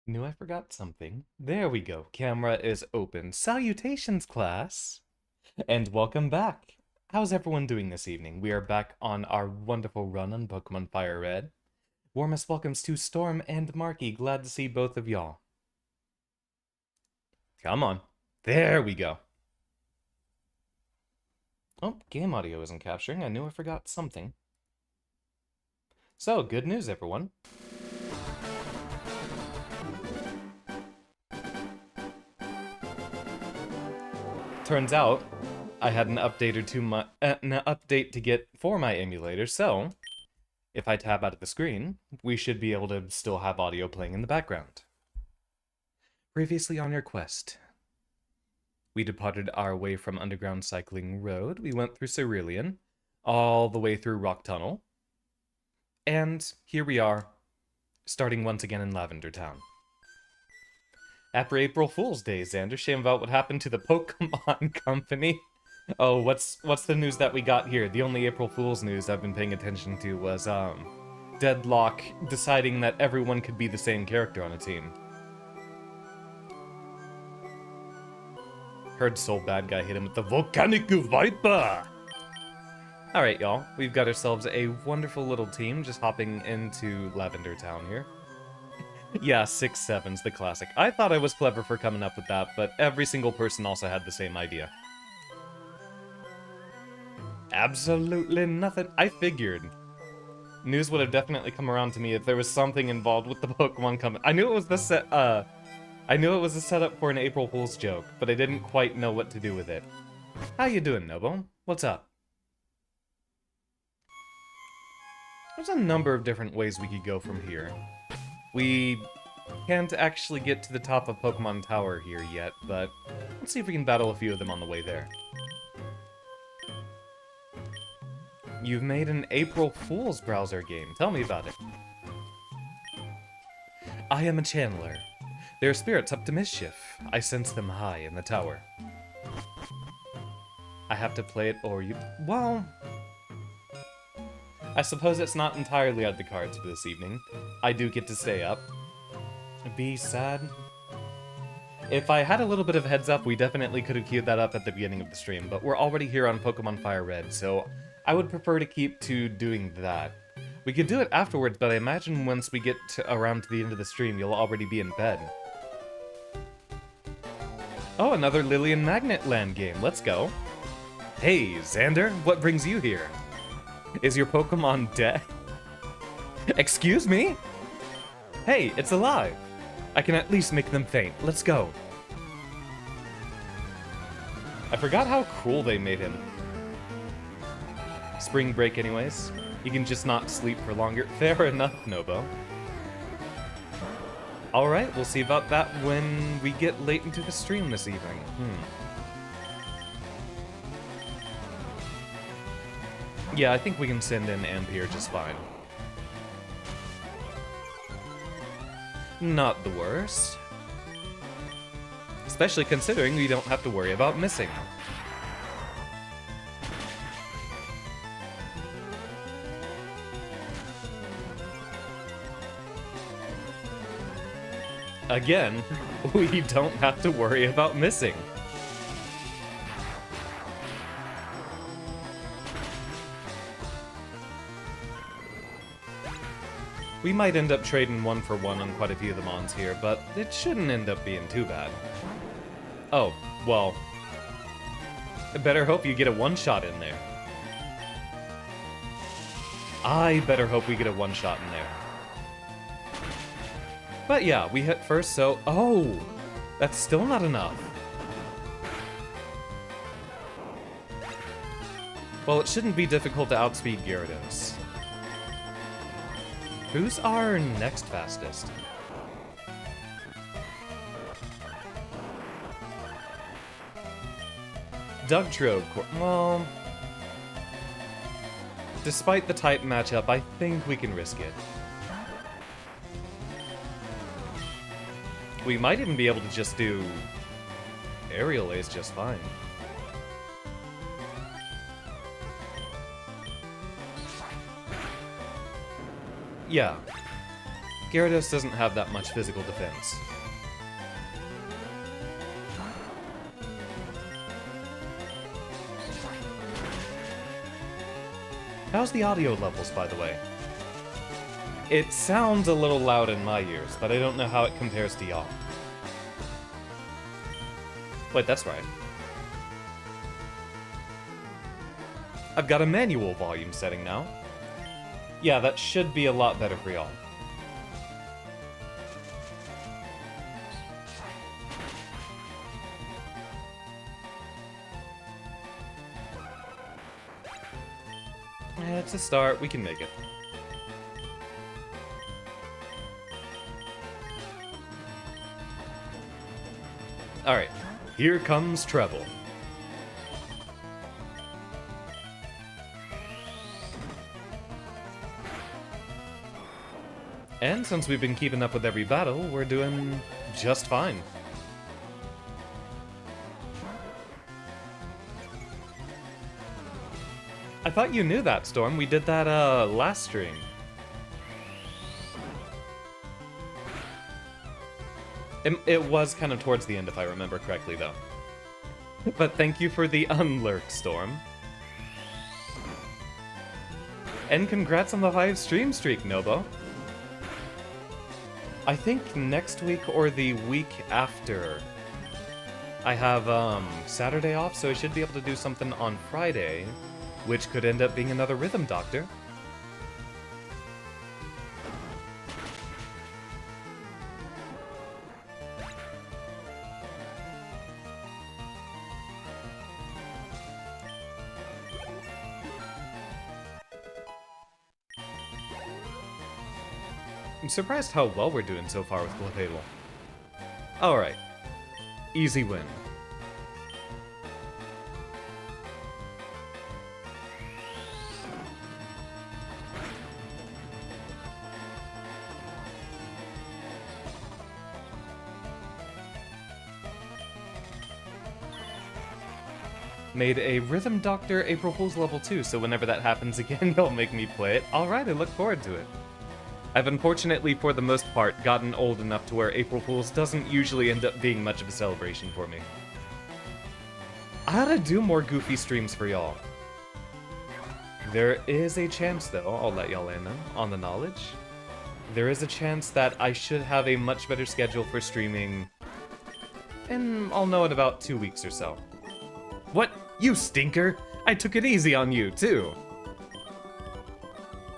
Knew I forgot something. There we go. Camera is open. Salutations, class! And welcome back. How's everyone doing this evening? We are back on our wonderful run on Pokemon FireRed. Warmest welcomes to Storm and Marky. Glad to see both of y'all. Come on. There we go. Oh, game audio isn't capturing. I knew I forgot something. So, good news, everyone. Turns out, I had an update to get for my emulator, so if I tab out of the screen, we should be able to still have audio playing in the background. Previously on your quest, we departed our way from Underground Cycling Road. We went through Cerulean, all the way through Rock Tunnel, and here we are, starting once again in Lavender Town. Happy April Fool's Day, Xander. Shame about what happened to the Pokemon Company. Oh, what's the news that we got here? The only April Fool's news I've been paying attention to was, Deadlock deciding that everyone could be the same character on a team. Heard Soul Bad Guy hit him with the Volcanic Viper! Alright, y'all. We've got ourselves a wonderful little team just hopping into Lavender Town here. Yeah, 6-7's the classic. I thought I was clever for coming up with that, but every single person also had the same idea. Absolutely nothing. I figured. News would have definitely come around to me if there was something involved with the Pokemon Company. I knew it was I knew it was a setup for an April Fool's joke, but I didn't quite know what to do with it. How you doing, Nobo? What's up? There's a number of different ways we could go from here. We can't actually get to the top of Pokemon Tower here yet, but let's see if we can battle a few of them on the way there. You've made an April Fool's browser game. Tell me about it. I am a channeler. There are spirits up to mischief. I sense them high in the tower. I have to play it or you... Well... I suppose it's not entirely out of the cards for this evening. I do get to stay up. Be sad. If I had a little bit of heads up, we definitely could have queued that up at the beginning of the stream, but we're already here on Pokemon FireRed, so I would prefer to keep to doing that. We could do it afterwards, but I imagine once we get around to the end of the stream, you'll already be in bed. Oh, another Lillian Magnet Land game. Let's go. Hey, Xander, what brings you here? Is your Pokemon dead? Excuse me? Hey, it's alive. I can at least make them faint. Let's go. I forgot how cruel they made him. Spring break anyways. You can just not sleep for longer. Fair enough, Nobo. Alright, we'll see about that when we get late into the stream this evening. Yeah, I think we can send in Ampere just fine. Not the worst. Especially considering we don't have to worry about missing. Again, we don't have to worry about missing. We might end up trading 1-for-1 on quite a few of the mons here, but it shouldn't end up being too bad. Oh, well. I better hope you get a one-shot in there. I better hope we get a one-shot in there. But yeah, we hit first, so... Oh! That's still not enough. Well, it shouldn't be difficult to outspeed Gyarados. Who's our next fastest? Dugtrio, well... Despite the tight matchup, I think we can risk it. We might even be able to just do... Aerial Ace just fine. Yeah. Gyarados doesn't have that much physical defense. How's the audio levels, by the way? It sounds a little loud in my ears, but I don't know how it compares to y'all. Wait, that's right. I've got a manual volume setting now. Yeah, that should be a lot better for y'all. It's a start, we can make it. Alright, here comes treble. And since we've been keeping up with every battle, we're doing just fine. I thought you knew that, Storm. We did that, last stream. It was kind of towards the end, if I remember correctly, though. But thank you for the unlurk, Storm. And congrats on the 5 stream streak, Nobo. I think next week or the week after, I have, Saturday off, so I should be able to do something on Friday, which could end up being another Rhythm Doctor. I'm surprised how well we're doing so far with Clefable. Alright. Easy win. Made a Rhythm Doctor April Fool's level 2, so whenever that happens again, you'll make me play it. Alright, I look forward to it. I've unfortunately, for the most part, gotten old enough to where April Fool's doesn't usually end up being much of a celebration for me. I ought to do more goofy streams for y'all. There is a chance, though, I'll let y'all in on the knowledge. There is a chance that I should have a much better schedule for streaming, and I'll know in about 2 weeks or so. What? You stinker! I took it easy on you, too!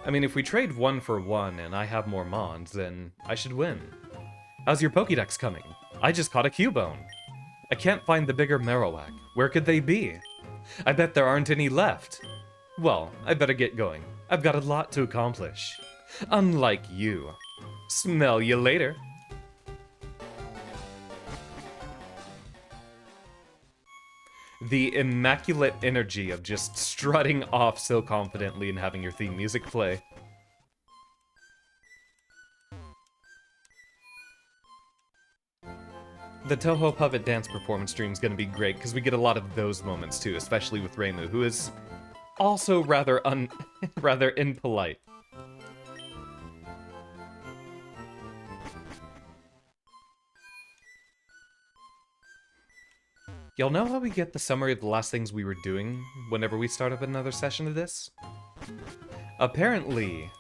I mean, if we trade 1 for 1 and I have more Mons, then I should win. How's your Pokédex coming? I just caught a Cubone. I can't find the bigger Marowak. Where could they be? I bet there aren't any left. Well, I better get going. I've got a lot to accomplish. Unlike you. Smell you later. The immaculate energy of just strutting off so confidently and having your theme music play. The Toho Puppet Dance performance stream is going to be great because we get a lot of those moments too, especially with Reimu, who is also rather rather impolite. Y'all know how we get the summary of the last things we were doing whenever we start up another session of this? Apparently,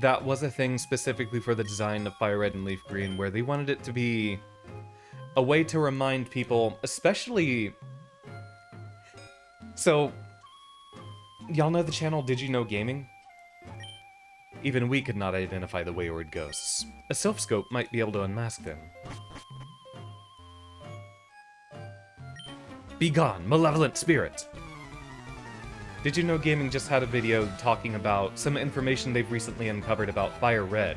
that was a thing specifically for the design of FireRed and Leaf Green, where they wanted it to be a way to remind people, especially... So, y'all know the channel Did You Know Gaming? Even we could not identify the wayward ghosts. A Sylph Scope might be able to unmask them. Be gone, malevolent spirit! Did You Know Gaming just had a video talking about some information they've recently uncovered about FireRed.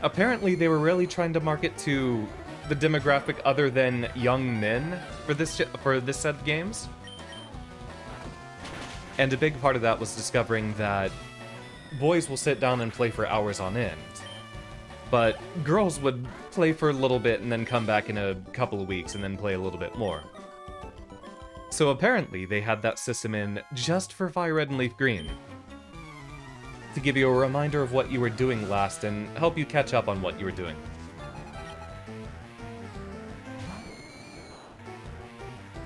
Apparently they were really trying to market to the demographic other than young men for this set of games. And a big part of that was discovering that boys will sit down and play for hours on end. But girls would play for a little bit and then come back in a couple of weeks and then play a little bit more. So apparently they had that system in just for FireRed and Leaf Green. to give you a reminder of what you were doing last and help you catch up on what you were doing.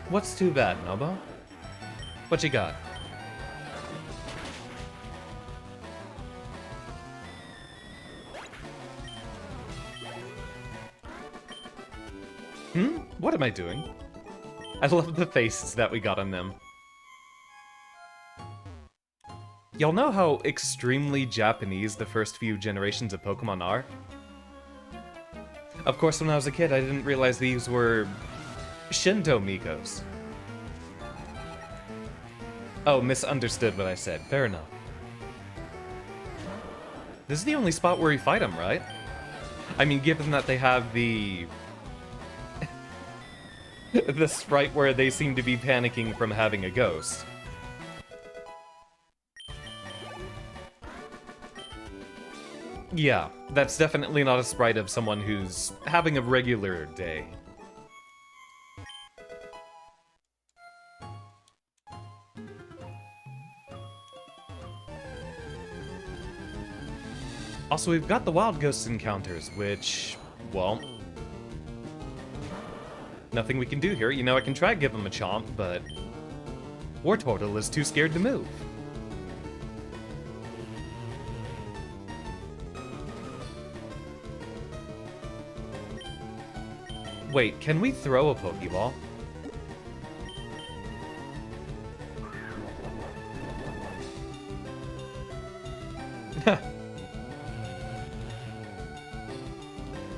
What's too bad, Nobo? What you got? What am I doing? I love the faces that we got on them. Y'all know how extremely Japanese the first few generations of Pokemon are? Of course, when I was a kid, I didn't realize these were Shinto Mikos. Oh, misunderstood what I said. Fair enough. This is the only spot where we fight them, right? I mean, given that they have the... the sprite where they seem to be panicking from having a ghost. Yeah, that's definitely not a sprite of someone who's having a regular day. Also, we've got the wild ghost encounters, which, well, nothing we can do here. You know, I can try to give him a chomp, but Wartortle is too scared to move. Wait, can we throw a Pokeball?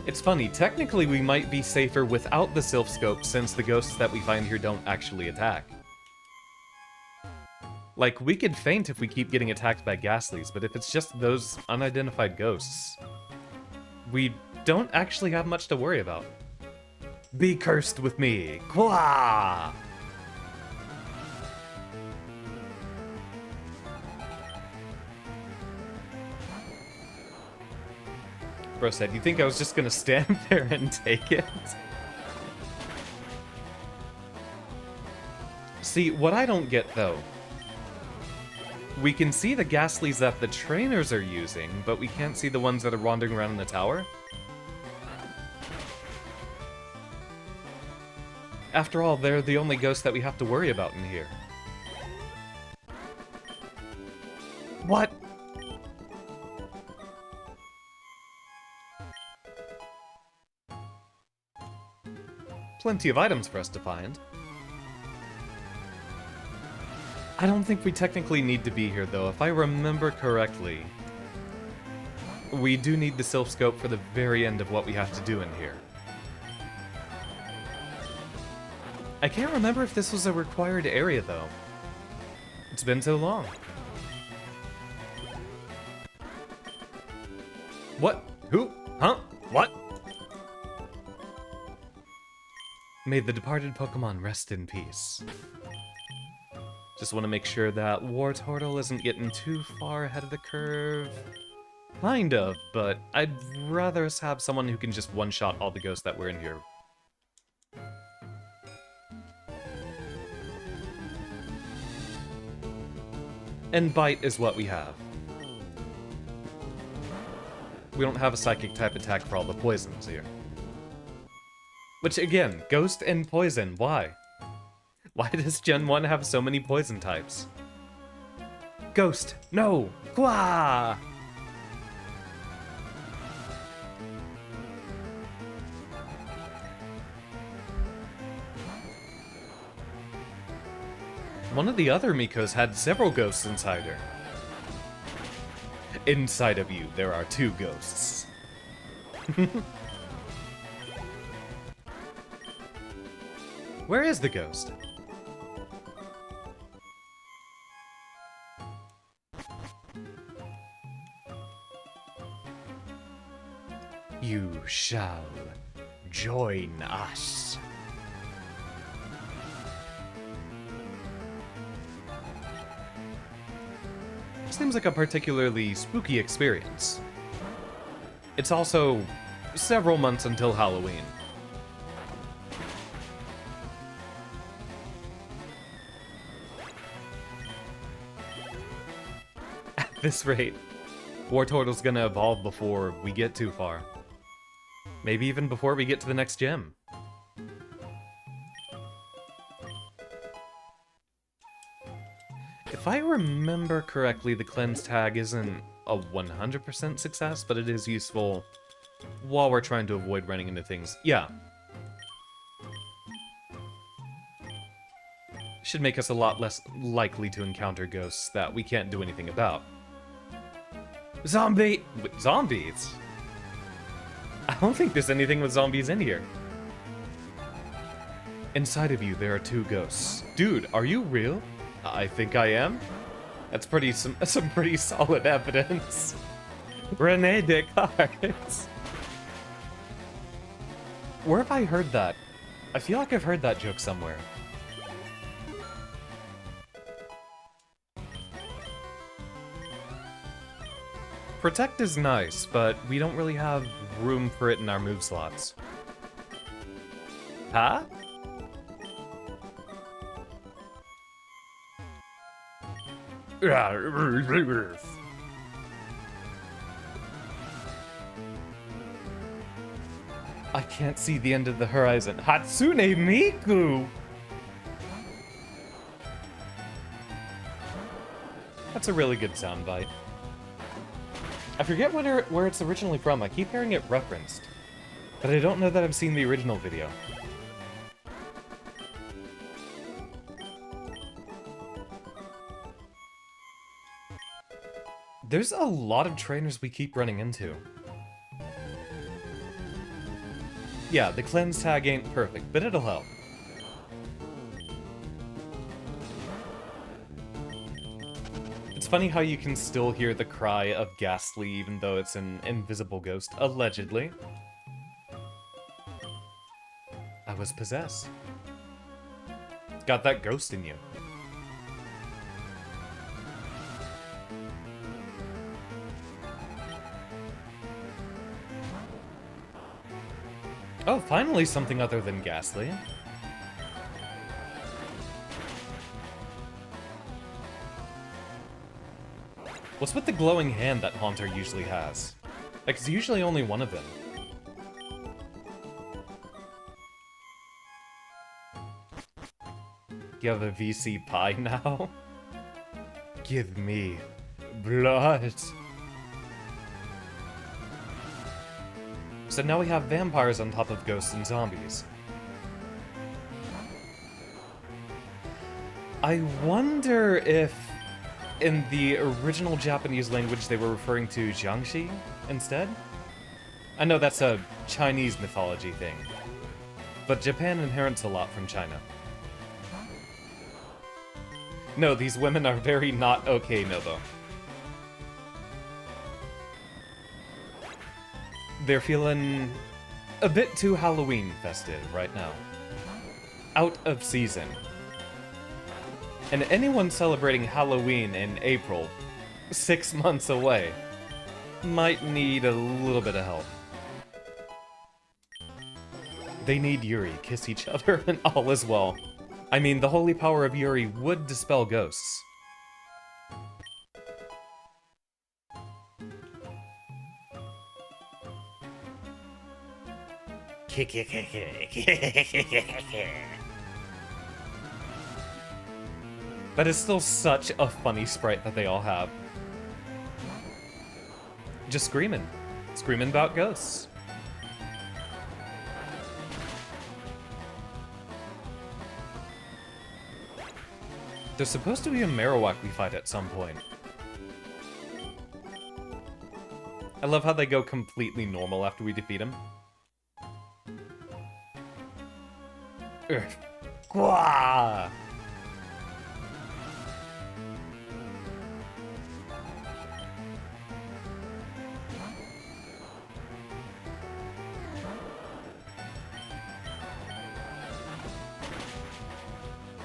It's funny, technically we might be safer without the Silph Scope since the ghosts that we find here don't actually attack. Like, we could faint if we keep getting attacked by Ghastlies, but if it's just those unidentified ghosts, we don't actually have much to worry about. Be cursed with me! Kwa! Bro said, you think I was just gonna stand there and take it? See, what I don't get, though, we can see the Ghastlies that the trainers are using, but we can't see the ones that are wandering around in the tower? After all, they're the only ghosts that we have to worry about in here. What? Plenty of items for us to find. I don't think we technically need to be here, though. If I remember correctly, we do need the Silph Scope for the very end of what we have to do in here. I can't remember if this was a required area, though. It's been so long. What? Who? Huh? What? May the departed Pokemon rest in peace. Just want to make sure that Wartortle isn't getting too far ahead of the curve. Kind of, but I'd rather us have someone who can just one-shot all the ghosts that were in here. And Bite is what we have. We don't have a Psychic-type attack for all the poisons here. Which, again, Ghost and Poison, why? Why does Gen 1 have so many poison types? Ghost, no! Kwa! One of the other Mikos had several ghosts inside her. Inside of you, there are 2 ghosts. Where is the ghost? You shall join us. Seems like a particularly spooky experience. It's also several months until Halloween. At this rate, War Turtle's gonna evolve before we get too far. Maybe even before we get to the next gym. If I remember correctly, the cleanse tag isn't a 100% success, but it is useful while we're trying to avoid running into things. Yeah. Should make us a lot less likely to encounter ghosts that we can't do anything about. Wait, zombies? I don't think there's anything with zombies in here. Inside of you, there are 2 ghosts. Dude, are you real? I think I am. That's some pretty solid evidence. Rene Descartes. Where have I heard that? I feel like I've heard that joke somewhere. Protect is nice, but we don't really have room for it in our move slots. Huh? I can't see the end of the horizon. Hatsune Miku! That's a really good soundbite. I forget where it's originally from. I keep hearing it referenced, but I don't know that I've seen the original video. There's a lot of trainers we keep running into. Yeah, the cleanse tag ain't perfect, but it'll help. It's funny how you can still hear the cry of Ghastly even though it's an invisible ghost, allegedly. I was possessed. Got that ghost in you. Oh, finally something other than Ghastly. What's with the glowing hand that Haunter usually has? Like, it's usually only one of them. You have a VC pie now? Give me blood. So now we have vampires on top of ghosts and zombies. I wonder if in the original Japanese language they were referring to Jiangxi instead? I know that's a Chinese mythology thing, but Japan inherits a lot from China. No, these women are very not okay, Nobo. They're feeling a bit too Halloween festive right now. Out of season. And anyone celebrating Halloween in April, 6 months away, might need a little bit of help. They need Yuri, kiss each other, and all is well. I mean, the holy power of Yuri would dispel ghosts. That is still such a funny sprite that they all have. Just screaming. Screaming about ghosts. There's supposed to be a Marowak we fight at some point. I love how they go completely normal after we defeat him. Gwah!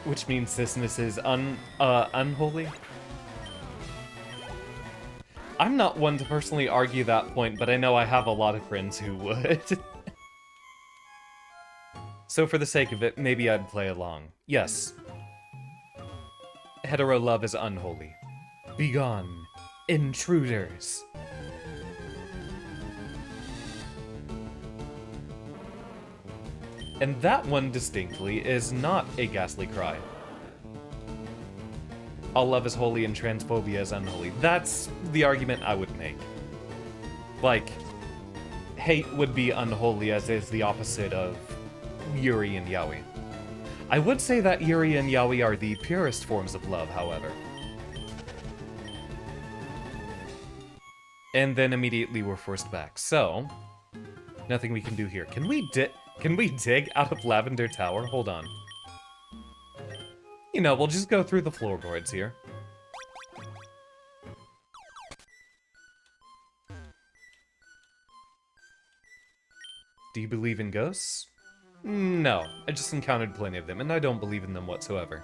Which means thisness is unholy? I'm not one to personally argue that point, but I know I have a lot of friends who would. So for the sake of it, maybe I'd play along. Yes. Hetero love is unholy. Begone, intruders. And that one distinctly is not a ghastly cry. All love is holy and transphobia is unholy. That's the argument I would make. Like, hate would be unholy as is the opposite of Yuri and Yaoi. I would say that Yuri and Yaoi are the purest forms of love, however. And then immediately we're forced back. So, nothing we can do here. Can we dig out of Lavender Tower? Hold on. You know, we'll just go through the floorboards here. Do you believe in ghosts? No, I just encountered plenty of them, and I don't believe in them whatsoever.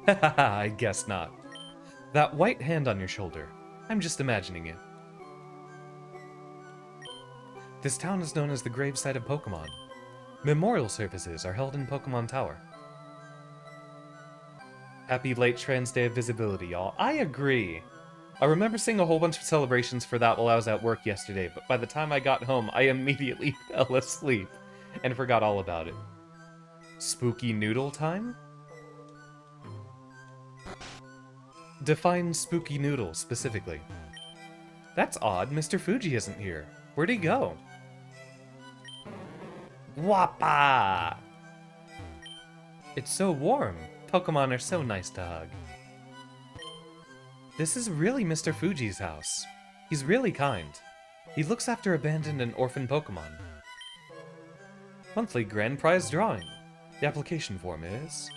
Hahaha, I guess not. That white hand on your shoulder. I'm just imagining it. This town is known as the gravesite of Pokemon. Memorial services are held in Pokemon Tower. Happy late Trans Day of Visibility, y'all. I agree. I remember seeing a whole bunch of celebrations for that while I was at work yesterday, but by the time I got home, I immediately fell asleep and forgot all about it. Spooky noodle time? Define spooky noodle specifically. That's odd, Mr. Fuji isn't here. Where'd he go? Wappa! It's so warm. Pokemon are so nice to hug. This is really Mr. Fuji's house. He's really kind. He looks after abandoned and orphaned Pokemon. Monthly grand prize drawing. The application form is...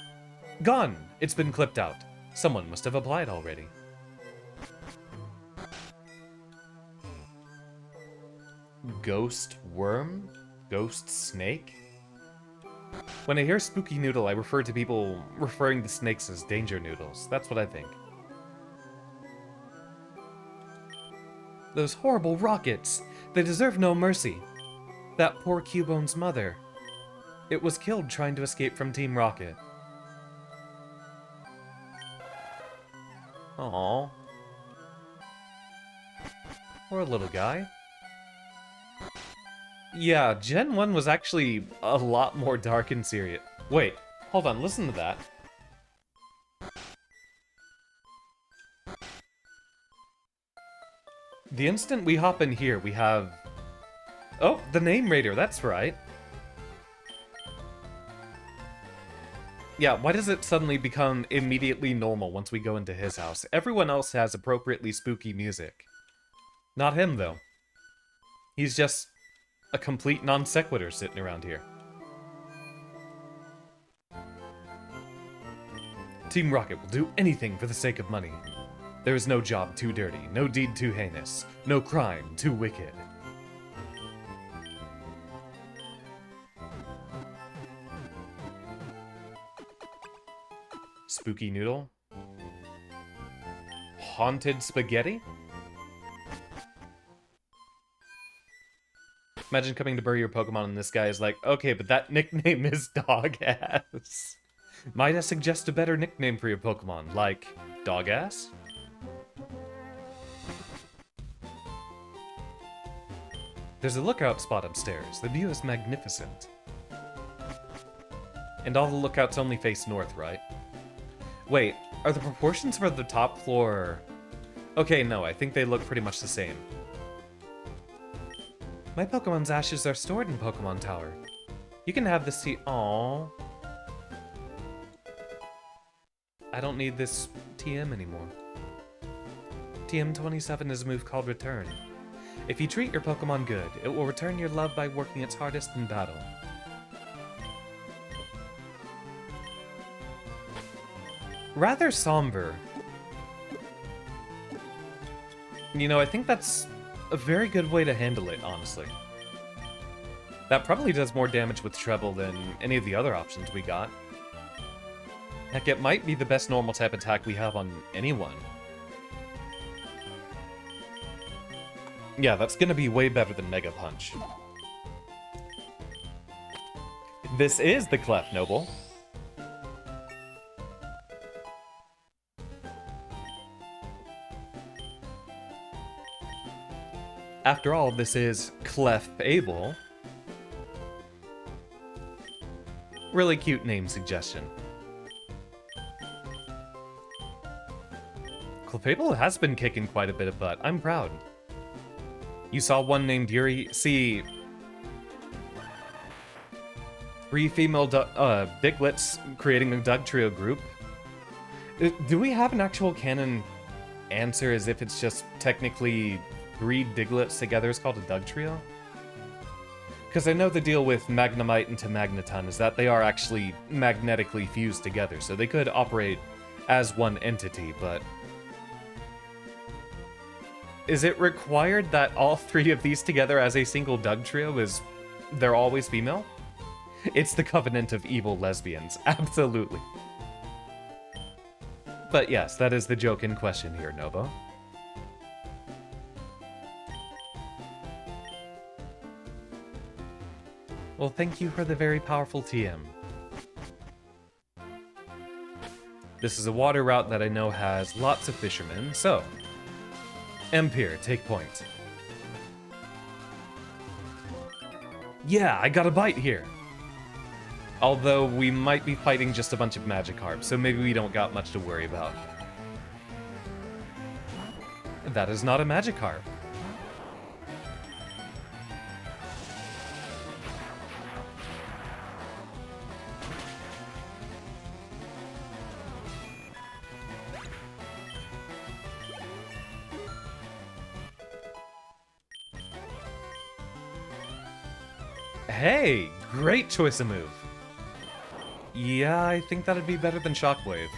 gone! It's been clipped out. Someone must have applied already. Ghost worm? Ghost snake? When I hear spooky noodle, I refer to people referring to snakes as danger noodles. That's what I think. Those horrible rockets! They deserve no mercy. That poor Cubone's mother. It was killed trying to escape from Team Rocket. Aww. Poor little guy. Yeah, Gen 1 was actually a lot more dark and serious. Wait, hold on, listen to that. The instant we hop in here, we have... oh, the Name Raider, that's right. Yeah, why does it suddenly become immediately normal once we go into his house? Everyone else has appropriately spooky music. Not him, though. He's just a complete non sequitur sitting around here. Team Rocket will do anything for the sake of money. There is no job too dirty, no deed too heinous, no crime too wicked. Spooky noodle? Haunted spaghetti? Imagine coming to bury your Pokemon and this guy is like, okay, but that nickname is Dog Ass. Might I suggest a better nickname for your Pokemon, like Dog Ass? There's a lookout spot upstairs. The view is magnificent. And all the lookouts only face north, right? Wait, are the proportions for the top floor... okay, no, I think they look pretty much the same. My Pokemon's ashes are stored in Pokemon Tower. You can have this Aww. I don't need this TM anymore. TM27 is a move called Return. If you treat your Pokemon good, it will return your love by working its hardest in battle. Rather somber. You know, I think that's a very good way to handle it, honestly. That probably does more damage with Treble than any of the other options we got. Heck, it might be the best normal type attack we have on anyone. Yeah, that's gonna be way better than Mega Punch. This is the Clef Noble. After all, this is Clef Able. Really cute name suggestion. Clefable has been kicking quite a bit of butt. I'm proud. You saw one named Yuri. See, 3 female Diglets creating a Doug Trio group. Do we have an actual canon answer as if it's just technically 3 Diglets together is called a Doug Trio? Because I know the deal with Magnemite into Magneton is that they are actually magnetically fused together, so they could operate as one entity, but... Is it required that all 3 of these together as a single Doug Trio they're always female? It's the covenant of evil lesbians, absolutely. But yes, that is the joke in question here, Novo. Well, thank you for the very powerful TM. This is a water route that I know has lots of fishermen, so... Empire, take point. Yeah, I got a bite here! Although we might be fighting just a bunch of Magikarp, so maybe we don't got much to worry about. That is not a Magikarp. Hey, great choice of move. Yeah, I think that'd be better than Shockwave.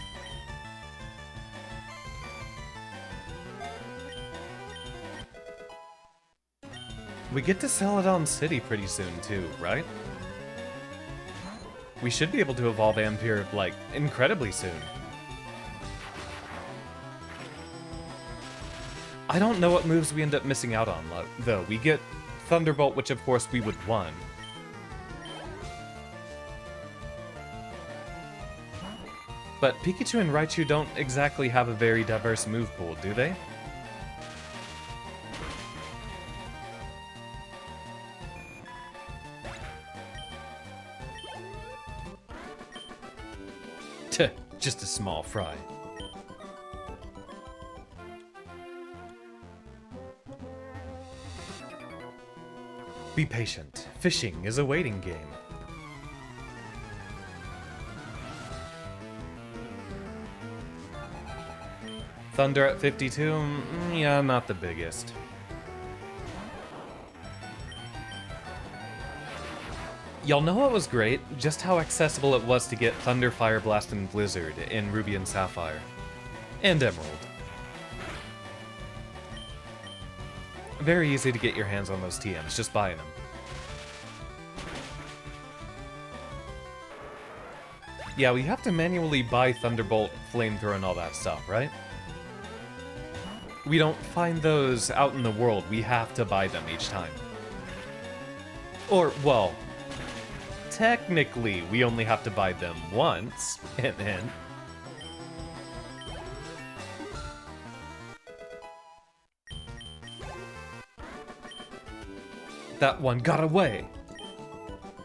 We get to Celadon City pretty soon too, right? We should be able to evolve Ampere, like, incredibly soon. I don't know what moves we end up missing out on, though. We get Thunderbolt, which of course we would want. But Pikachu and Raichu don't exactly have a very diverse move pool, do they? Tuh, just a small fry. Be patient. Fishing is a waiting game. Thunder at 52? Yeah, not the biggest. Y'all know what was great? Just how accessible it was to get Thunder, Fire Blast, and Blizzard in Ruby and Sapphire. And Emerald. Very easy to get your hands on those TMs, just buying them. Yeah, we have to manually buy Thunderbolt, Flamethrower, and all that stuff, right? We don't find those out in the world, we have to buy them each time. Or, well, technically, we only have to buy them once, hint hint. That one got away!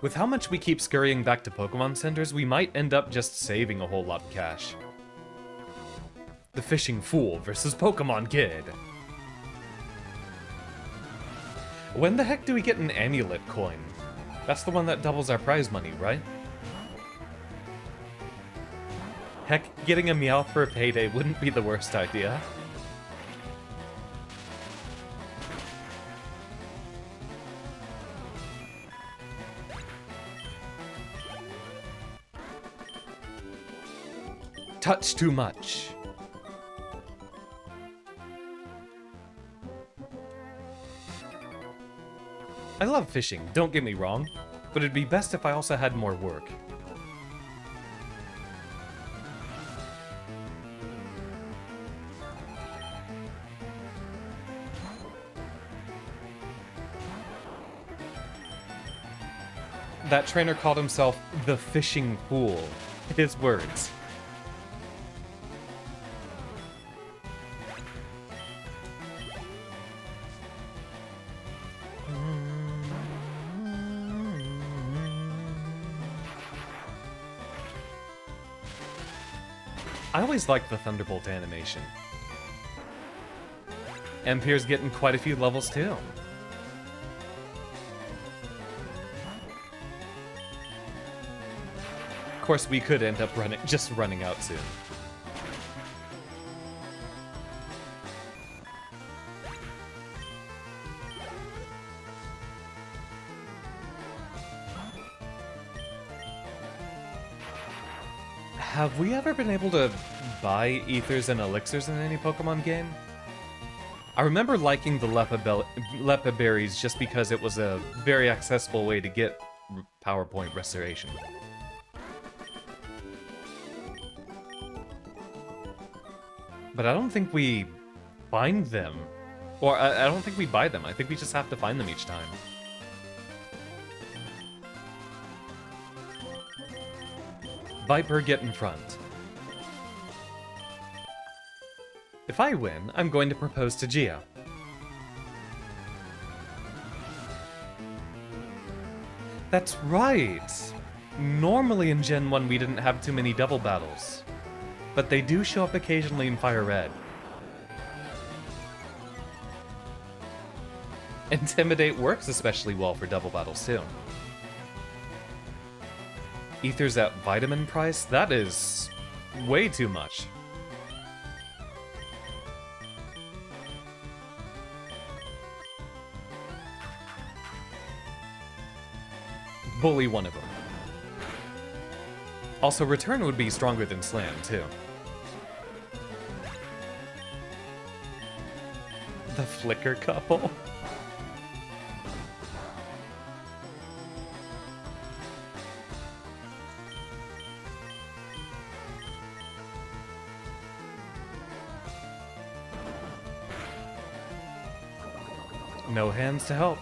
With how much we keep scurrying back to Pokemon Centers, we might end up just saving a whole lot of cash. The Fishing Fool versus Pokemon Kid. When the heck do we get an Amulet coin? That's the one that doubles our prize money, right? Heck, getting a Meowth for a payday wouldn't be the worst idea. Touch too much. I love fishing, don't get me wrong, but it'd be best if I also had more work. That trainer called himself the Fishing Fool. His words. I always liked the Thunderbolt animation. Ampere's getting quite a few levels too. Of course, we could end up just running out soon. Have we ever been able to buy ethers and elixirs in any Pokemon game? I remember liking the Lepa berries just because it was a very accessible way to get PowerPoint restoration. But I don't think we find them. Or I don't think we buy them. I think we just have to find them each time. Viper, get in front. If I win, I'm going to propose to Gia. That's right! Normally in Gen 1 we didn't have too many double battles. But they do show up occasionally in FireRed. Intimidate works especially well for double battles too. Ethers at vitamin price? That is way too much. Bully one of them. Also, Return would be stronger than Slam, too. The Flicker couple? No hands to help.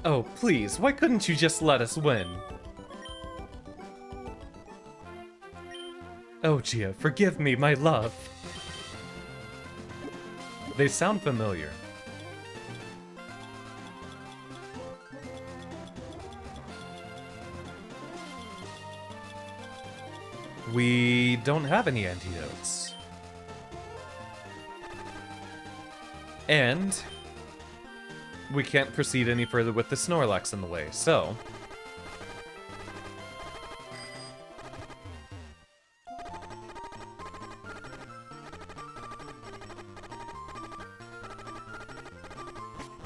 Oh, please, why couldn't you just let us win? Oh, Gia, forgive me, my love. They sound familiar. We don't have any antidotes. And we can't proceed any further with the Snorlax in the way, so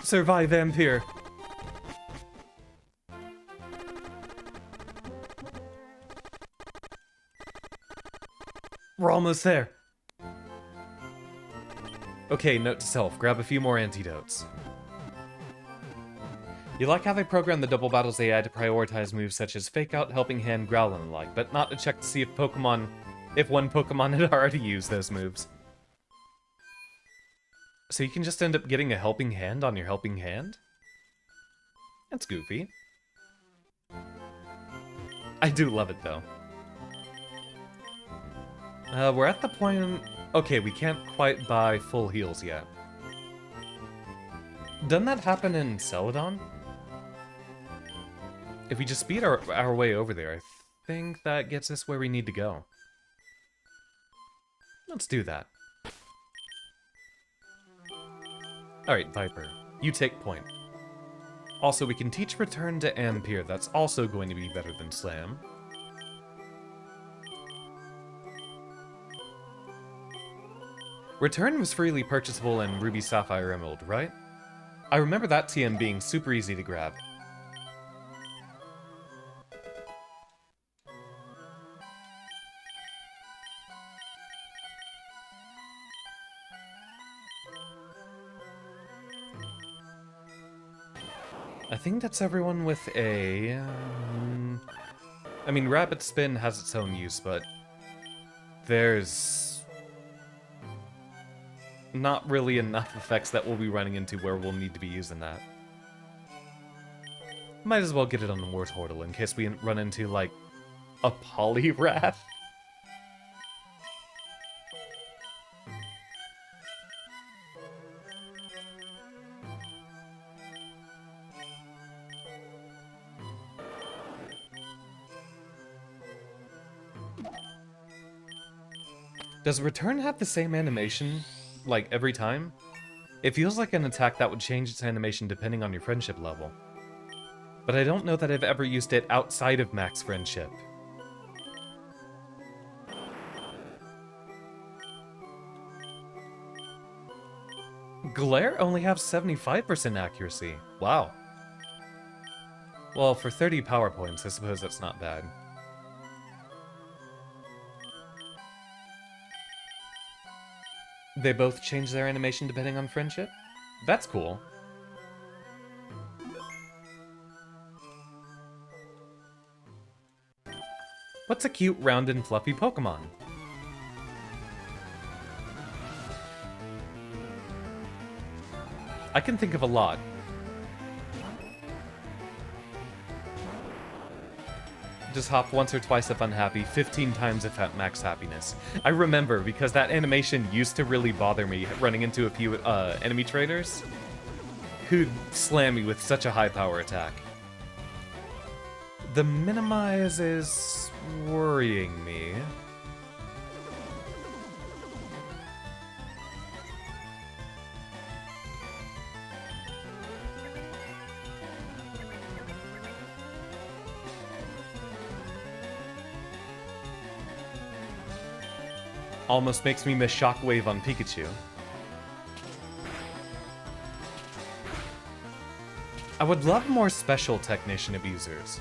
survive, Ampere. We're almost there. Okay, note to self, grab a few more antidotes. You like how they programmed the Double Battles AI to prioritize moves such as Fake Out, Helping Hand, Growl, and the like, but not to check to see if one Pokemon had already used those moves. So you can just end up getting a Helping Hand on your Helping Hand? That's goofy. I do love it, though. We're at the point... Okay, we can't quite buy full heals yet. Doesn't that happen in Celadon? If we just speed our way over there, I think that gets us where we need to go. Let's do that. Alright, Viper, you take point. Also, we can teach Return to Ampere. That's also going to be better than Slam. Return was freely purchasable in Ruby, Sapphire, Emerald, right? I remember that TM being super easy to grab. I think that's everyone with a... I mean, Rapid Spin has its own use, but there's not really enough effects that we'll be running into where we'll need to be using that. Might as well get it on the Wartortle in case we run into, like, a Poliwrath. Does Return have the same animation, like, every time? It feels like an attack that would change its animation depending on your friendship level. But I don't know that I've ever used it outside of max friendship. Glare only have 75% accuracy. Wow. Well, for 30 power points, I suppose that's not bad. They both change their animation depending on friendship? That's cool. What's a cute, round, and fluffy Pokemon? I can think of a lot. Just hop once or twice if unhappy, 15 times if at max happiness. I remember, because that animation used to really bother me, running into a few enemy trainers who'd slam me with such a high power attack. The minimize is worrying me. Almost makes me miss Shockwave on Pikachu. I would love more special Technician abusers.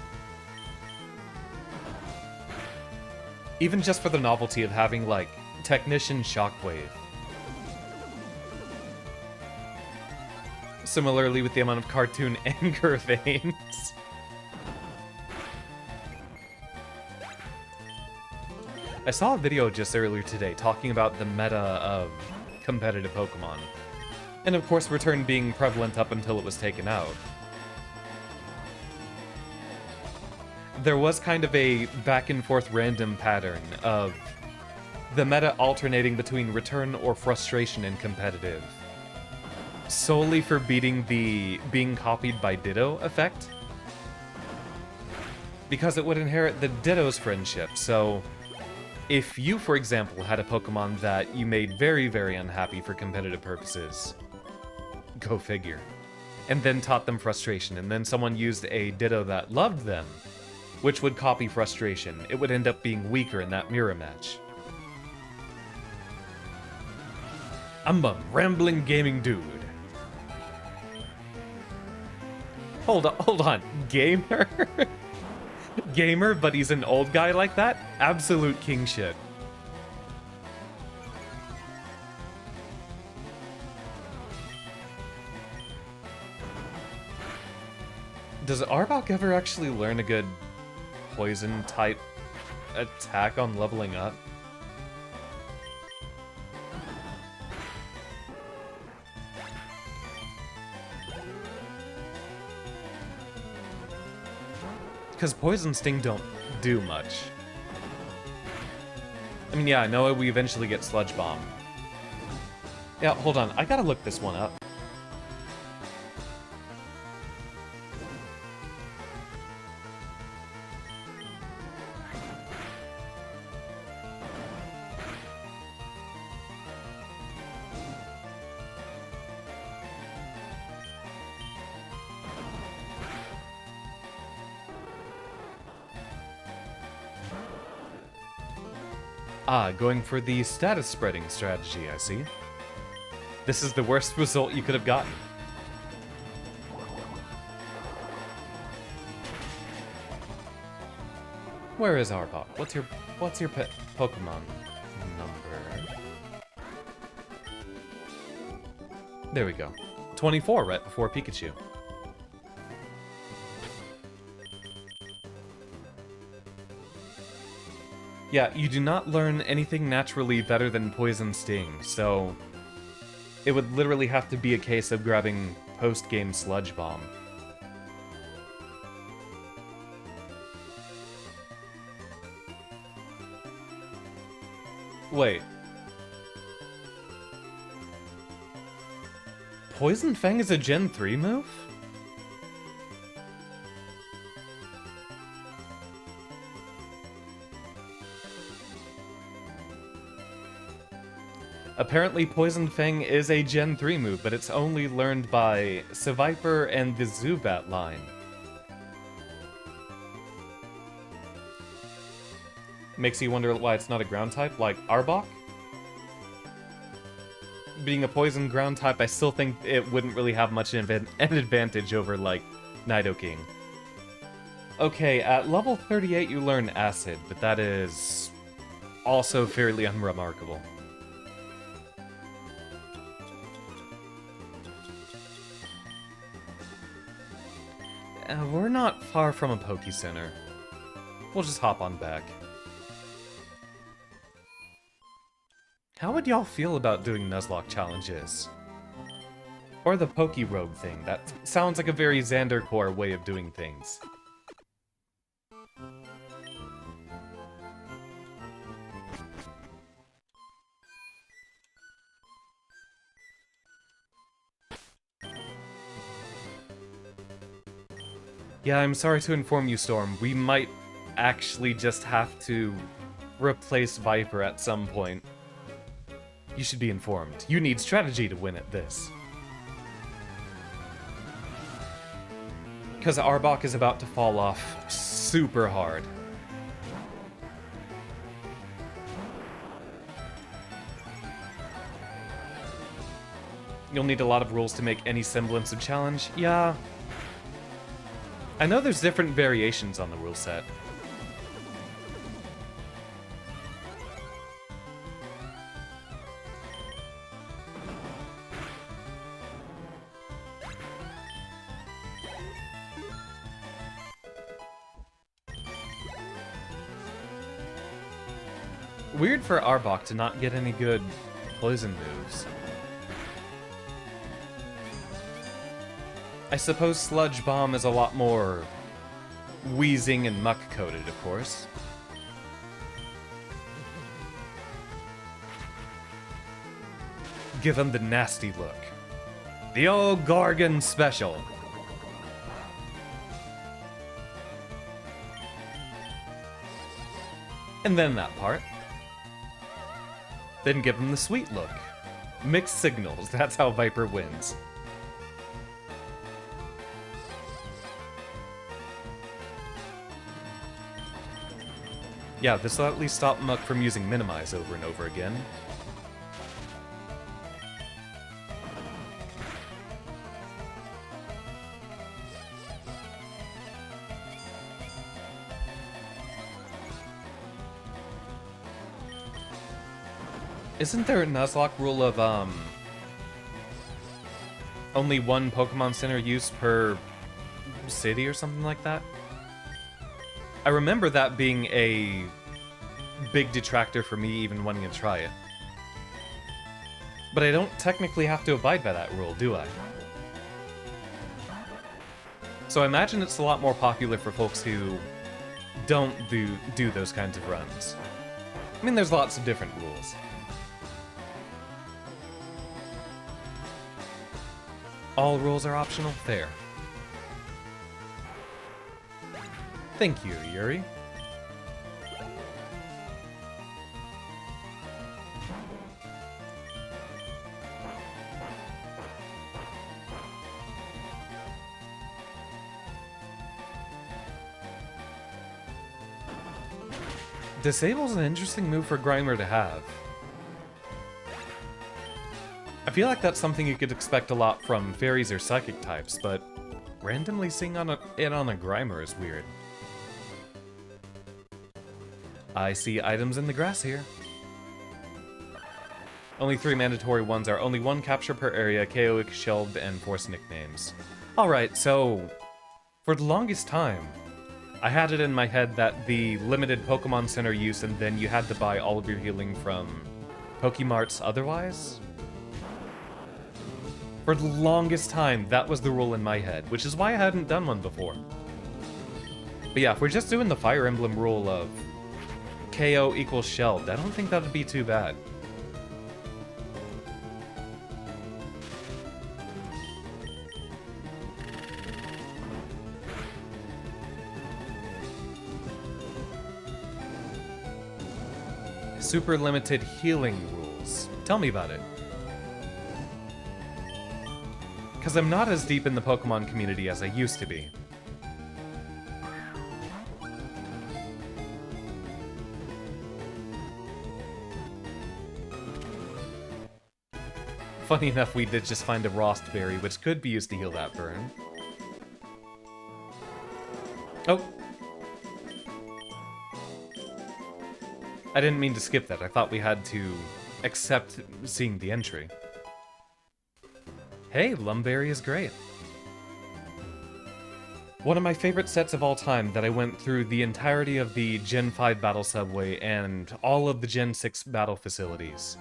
Even just for the novelty of having, like, Technician Shockwave. Similarly with the amount of cartoon anger veins. I saw a video just earlier today talking about the meta of competitive Pokemon. And of course Return being prevalent up until it was taken out. There was kind of a back and forth random pattern of the meta alternating between Return or Frustration and competitive. Solely for beating the being copied by Ditto effect. Because it would inherit the Ditto's friendship, so if you, for example, had a Pokemon that you made very, very unhappy for competitive purposes, go figure, and then taught them Frustration, and then someone used a Ditto that loved them, which would copy Frustration, it would end up being weaker in that mirror match. I'm a rambling gaming dude. Hold on, gamer? Gamer, but he's an old guy like that? Absolute king shit. Does Arbok ever actually learn a good poison type attack on leveling up? Because Poison Sting don't do much. I mean, yeah, I know we eventually get Sludge Bomb. Yeah, hold on, I gotta look this one up. Ah, going for the status spreading strategy, I see. This is the worst result you could have gotten. Where is Arbok? What's your pet Pokemon number? There we go. 24, right before Pikachu. Yeah, you do not learn anything naturally better than Poison Sting, so it would literally have to be a case of grabbing post-game Sludge Bomb. Wait. Poison Fang is a Gen 3 move? Apparently Poison Fang is a Gen 3 move, but it's only learned by Seviper and the Zubat line. Makes you wonder why it's not a ground type, like Arbok? Being a poison ground type, I still think it wouldn't really have much an advantage over, like, Nidoking. Okay, at level 38 you learn Acid, but that is also fairly unremarkable. We're not far from a Poke Center. We'll just hop on back. How would y'all feel about doing Nuzlocke challenges? Or the Poke Rogue thing. That sounds like a very Xander Core way of doing things. Yeah, I'm sorry to inform you, Storm. We might actually just have to replace Viper at some point. You should be informed. You need strategy to win at this. Because Arbok is about to fall off super hard. You'll need a lot of rules to make any semblance of challenge. Yeah. I know there's different variations on the rule set. Weird for Arbok to not get any good poison moves. I suppose Sludge Bomb is a lot more wheezing and muck-coated, of course. Give him the nasty look. The old Gargan special. And then that part. Then give him the sweet look. Mixed signals, that's how Viper wins. Yeah, this will at least stop Muck from using Minimize over and over again. Isn't there a Nuzlocke rule of, only one Pokemon Center use per city or something like that? I remember that being a big detractor for me even wanting to try it. But I don't technically have to abide by that rule, do I? So I imagine it's a lot more popular for folks who don't do those kinds of runs. I mean, there's lots of different rules. All rules are optional? Fair. Thank you, Yuri. Disable's an interesting move for Grimer to have. I feel like that's something you could expect a lot from fairies or psychic types, but randomly seeing it on a Grimer is weird. I see items in the grass here. Only 3 mandatory ones are only 1 capture per area, KO shelved, and forced nicknames. Alright, so for the longest time, I had it in my head that the limited Pokemon Center use and then you had to buy all of your healing from Pokemarts otherwise? For the longest time, that was the rule in my head, which is why I hadn't done one before. But yeah, if we're just doing the Fire Emblem rule of KO equals shelved, I don't think that would be too bad. Super limited healing rules. Tell me about it. Because I'm not as deep in the Pokemon community as I used to be. Funny enough, we did just find a Rost Berry, which could be used to heal that burn. Oh! I didn't mean to skip that. I thought we had to accept seeing the entry. Hey, Lumberry is great. One of my favorite sets of all time that I went through the entirety of the Gen 5 Battle Subway and all of the Gen 6 battle facilities.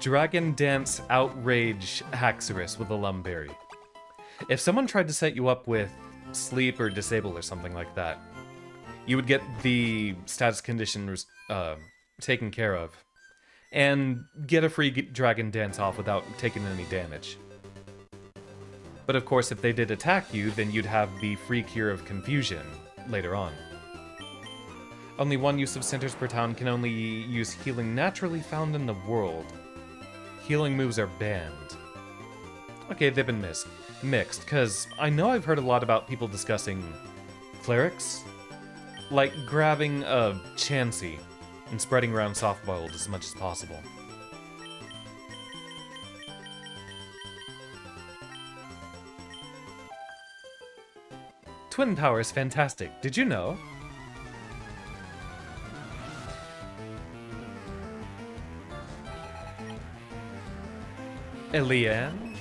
Dragon Dance Outrage Haxorus with a Lumberry. If someone tried to set you up with Sleep or Disable or something like that, you would get the status condition taken care of, and get a free Dragon Dance off without taking any damage. But of course, if they did attack you, then you'd have the free Cure of Confusion later on. Only one use of centers per town can only use healing naturally found in the world. Healing moves are banned. Okay, they've been mixed, because I know I've heard a lot about people discussing clerics, like grabbing a Chansey and spreading around softboiled as much as possible. Twin Power is fantastic, did you know? Eliane?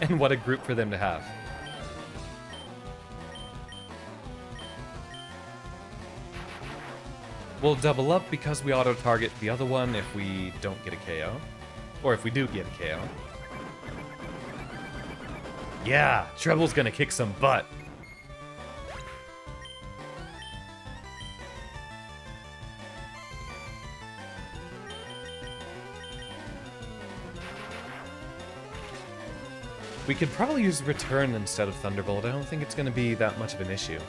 And what a group for them to have. We'll double up because we auto-target the other one if we don't get a KO. Or if we do get a KO. Yeah, Treble's gonna kick some butt. We could probably use Return instead of Thunderbolt. I don't think it's gonna be that much of an issue.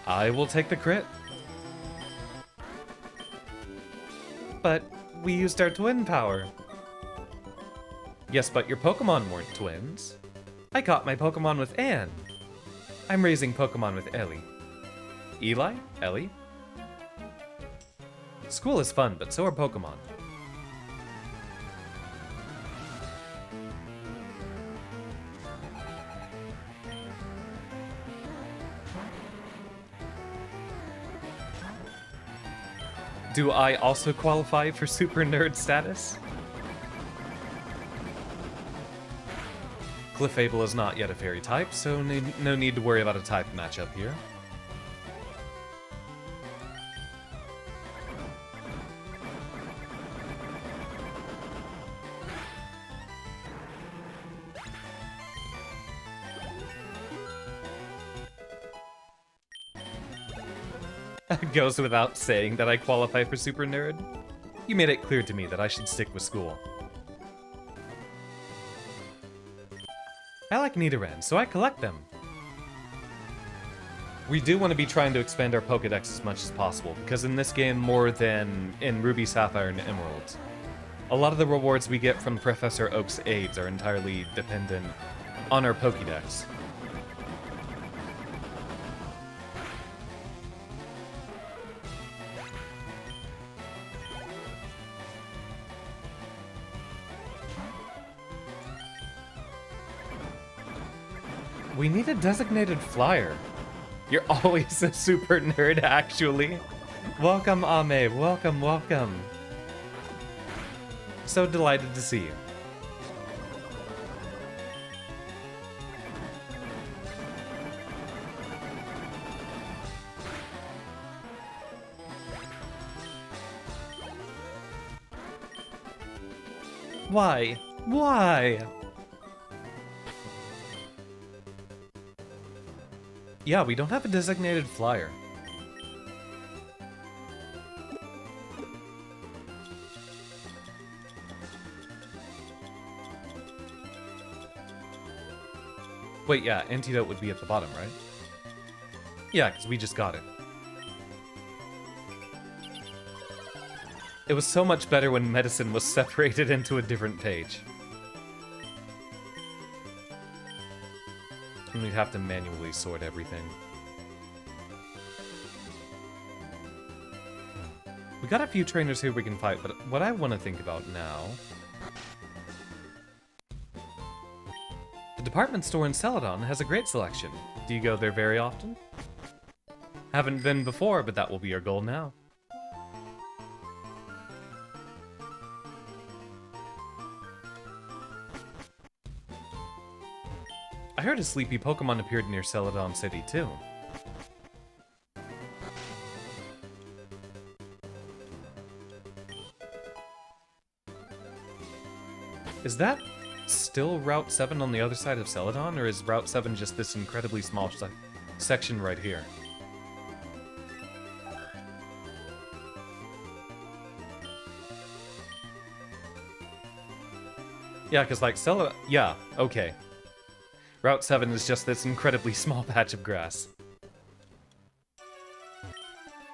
I will take the crit. But we used our twin power. Yes, but your Pokemon weren't twins. I caught my Pokemon with Anne. I'm raising Pokemon with Ellie. Eli? Ellie? School is fun, but so are Pokemon. Do I also qualify for Super Nerd status? Clefable is not yet a fairy type, so no need to worry about a type matchup here. Goes without saying that I qualify for Super Nerd. You made it clear to me that I should stick with school. I like Nidoran, so I collect them. We do want to be trying to expand our Pokédex as much as possible, because in this game, more than in Ruby, Sapphire, and Emerald, a lot of the rewards we get from Professor Oak's aides are entirely dependent on our Pokédex. We need a designated flyer. You're always a super nerd, actually. Welcome, Ame. Welcome, welcome. So delighted to see you. Why? Why? Yeah, we don't have a designated flyer. Wait, yeah, Antidote would be at the bottom, right? Yeah, because we just got it. It was so much better when medicine was separated into a different page. And we'd have to manually sort everything. We got a few trainers here we can fight, but what I want to think about now... The department store in Celadon has a great selection. Do you go there very often? Haven't been before, but that will be your goal now. I heard a sleepy Pokemon appeared near Celadon City, too. Is that still Route 7 on the other side of Celadon, or is Route 7 just this incredibly small section right here? Yeah, because like Celadon... Yeah, okay. Route 7 is just this incredibly small patch of grass.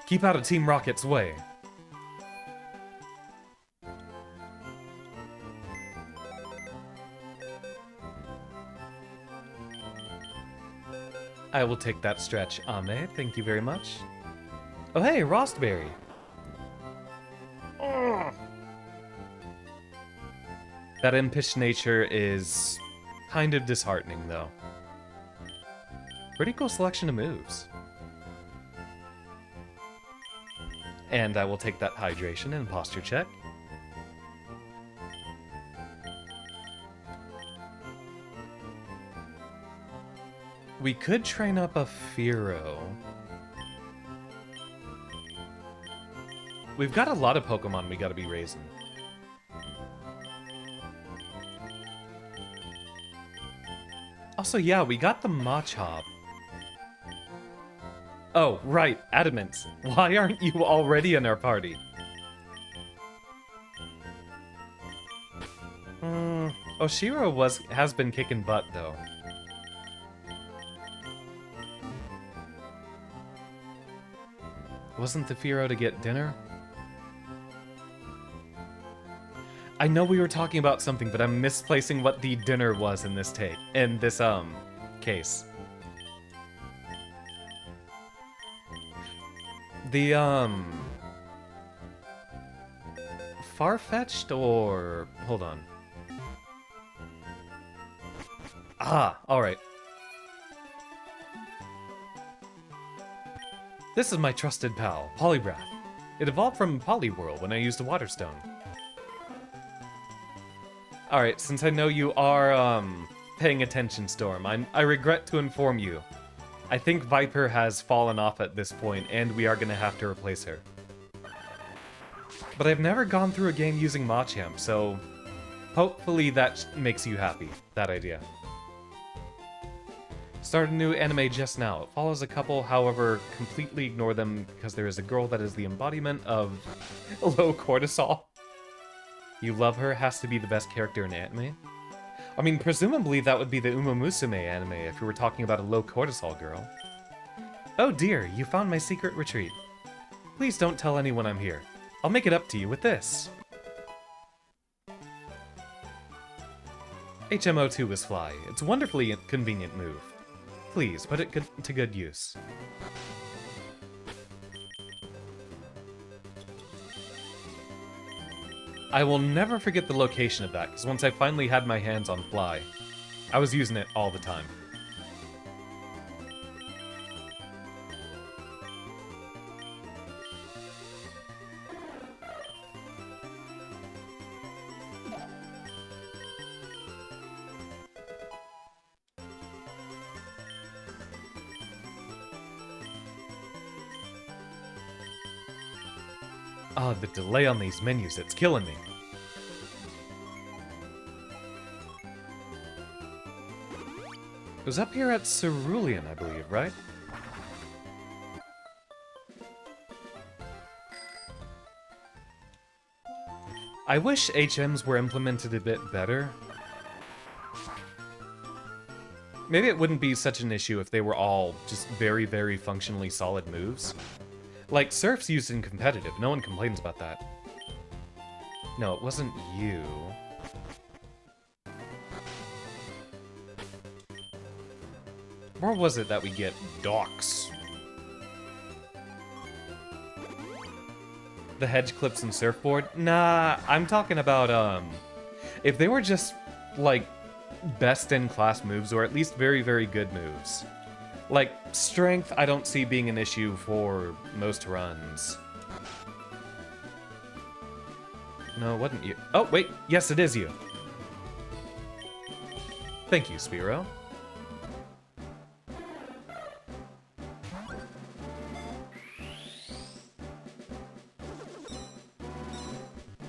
Keep out of Team Rocket's way. I will take that stretch, Ame. Thank you very much. Oh hey, Rostberry! Ugh. That impish nature is kind of disheartening, though. Pretty cool selection of moves. And I will take that hydration and posture check. We could train up a Fearow. We've got a lot of Pokemon we gotta be raising. Also, yeah, we got the Machop. Oh, right, Adamant. Why aren't you already in our party? Oshiro has been kicking butt, though. Wasn't the Fearow to get dinner? I know we were talking about something, but I'm misplacing what the dinner was in this case. The, Far-fetched or... Hold on. Ah, alright. This is my trusted pal, Poliwrath. It evolved from Poliwhirl when I used a Water Stone. Alright, since I know you are, paying attention, Storm, I regret to inform you. I think Viper has fallen off at this point, and we are gonna have to replace her. But I've never gone through a game using Machamp, so hopefully that makes you happy, that idea. Started a new anime just now. It follows a couple, however, completely ignore them because there is a girl that is the embodiment of low cortisol. You love her has to be the best character in anime. I mean, presumably that would be the Uma Musume anime if we were talking about a low cortisol girl. Oh dear, you found my secret retreat. Please don't tell anyone I'm here. I'll make it up to you with this. HMO2 is Fly. It's a wonderfully convenient move. Please, put it to good use. I will never forget the location of that, because once I finally had my hands on Fly, I was using it all the time. Ah, the delay on these menus, it's killing me. It was up here at Cerulean, I believe, right? I wish HMs were implemented a bit better. Maybe it wouldn't be such an issue if they were all just very, very functionally solid moves. Like, Surf's used in competitive, no one complains about that. No, it wasn't you. Where was it that we get docks? The hedge clips and surfboard? Nah, I'm talking about, if they were just, like, best-in-class moves, or at least very, very good moves. Like, strength, I don't see being an issue for most runs. No, it wasn't you. Oh, wait, yes, it is you. Thank you, Spiro.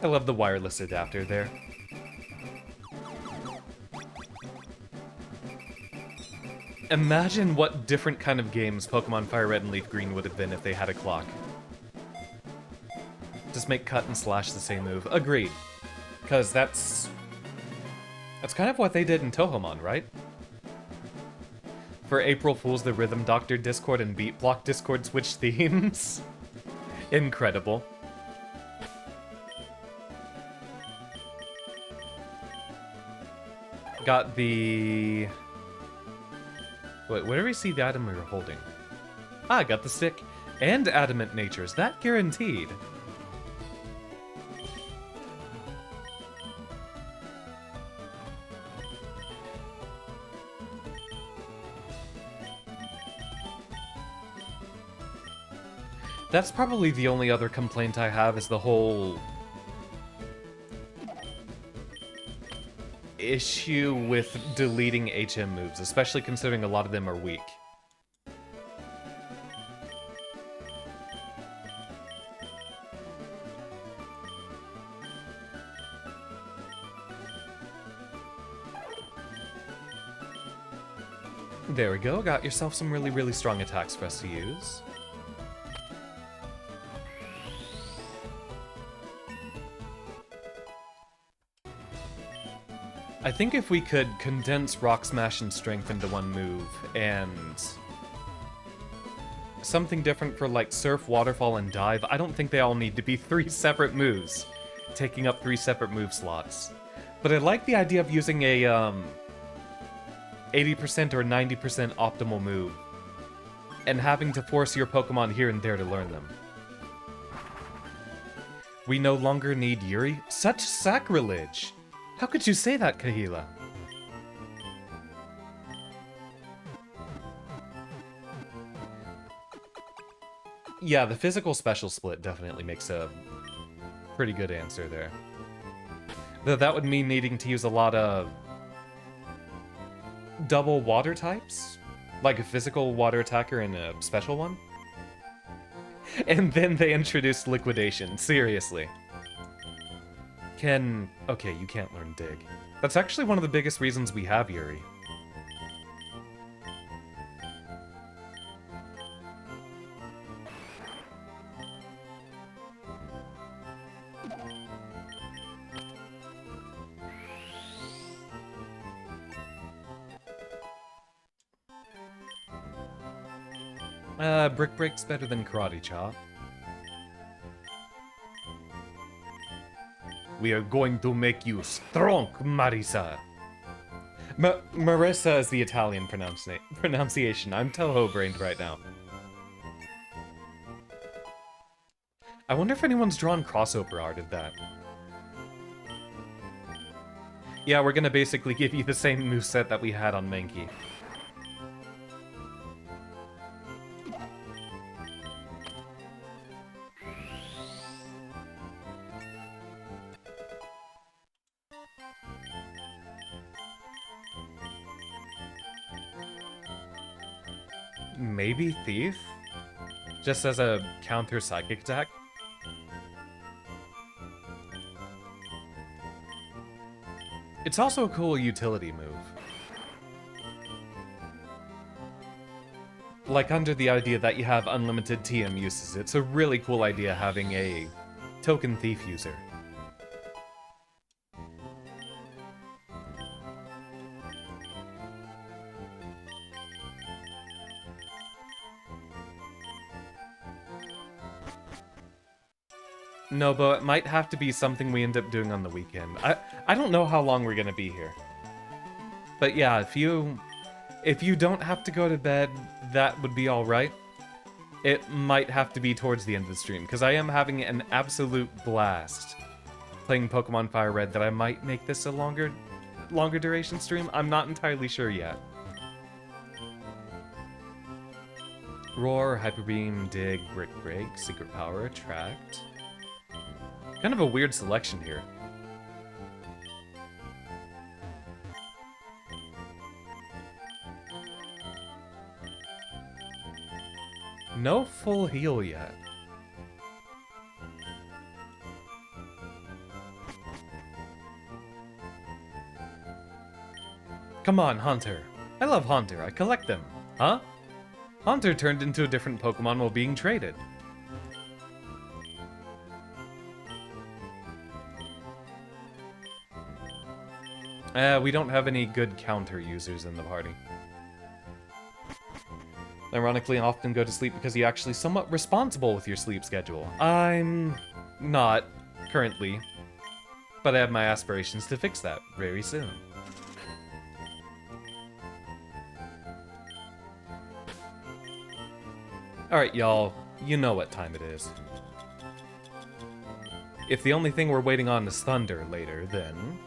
I love the wireless adapter there. Imagine what different kind of games Pokemon Fire Red and Leaf Green would have been if they had a clock. Just make cut and slash the same move. Agreed. Because that's kind of what they did in Tohomon, right? For April Fool's, the Rhythm Doctor Discord and Beat Block Discord switch themes. Incredible. Got the... Wait, where do we see the item we were holding? Ah, I got the stick. And Adamant Natures. That guaranteed. That's probably the only other complaint I have is the whole... issue with deleting HM moves, especially considering a lot of them are weak. There we go, got yourself some really, really strong attacks for us to use. I think if we could condense Rock Smash and Strength into one move, and something different for like Surf, Waterfall, and Dive, I don't think they all need to be 3 separate moves, taking up 3 separate move slots. But I like the idea of using a 80% or 90% optimal move, and having to force your Pokemon here and there to learn them. We no longer need Yuri? Such sacrilege! How could you say that, Kahila? Yeah, the physical special split definitely makes a pretty good answer there. Though that would mean needing to use a lot of double water types? Like a physical water attacker and a special one? And then they introduced liquidation, seriously. Okay, you can't learn Dig. That's actually one of the biggest reasons we have Yuri. Brick Break's better than Karate Chop. We are going to make you strong, Marisa. Marissa is the Italian pronunciation. I'm Toho-brained right now. I wonder if anyone's drawn crossover art of that. Yeah, we're gonna basically give you the same moveset that we had on Mankey. Maybe Thief? Just as a counter psychic attack? It's also a cool utility move. Like under the idea that you have unlimited TM uses, it's a really cool idea having a token thief user. No, but it might have to be something we end up doing on the weekend. I don't know how long we're gonna be here. But yeah, if you don't have to go to bed, that would be alright. It might have to be towards the end of the stream, because I am having an absolute blast playing Pokemon FireRed that I might make this a longer duration stream. I'm not entirely sure yet. Roar, Hyper Beam, Dig, Brick Break, Secret Power, Attract. Kind of a weird selection here. No full heal yet. Come on, Haunter. I love Haunter. I collect them. Huh? Haunter turned into a different Pokemon while being traded. We don't have any good counter users in the party. Ironically, I often go to sleep because you're actually somewhat responsible with your sleep schedule. I'm not, currently, but I have my aspirations to fix that very soon. Alright, y'all, you know what time it is. If the only thing we're waiting on is thunder later, then...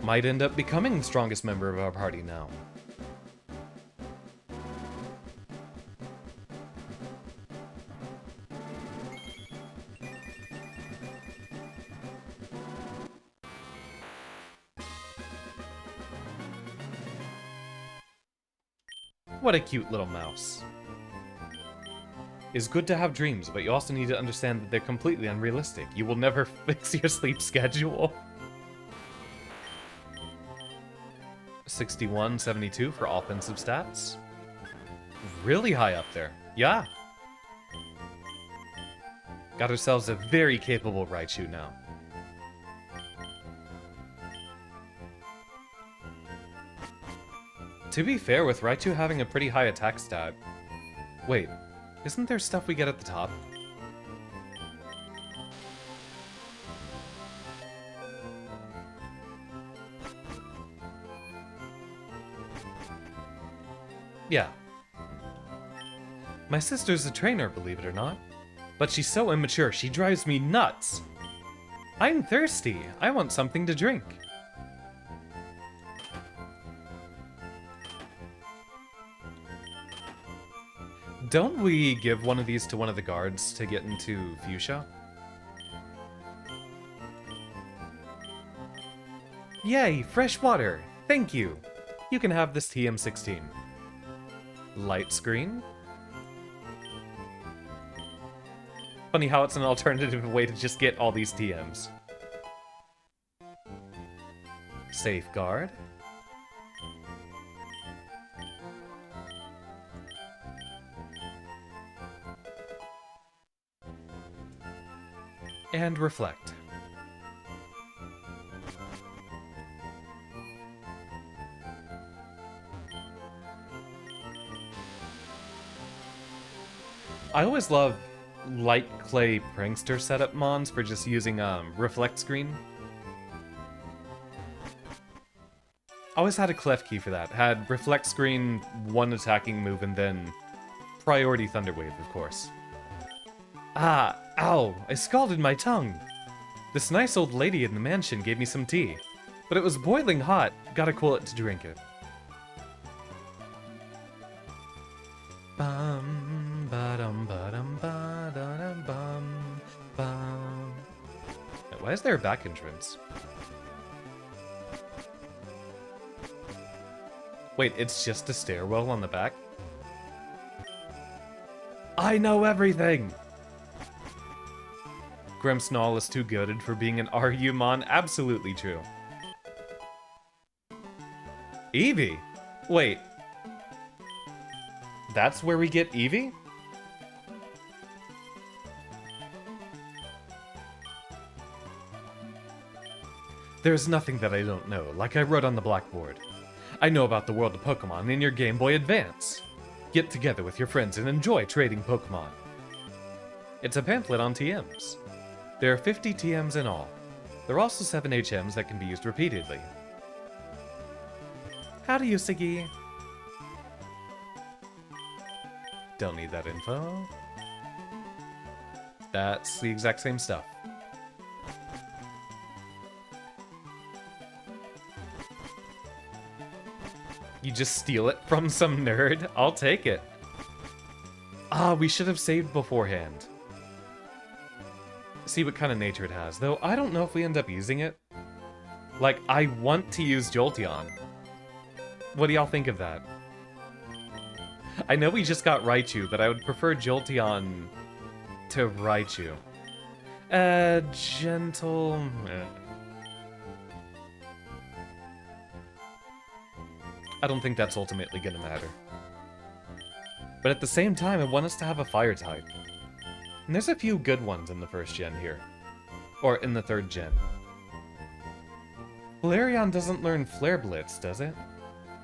might end up becoming the strongest member of our party now. What a cute little mouse. It's good to have dreams, but you also need to understand that they're completely unrealistic. You will never fix your sleep schedule. 61, 72 for offensive stats. Really high up there. Yeah. Got ourselves a very capable Raichu now. To be fair, with Raichu having a pretty high attack stat... Wait, isn't there stuff we get at the top? Yeah. My sister's a trainer, believe it or not. But she's so immature, she drives me nuts. I'm thirsty. I want something to drink. Don't we give one of these to one of the guards to get into Fuchsia? Yay, fresh water! Thank you! You can have this TM16. Light screen? Funny how it's an alternative way to just get all these TMs. Safeguard. And reflect. I always love light clay prankster setup mons for just using reflect screen. Always had a clef key for that. Had reflect screen, one attacking move, and then priority thunder wave, of course. Ah, ow, I scalded my tongue. This nice old lady in the mansion gave me some tea, but it was boiling hot. Gotta cool it to drink it. Bum, ba-dum, ba-dum, ba-dum, bum, bum. Why is there a back entrance? Wait, it's just a stairwell on the back? I know everything! Grimmsnarl is too goated for being an RU-mon. Absolutely true. Eevee? Wait. That's where we get Eevee? There's nothing that I don't know, like I wrote on the blackboard. I know about the world of Pokemon in your Game Boy Advance. Get together with your friends and enjoy trading Pokemon. It's a pamphlet on TMs. There are 50 TMs in all. There are also 7 HMs that can be used repeatedly. Howdy, Usagi. Don't need that info. That's the exact same stuff. You just steal it from some nerd? I'll take it. Ah, we should have saved beforehand. See what kind of nature it has. Though, I don't know if we end up using it. Like, I want to use Jolteon. What do y'all think of that? I know we just got Raichu, but I would prefer Jolteon to Raichu. Gentle... I don't think that's ultimately gonna matter. But at the same time, I want us to have a fire type. And there's a few good ones in the first gen here. Or in the third gen. Flareon doesn't learn Flare Blitz, does it?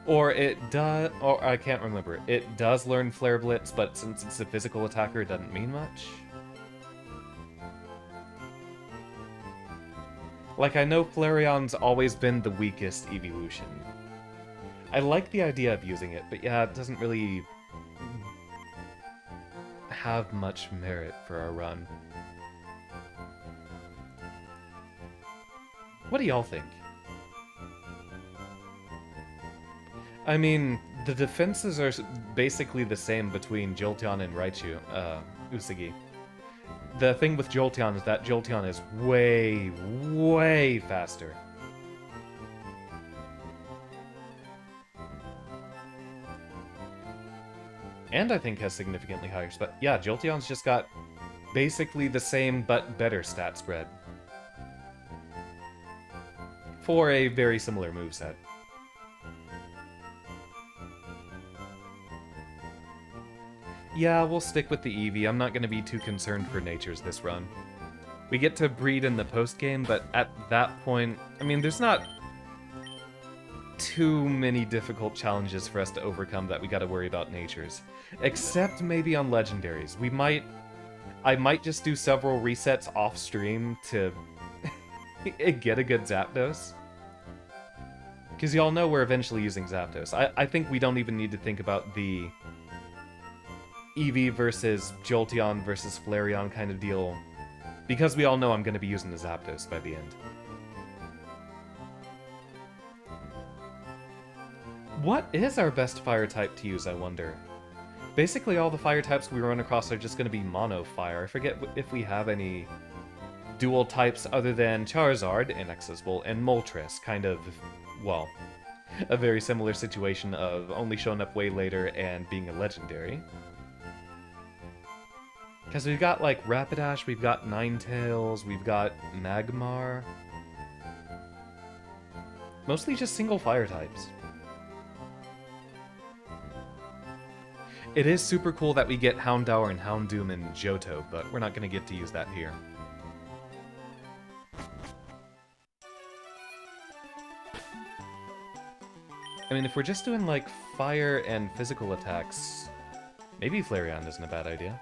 Or it does... Or I can't remember. It does learn Flare Blitz, but since it's a physical attacker, it doesn't mean much. Like, I know Flareon's always been the weakest evolution. I like the idea of using it, but yeah, it doesn't really have much merit for our run. What do y'all think? I mean, the defenses are basically the same between Jolteon and Raichu, Usagi. The thing with Jolteon is that Jolteon is way, way faster. And I think has significantly higher spread. Yeah, Jolteon's just got basically the same but better stat spread. For a very similar moveset. Yeah, we'll stick with the Eevee. I'm not going to be too concerned for natures this run. We get to breed in the post-game, but at that point, I mean, there's not too many difficult challenges for us to overcome that we gotta worry about natures. Except maybe on legendaries. I might just do several resets off stream to get a good Zapdos. Because y'all know we're eventually using Zapdos. I think we don't even need to think about the Eevee versus Jolteon versus Flareon kind of deal. Because we all know I'm going to be using the Zapdos by the end. What is our best fire type to use, I wonder? Basically, all the fire types we run across are just going to be mono fire. I forget if we have any dual types other than Charizard, inaccessible, and Moltres, kind of, well, a very similar situation of only showing up way later and being a legendary. Because we've got, like, Rapidash, we've got Ninetales, we've got Magmar. Mostly just single fire types. It is super cool that we get Houndour and Houndoom and Johto, but we're not going to get to use that here. I mean, if we're just doing, like, fire and physical attacks, maybe Flareon isn't a bad idea.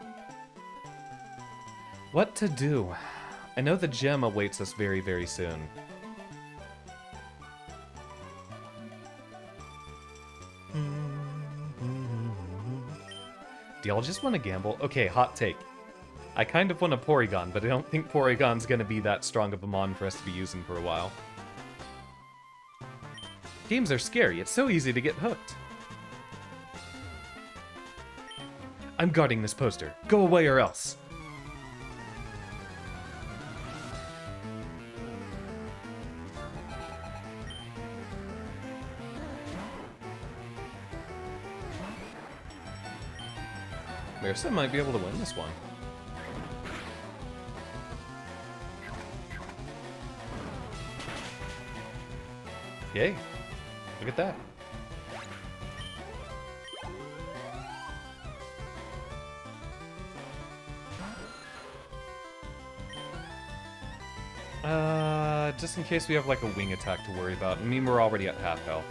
What to do? I know the gem awaits us very, very soon. Do y'all just want to gamble? Okay, hot take. I kind of want a Porygon, but I don't think Porygon's gonna be that strong of a mon for us to be using for a while. Games are scary. It's so easy to get hooked. I'm guarding this poster. Go away or else. Marissa might be able to win this one. Yay. Look at that. Just in case we have like a wing attack to worry about. I mean, we're already at half health.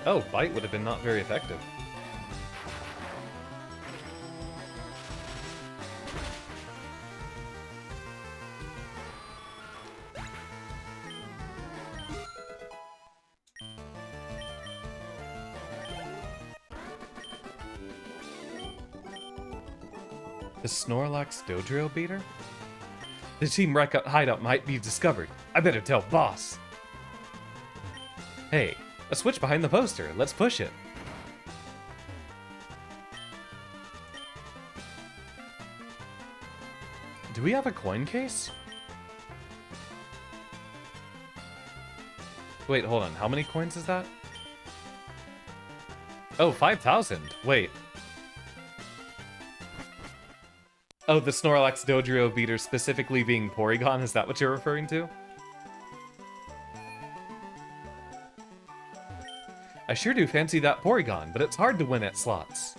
Oh, bite would have been not very effective. The Snorlax Dodrio beater? The team hideout might be discovered. I better tell boss. Hey, a switch behind the poster. Let's push it. Do we have a coin case? Wait, hold on. How many coins is that? Oh, 5,000. Wait. Oh, the Snorlax Dodrio beater specifically being Porygon, is that what you're referring to? I sure do fancy that Porygon, but it's hard to win at slots.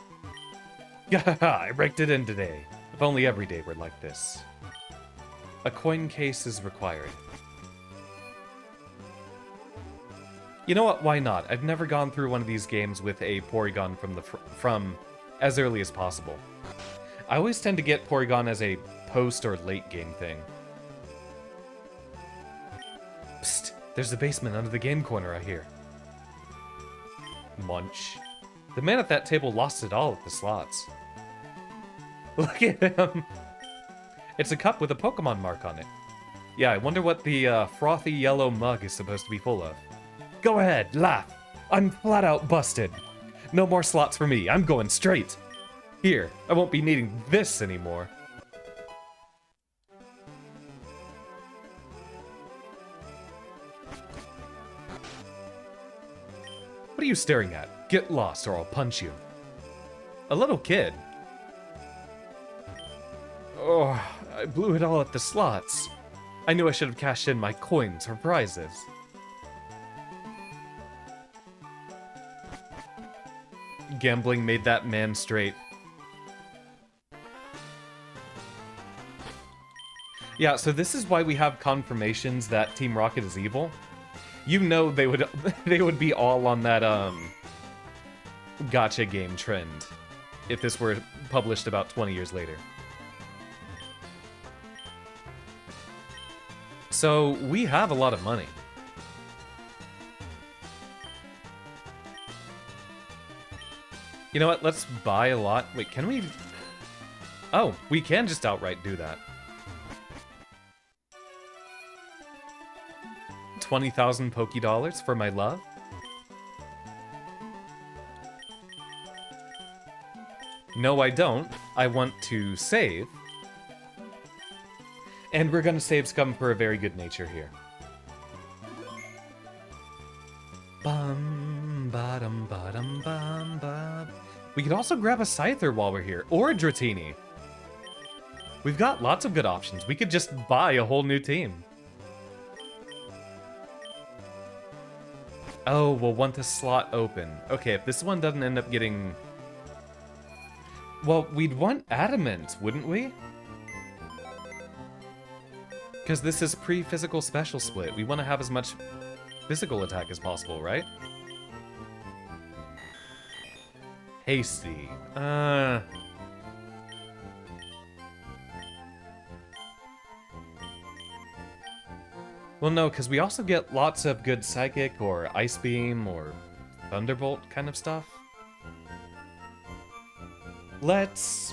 Yahaha, I raked it in today. If only every day were like this. A coin case is required. You know what, why not? I've never gone through one of these games with a Porygon from as early as possible. I always tend to get Porygon as a post or late game thing. Psst, there's a basement under the game corner, I hear. Munch. The man at that table lost it all at the slots. Look at him! It's a cup with a Pokemon mark on it. Yeah, I wonder what the frothy yellow mug is supposed to be full of. Go ahead, laugh! I'm flat out busted. No more slots for me, I'm going straight. Here, I won't be needing this anymore. What are you staring at? Get lost or I'll punch you. A little kid. Oh, I blew it all at the slots. I knew I should have cashed in my coins or prizes. Gambling made that man straight. Yeah, so this is why we have confirmations that Team Rocket is evil. You know they would be all on that gacha game trend if this were published about 20 years later. So we have a lot of money. You know what? Let's buy a lot. Wait, can we? Oh, we can just outright do that. 20,000 Poké-Dollars for my love? No, I don't. I want to save. And we're gonna save Scum for a very good nature here. Bum, ba-dum, ba-dum, bum, bum. We could also grab a Scyther while we're here, or a Dratini. We've got lots of good options. We could just buy a whole new team. Oh, we'll want the slot open. Okay, if this one doesn't end up getting... Well, we'd want Adamant, wouldn't we? Because this is pre-physical special split. We want to have as much physical attack as possible, right? Hasty. Well, no, because we also get lots of good Psychic or Ice Beam or Thunderbolt kind of stuff. Let's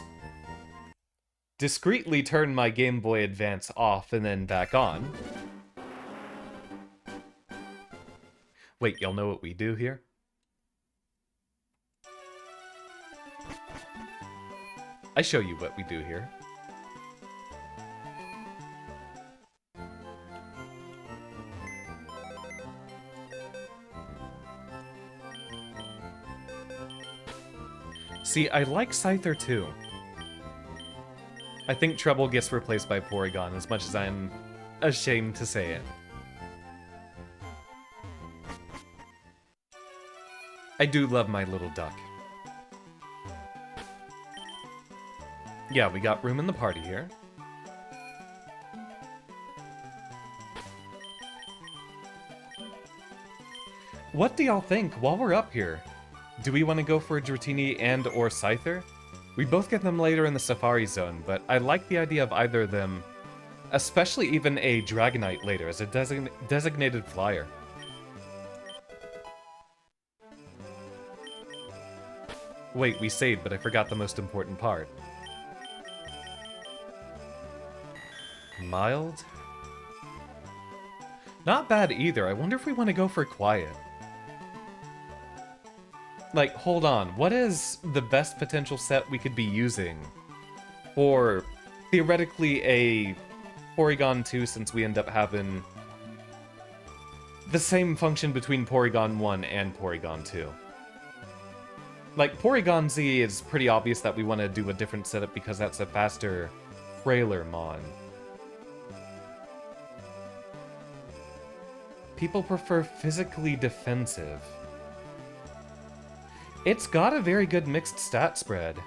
discreetly turn my Game Boy Advance off and then back on. Wait, y'all know what we do here? I show you what we do here. See, I like Scyther too. I think Treble gets replaced by Porygon, as much as I'm ashamed to say it. I do love my little duck. Yeah, we got room in the party here. What do y'all think while we're up here? Do we want to go for a Dratini and or Scyther? We both get them later in the Safari Zone, but I like the idea of either of them, especially even a Dragonite later as a designated flyer. Wait, we saved, but I forgot the most important part. Mild? Not bad either. I wonder if we want to go for quiet. Like, hold on. What is the best potential set we could be using for, theoretically, a Porygon 2, since we end up having the same function between Porygon 1 and Porygon 2? Like, Porygon Z is pretty obvious that we want to do a different setup because that's a faster, frailer Mon. People prefer physically defensive. It's got a very good mixed stat spread.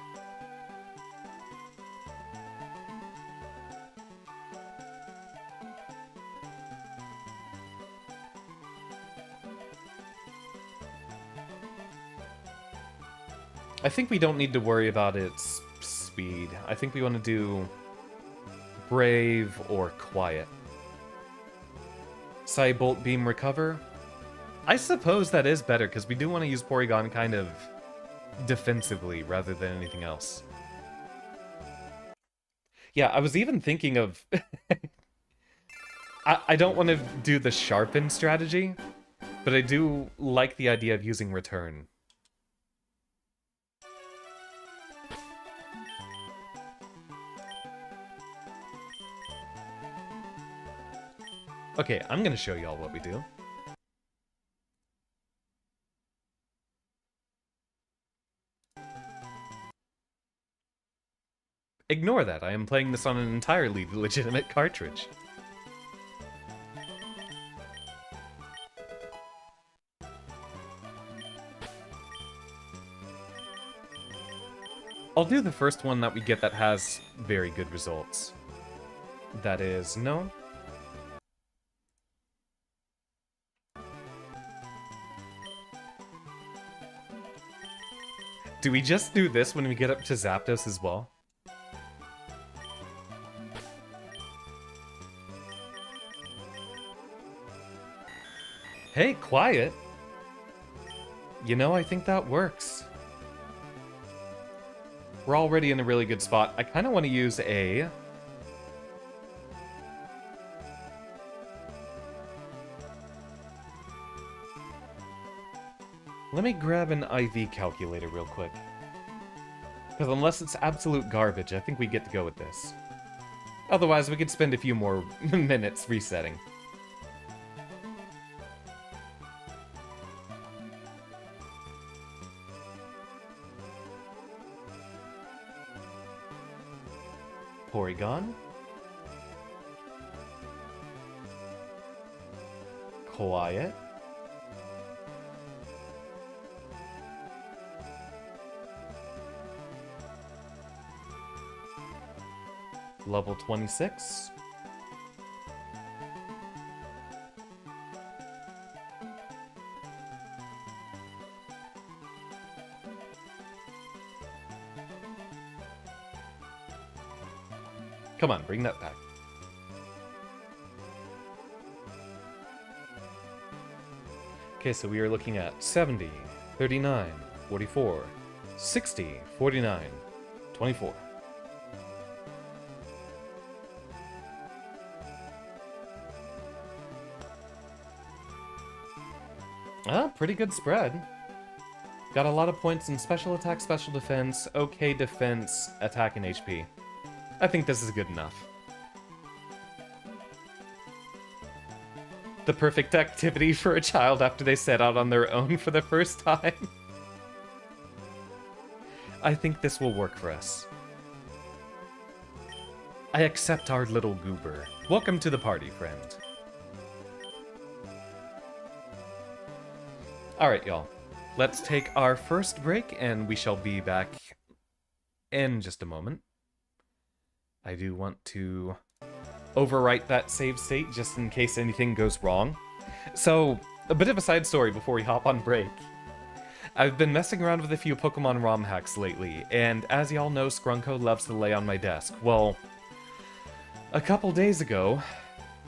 I think we don't need to worry about its speed. I think we want to do Brave or Quiet. Psybolt Beam Recover? I suppose that is better, because we do want to use Porygon kind of defensively rather than anything else. Yeah, I was even thinking of... I don't want to do the Sharpen strategy, but I do like the idea of using Return. Okay, I'm gonna show y'all what we do. Ignore that, I am playing this on an entirely legitimate cartridge. I'll do the first one that we get that has very good results. That is, no. Do we just do this when we get up to Zapdos as well? Hey, quiet! You know, I think that works. We're already in a really good spot. I kind of want to use a... Let me grab an IV calculator real quick. Because unless it's absolute garbage, I think we get to go with this. Otherwise, we could spend a few more minutes resetting. Porygon. Quiet. Level 26. Come on, bring that back. Okay, so we are looking at 70, 39, 44, 60, 49, 24. Ah, pretty good spread. Got a lot of points in special attack, special defense, okay defense, attack, and HP. I think this is good enough. The perfect activity for a child after they set out on their own for the first time. I think this will work for us. I accept our little goober. Welcome to the party, friend. Alright, y'all. Let's take our first break, and we shall be back in just a moment. I do want to overwrite that save state just in case anything goes wrong. So, A bit of a side story before we hop on break. I've been messing around with a few Pokemon ROM hacks lately, and as y'all know, Scrunko loves to lay on my desk. Well, a couple days ago,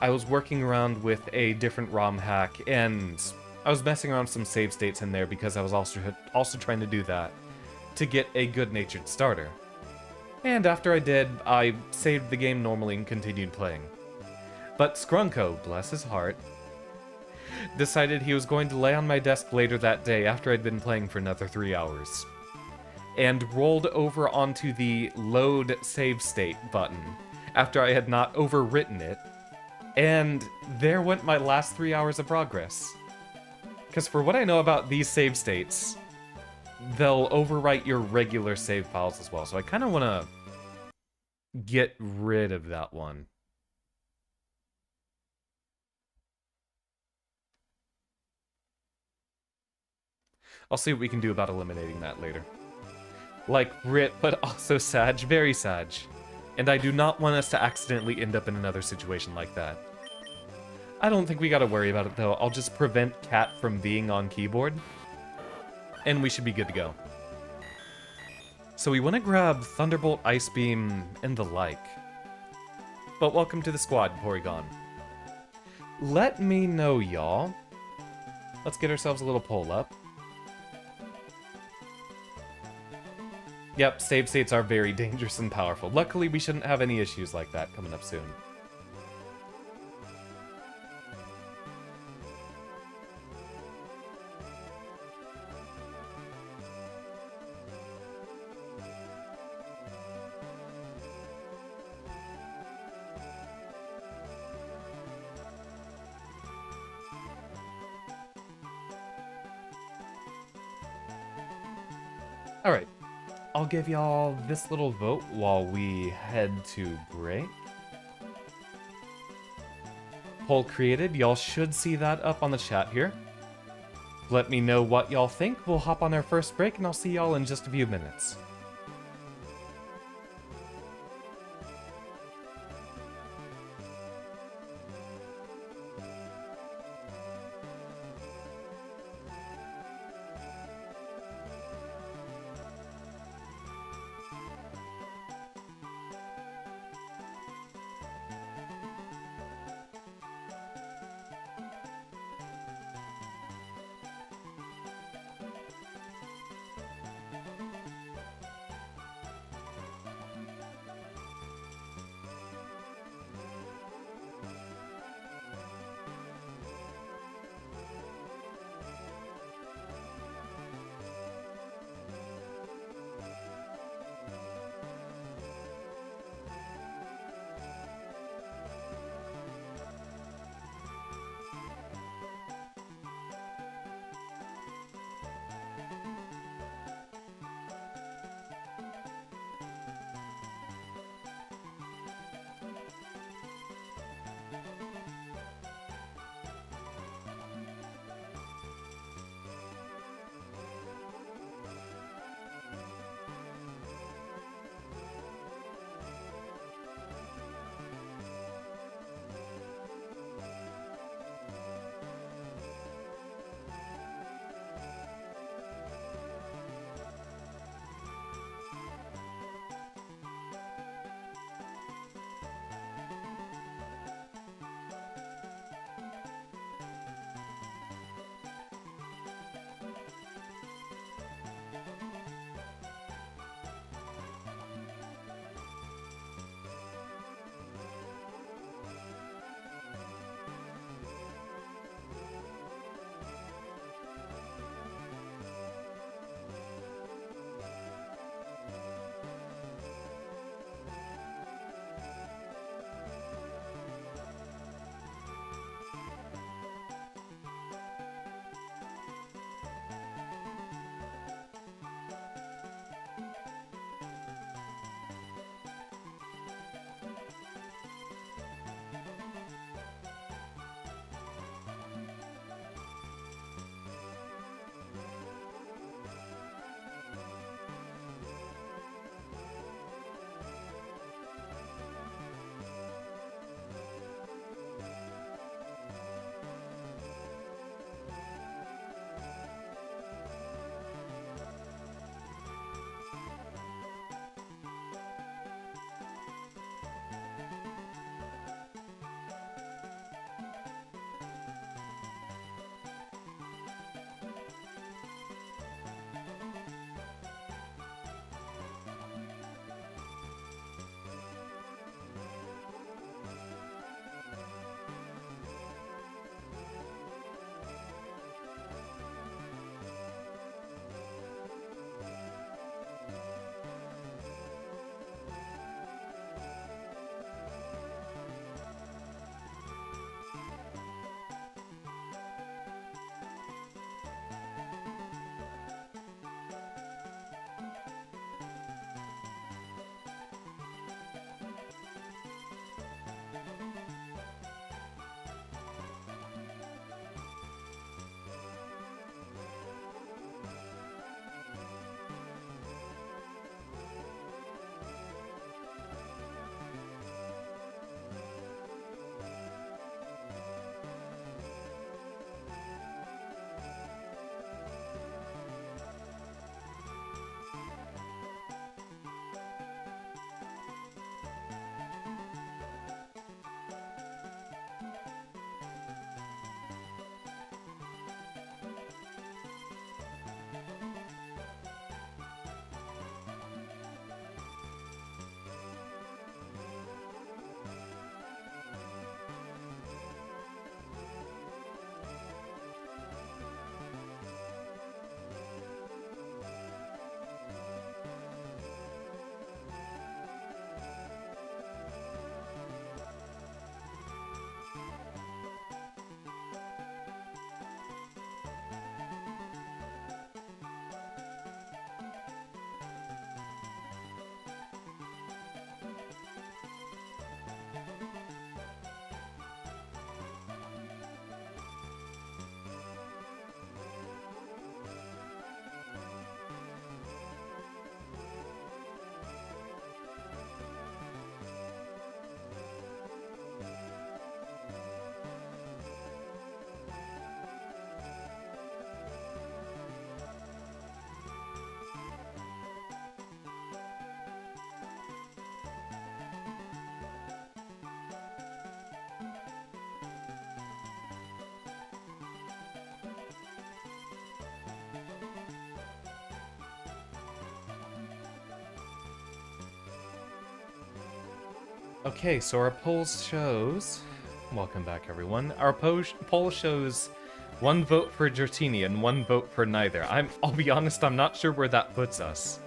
I was working around with a different ROM hack, and I was messing around with some save states in there because I was also trying to do that to get a good-natured starter. And after I did, I saved the game normally and continued playing. But Scrunko, bless his heart, decided he was going to lay on my desk later that day after I'd been playing for another 3 hours, and rolled over onto the load save state button after I had not overwritten it, and there went my last 3 hours of progress. Because for what I know about these save states, they'll overwrite your regular save files as well, so I kind of want to get rid of that one. I'll see what we can do about eliminating that later. Like, RIP, but also Sag, very Sag. And I do not want us to accidentally end up in another situation like that. I don't think we gotta worry about it, though. I'll just prevent Cat from being on keyboard, and we should be good to go. So we want to grab Thunderbolt, Ice Beam, and the like. But welcome to the squad, Porygon. Let me know, y'all. Let's get ourselves a little poll up. Yep, save states are very dangerous and powerful. Luckily, we shouldn't have any issues like that coming up soon. Alright, I'll give y'all this little vote while we head to break. Poll created, y'all should see that up on the chat here. Let me know what y'all think. We'll hop on our first break and I'll see y'all in just a few minutes. Okay, so our poll shows... Welcome back, everyone. Our poll shows 1 vote for Dratini and 1 vote for neither. I'll be honest, I'm not sure where that puts us.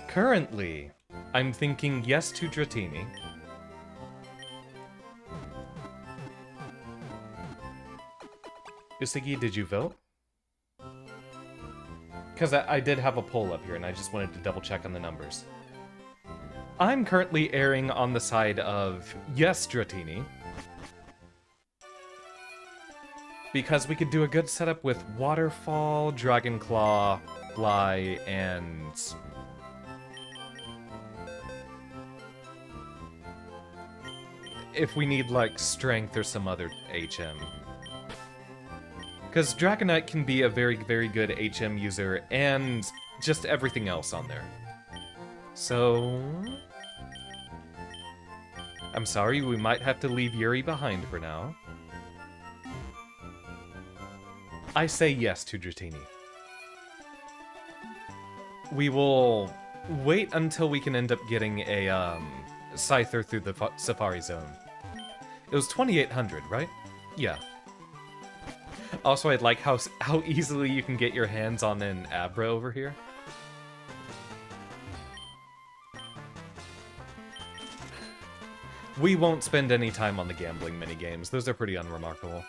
Currently, I'm thinking yes to Dratini. Usagi, did you vote? Because I did have a poll up here, and I just wanted to double check on the numbers. I'm currently erring on the side of yes, Dratini. Because we could do a good setup with Waterfall, Dragon Claw, Fly, and... if we need, like, Strength or some other HM. Because Dragonite can be a very, very good HM user, and just everything else on there. So... I'm sorry, we might have to leave Yuri behind for now. I say yes to Dratini. We will wait until we can end up getting a Scyther through the Safari Zone. It was 2,800, right? Yeah. Also, I'd like how easily you can get your hands on an Abra over here. We won't spend any time on the gambling minigames. Those are pretty unremarkable.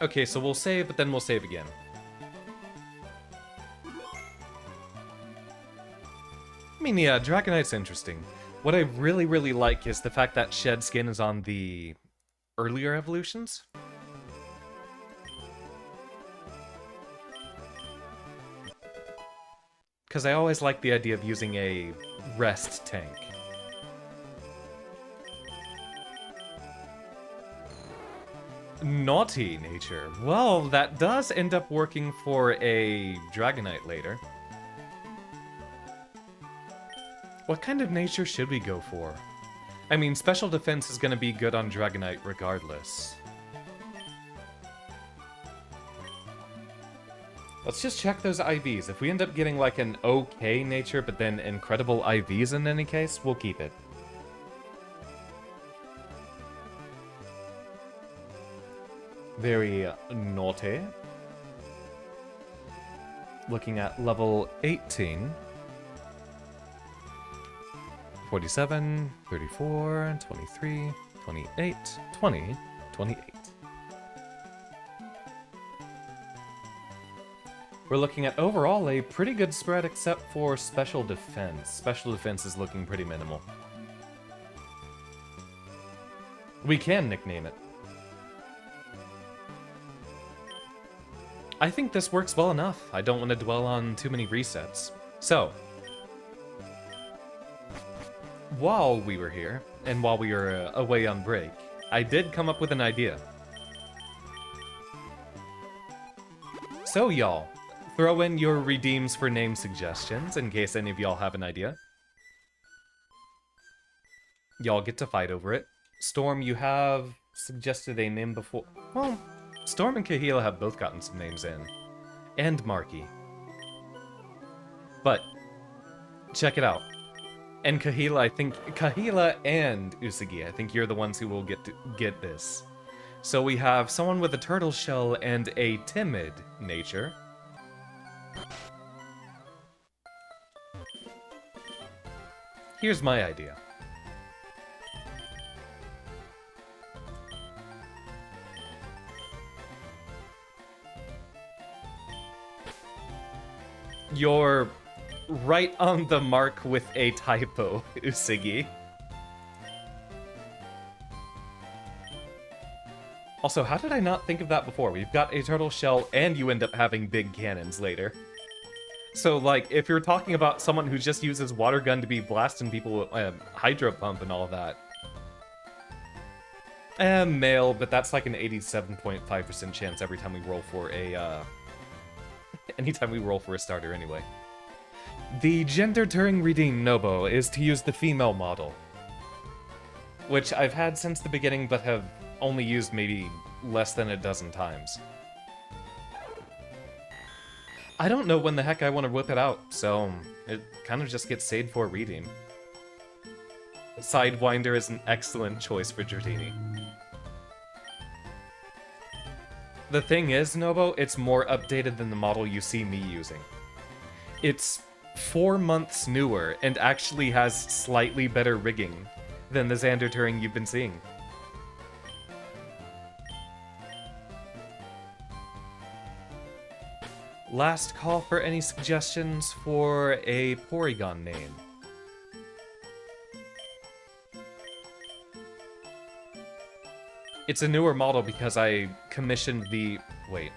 Okay, so we'll save, but then we'll save again. I mean, yeah, Dragonite's interesting. What I really, really like is the fact that Shed Skin is on the earlier evolutions. Because I always like the idea of using a rest tank. Naughty nature. Well, that does end up working for a Dragonite later. What kind of nature should we go for? I mean, special defense is going to be good on Dragonite regardless. Let's just check those IVs. If we end up getting like an okay nature, but then incredible IVs in any case, we'll keep it. Very naughty. Looking at level 18. 47, 34, 23, 28, 20, 28. We're looking at overall a pretty good spread except for special defense. Special defense is looking pretty minimal. We can nickname it. I think this works well enough. I don't want to dwell on too many resets. So, while we were here, and while we were away on break, I did come up with an idea. So y'all, throw in your redeems for name suggestions, in case any of y'all have an idea. Y'all get to fight over it. Storm, you have suggested a name before. Well, Storm and Kahila have both gotten some names in. And Marky. But, check it out. And Kahila, I think, Kahila and Usagi, I think you're the ones who will get this. So we have someone with a turtle shell and a timid nature. Here's my idea. You're right on the mark with a typo, Usagi. Also, how did I not think of that before? We've got a turtle shell and you end up having big cannons later. So, like, if you're talking about someone who just uses water gun to be blasting people with hydro pump and all of that. Male, but that's like an 87.5% chance every time we roll for a, anytime we roll for a starter anyway. The gender-turing redeem Nobo is to use the female model, which I've had since the beginning but have only used maybe less than a dozen times. I don't know when the heck I want to whip it out, so it kind of just gets saved for reading. Sidewinder is an excellent choice for Dratini. The thing is, Nobo, it's more updated than the model you see me using. It's 4 months newer and actually has slightly better rigging than the Xander Turing you've been seeing. Last call for any suggestions for a Porygon name. It's a newer model because I commissioned the... Wait.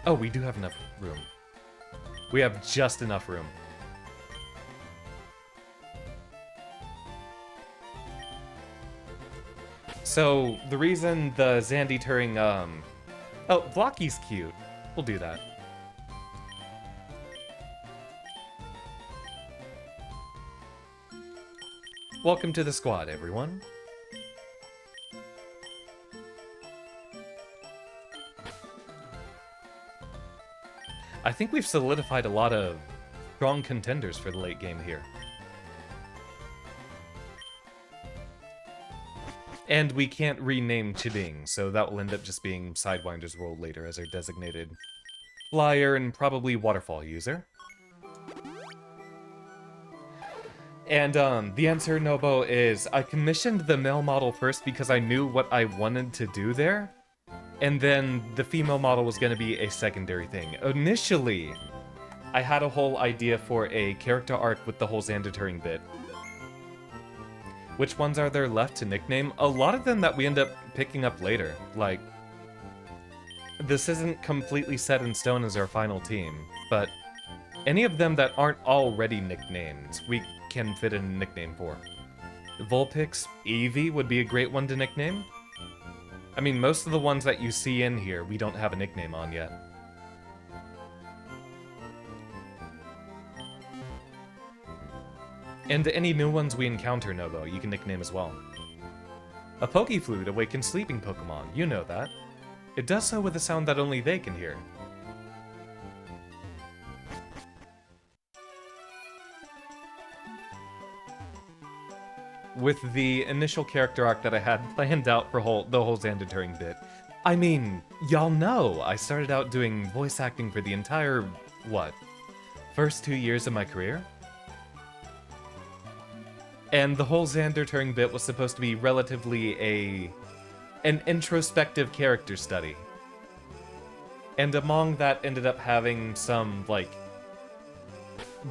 Oh, we do have enough room. We have just enough room. So, the reason the Xandy Turing, Oh, Blocky's cute. We'll do that. Welcome to the squad, everyone. I think we've solidified a lot of strong contenders for the late game here. And we can't rename Chiding, so that will end up just being Sidewinder's role later as our designated flyer and probably waterfall user. And the answer, Nobo, is I commissioned the male model first because I knew what I wanted to do there. And then the female model was going to be a secondary thing. Initially, I had a whole idea for a character arc with the whole Xander Turing bit. Which ones are there left to nickname? A lot of them that we end up picking up later. Like, this isn't completely set in stone as our final team, but any of them that aren't already nicknamed, we can fit in a nickname for. Vulpix, Eevee would be a great one to nickname. I mean, most of the ones that you see in here, we don't have a nickname on yet. And any new ones we encounter, Nobo, you can nickname as well. A Pokeflute awakens sleeping Pokemon, you know that. It does so with a sound that only they can hear. With the initial character arc that I had planned out for the whole Xander Turing bit. I mean, y'all know I started out doing voice acting for the entire, what, first 2 years of my career? And the whole Xander Turing bit was supposed to be relatively an introspective character study. And among that ended up having some, like,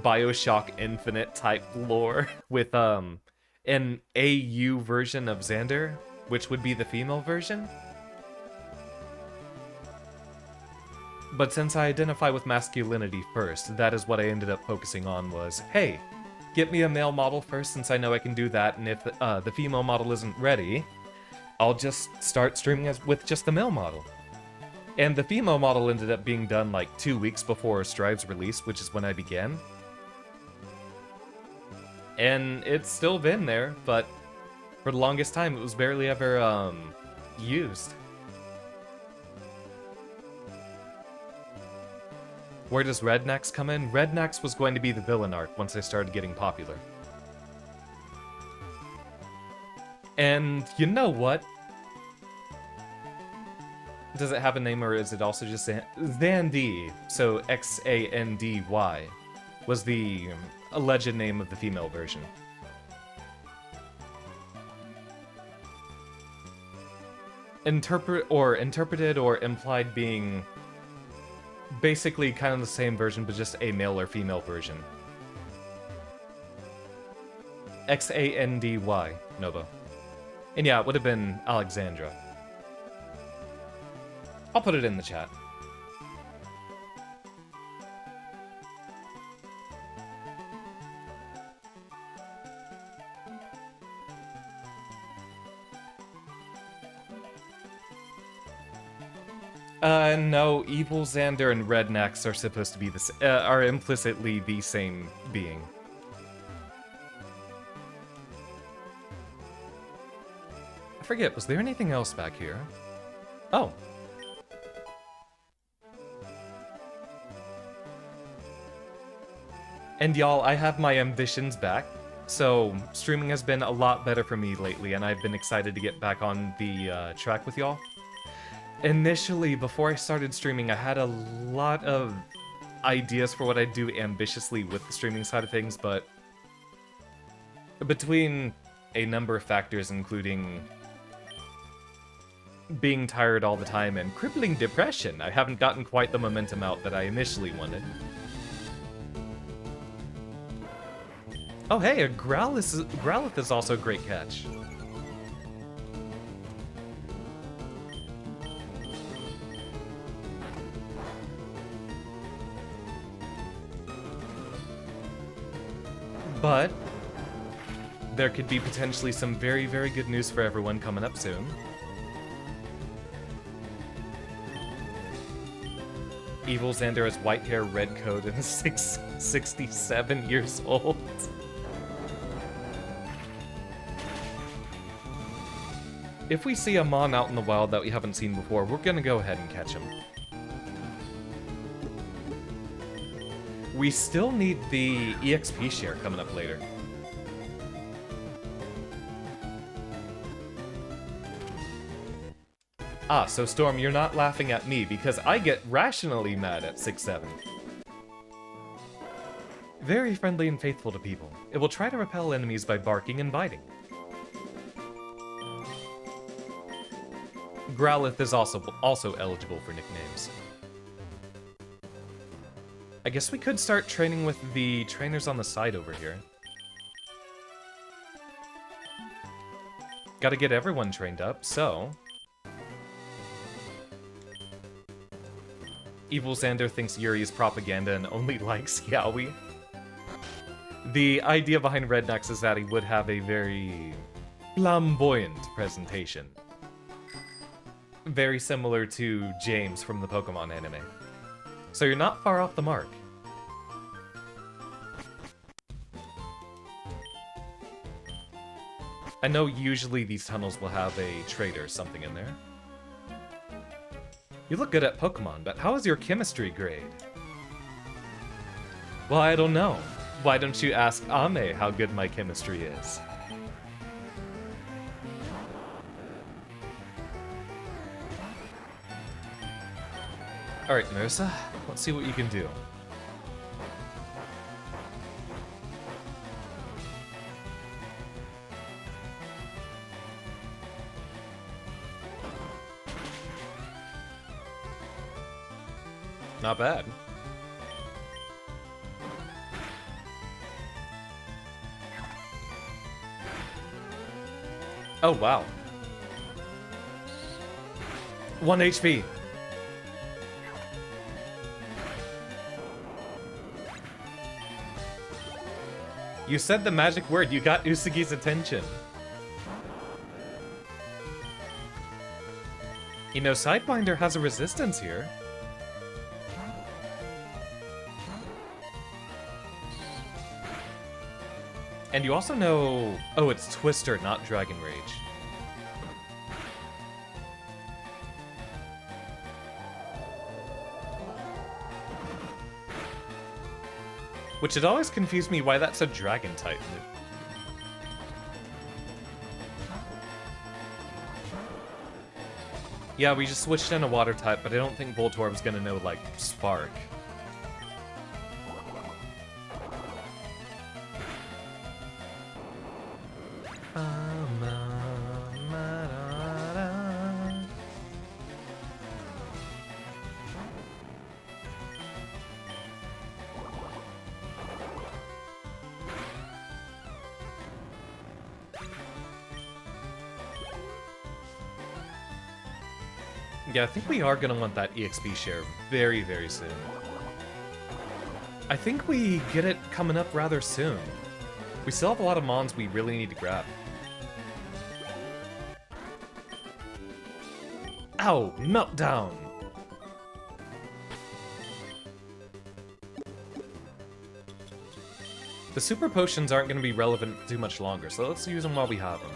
BioShock Infinite type lore with, an AU version of Xander, which would be the female version. But since I identify with masculinity first, that is what I ended up focusing on was, hey, get me a male model first since I know I can do that, and if the female model isn't ready, I'll just start streaming with just the male model. And the female model ended up being done like 2 weeks before Strive's release, which is when I began. And it's still been there, but for the longest time it was barely ever used. Where does Rednax come in? Rednax was going to be the villain arc once I started getting popular. And you know what? Does it have a name or is it also just Xandy? So Xandy was the alleged name of the female version. Interpreted or implied being basically kind of the same version, but just a male or female version. Xandy, Nova. And yeah, it would have been Alexandra. I'll put it in the chat. No, Evil Xander and Rednax are supposed to be are implicitly the same being. I forget, was there anything else back here? Oh. And y'all, I have my ambitions back. So, streaming has been a lot better for me lately, and I've been excited to get back on the track with y'all. Initially, before I started streaming, I had a lot of ideas for what I'd do ambitiously with the streaming side of things, but between a number of factors, including being tired all the time and crippling depression, I haven't gotten quite the momentum out that I initially wanted. Oh hey, a Growlithe is also a great catch. But there could be potentially some very, very good news for everyone coming up soon. Evil Xander has white hair, red coat, and is 67 years old. If we see a Mon out in the wild that we haven't seen before, we're gonna go ahead and catch him. We still need the EXP share coming up later. Ah, so Storm, you're not laughing at me because I get rationally mad at 6-7. Very friendly and faithful to people. It will try to repel enemies by barking and biting. Growlithe is also eligible for nicknames. I guess we could start training with the trainers on the side over here. Gotta get everyone trained up, so... Evil Xander thinks Yuri is propaganda and only likes Yowie. The idea behind Rednex is that he would have a very flamboyant presentation. Very similar to James from the Pokemon anime. So you're not far off the mark. I know usually these tunnels will have a trait or something in there. You look good at Pokemon, but how is your chemistry grade? Well, I don't know. Why don't you ask Ame how good my chemistry is? Alright, Marissa, let's see what you can do. Not bad. Oh, wow. 1 HP. You said the magic word. You got Usagi's attention. You know, Sidewinder has a resistance here. And you also know... Oh, it's Twister, not Dragon Rage. Which had always confused me why that's a Dragon type. Yeah, we just switched in a Water type, but I don't think Voltorb's gonna know, like, Spark. Yeah, I think we are gonna want that EXP share very, very soon. I think we get it coming up rather soon. We still have a lot of mons we really need to grab. Ow! Meltdown! The super potions aren't going to be relevant too much longer, so let's use them while we have them.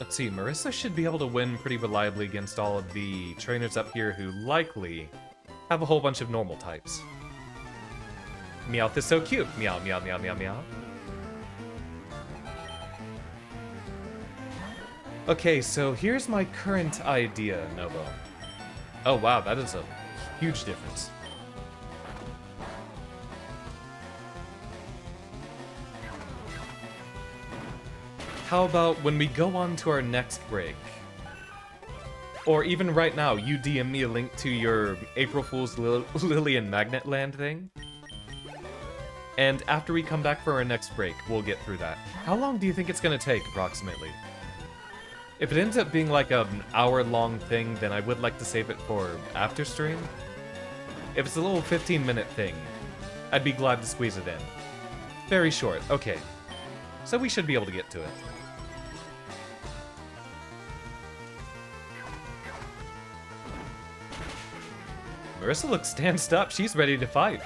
Let's see, Marissa should be able to win pretty reliably against all of the trainers up here who likely have a whole bunch of normal types. Meowth is so cute. Meow, meow, meow, meow, meow. Okay, so here's my current idea, Novo. Oh wow, that is a huge difference. How about when we go on to our next break? Or even right now, you DM me a link to your April Fool's Lily and Magnet Land thing. And after we come back for our next break, we'll get through that. How long do you think it's gonna take, approximately? If it ends up being like an hour-long thing, then I would like to save it for after stream. If it's a little 15-minute thing, I'd be glad to squeeze it in. Very short, okay. So we should be able to get to it. Marissa looks danced up, she's ready to fight.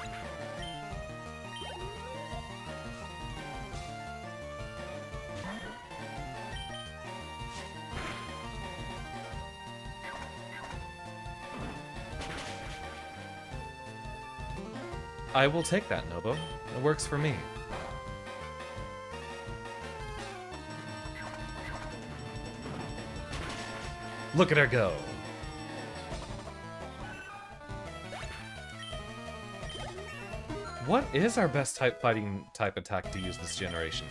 I will take that, Nobo. It works for me. Look at her go! What is our best fighting type attack to use this generation?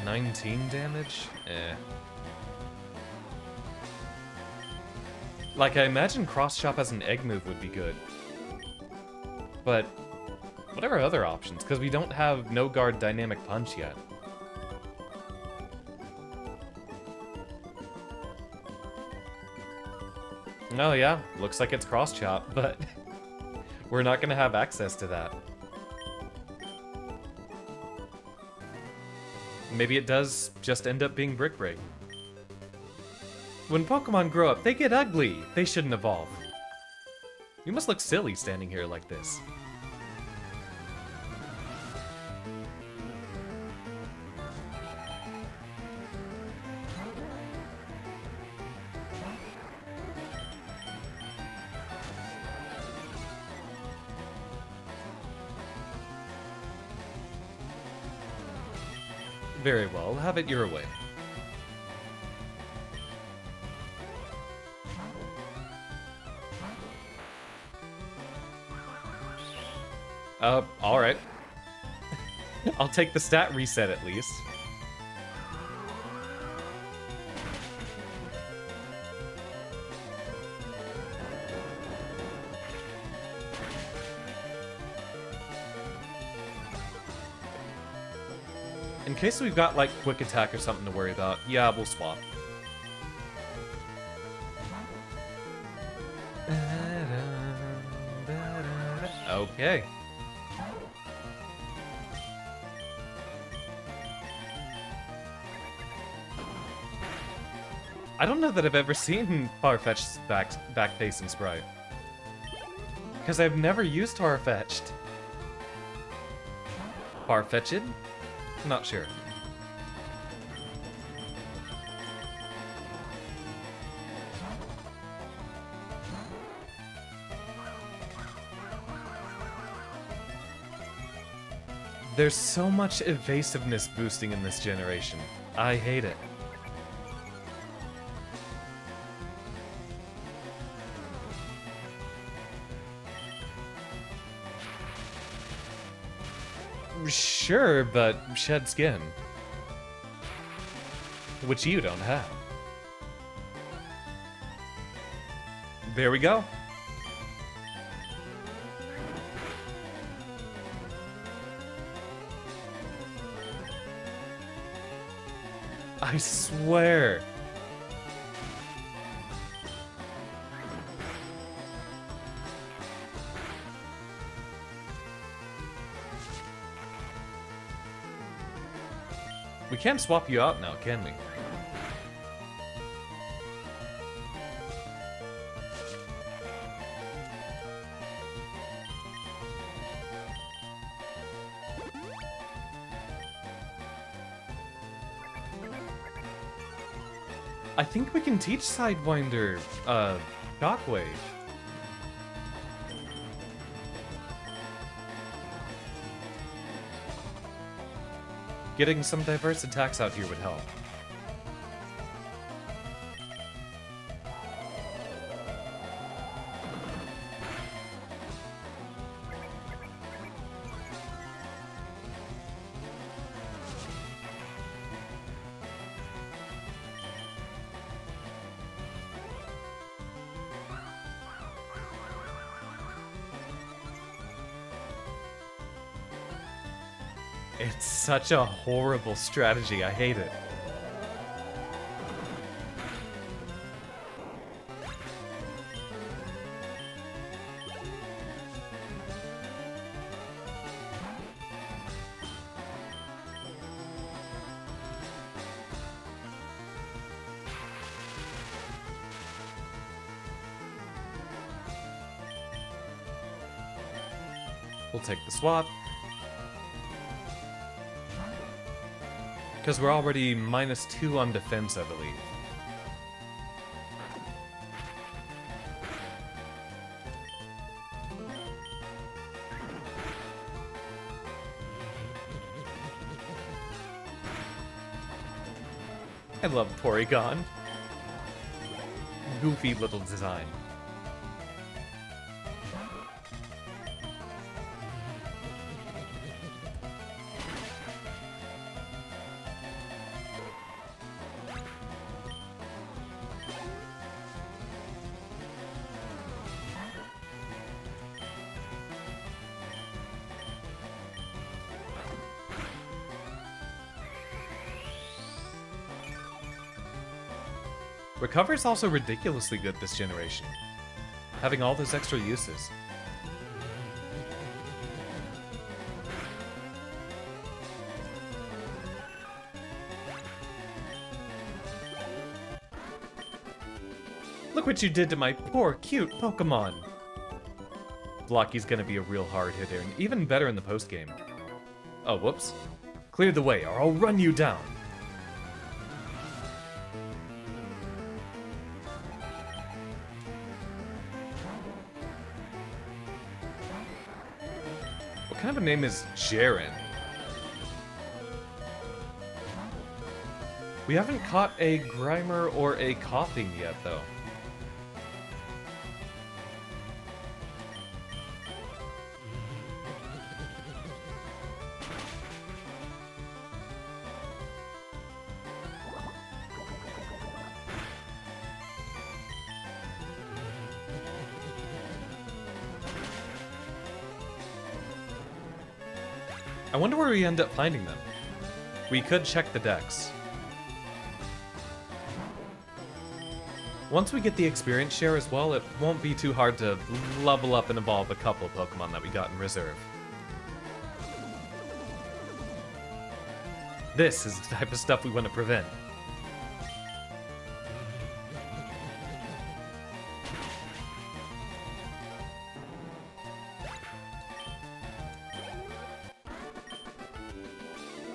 19 damage? Eh. Like, I imagine Cross Chop as an egg move would be good. But, what are our other options? Because we don't have No Guard Dynamic Punch yet. Oh yeah, looks like it's Cross Chop, but we're not gonna have access to that. Maybe it does just end up being Brick Break. When Pokemon grow up, they get ugly. They shouldn't evolve. You must look silly standing here like this. Very well, have it your way. Alright. I'll take the stat reset at least. In case we've got, like, quick attack or something to worry about, yeah, we'll swap. Okay. I don't know that I've ever seen Farfetched's back-facing sprite. Because I've never used Farfetched. Farfetched? Not sure. There's so much evasiveness boosting in this generation. I hate it. Sure, but shed skin. Which you don't have. There we go. I swear. We can't swap you out now, can we? I think we can teach Sidewinder, Shockwave. Getting some diverse attacks out here would help. It's such a horrible strategy, I hate it. We'll take the swap. Because we're already -2 on defense, I believe. I love Porygon. Goofy little design. Recover's also ridiculously good this generation, having all those extra uses. Look what you did to my poor, cute Pokemon! Blocky's gonna be a real hard hitter, and even better in the postgame. Oh, whoops. Clear the way, or I'll run you down! What kind of a name is Jaren? We haven't caught a Grimer or a Coughing yet, though. I wonder where we end up finding them. We could check the decks. Once we get the experience share as well, it won't be too hard to level up and evolve a couple of Pokemon that we got in reserve. This is the type of stuff we want to prevent.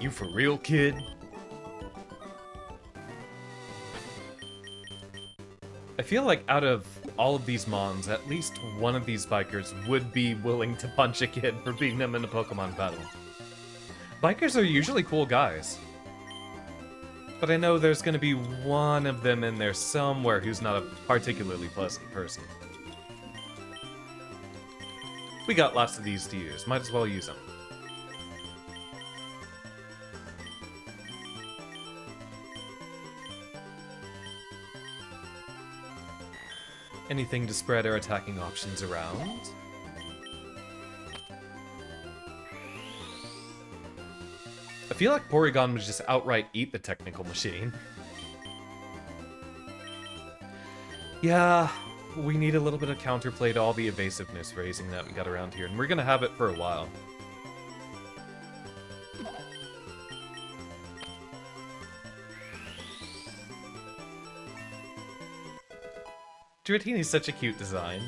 You for real, kid? I feel like out of all of these Mons, at least one of these bikers would be willing to punch a kid for beating them in a Pokemon battle. Bikers are usually cool guys. But I know there's gonna be one of them in there somewhere who's not a particularly pleasant person. We got lots of these to use, might as well use them. Anything to spread our attacking options around? I feel like Porygon would just outright eat the technical machine. Yeah, we need a little bit of counterplay to all the evasiveness raising that we got around here, and we're gonna have it for a while. Dratini's such a cute design.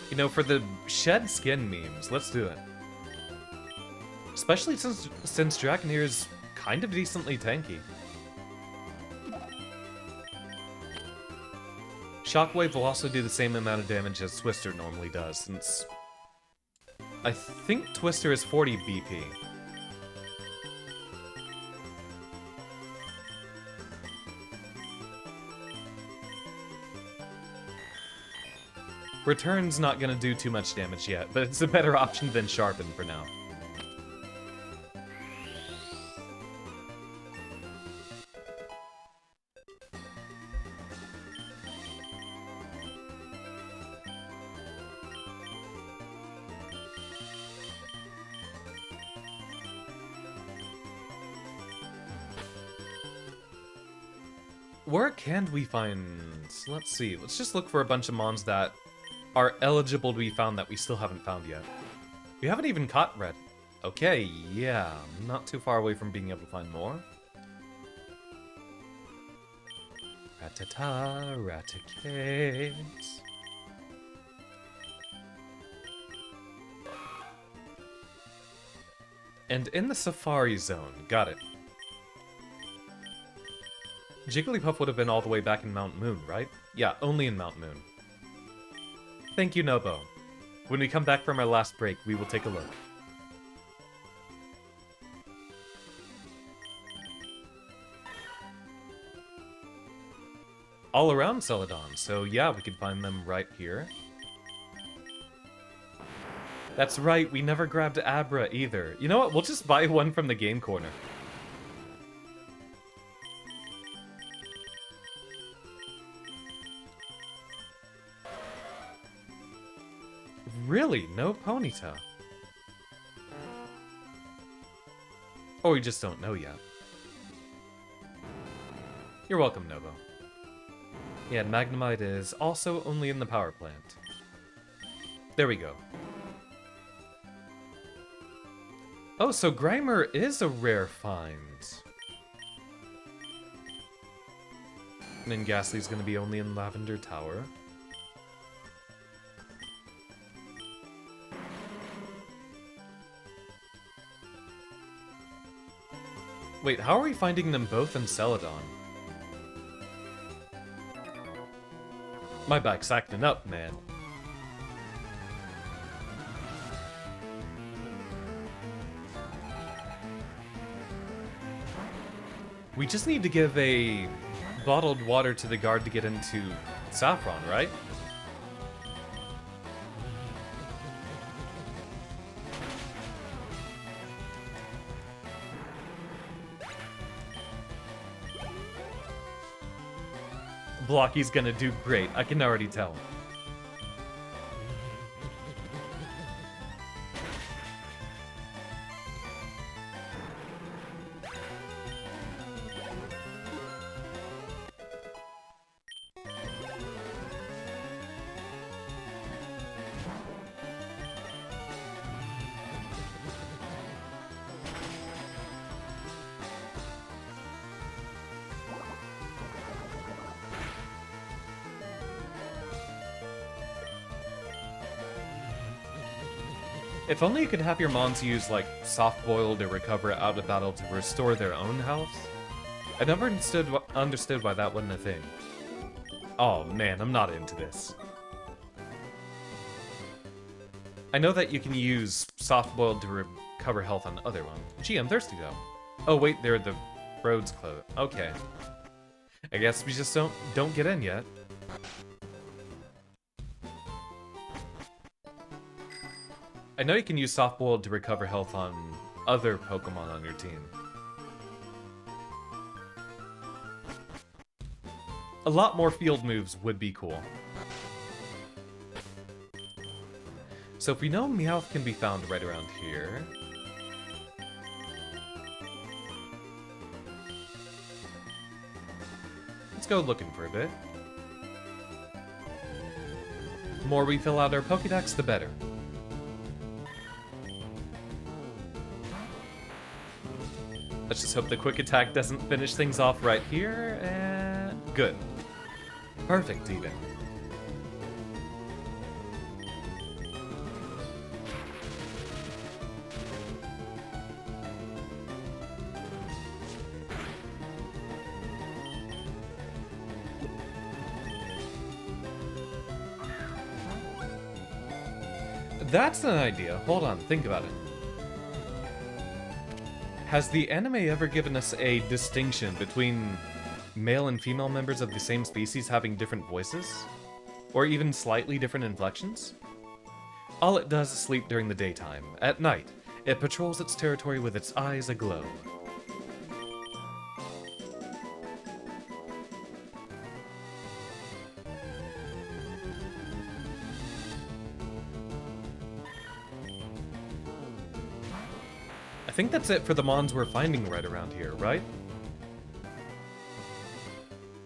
You know, for the shed skin memes, let's do it. Especially since Dragonair's kind of decently tanky. Shockwave will also do the same amount of damage as Twister normally does, since I think Twister is 40 BP. Return's not gonna do too much damage yet, but it's a better option than Sharpen for now. Where can we find... Let's see, let's just look for a bunch of mons that are eligible to be found that we still haven't found yet. We haven't even caught Red. Okay, yeah, not too far away from being able to find more. Ratata, raticate. And in the Safari Zone, got it. Jigglypuff would have been all the way back in Mount Moon, right? Yeah, only in Mount Moon. Thank you, Nobo. When we come back from our last break, we will take a look. All around Celadon, so yeah, we could find them right here. That's right, we never grabbed Abra either. You know what, we'll just buy one from the game corner. Really? No Ponyta? Or we just don't know yet. You're welcome, Nobo. Yeah, Magnemite is also only in the power plant. There we go. Oh, so Grimer is a rare find. And then Ghastly's gonna be only in Lavender Tower. Wait, how are we finding them both in Celadon? My back's acting up, man. We just need to give a bottled water to the guard to get into Saffron, right? Blocky's gonna do great, I can already tell. If only you could have your mons use, like, soft boil to recover out of battle to restore their own health. I never understood why that wasn't a thing. Oh man, I'm not into this. I know that you can use soft boiled to recover health on other ones. Gee, I'm thirsty though. Oh wait, the road's closed. Okay. I guess we just don't get in yet. I know you can use soft boiled to recover health on other Pokemon on your team. A lot more field moves would be cool. So if we know Meowth can be found right around here... let's go looking for a bit. The more we fill out our Pokédex, the better. Let's just hope the quick attack doesn't finish things off right here, and... good. Perfect, even. That's an idea. Hold on, think about it. Has the anime ever given us a distinction between male and female members of the same species having different voices? Or even slightly different inflections? All it does is sleep during the daytime. At night, it patrols its territory with its eyes aglow. I think that's it for the mons we're finding right around here, right?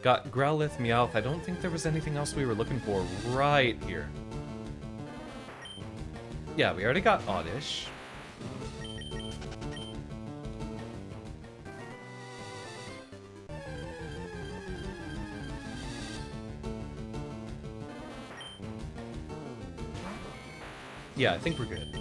Got Growlithe, Meowth. I don't think there was anything else we were looking for right here. Yeah, we already got Oddish. Yeah, I think we're good.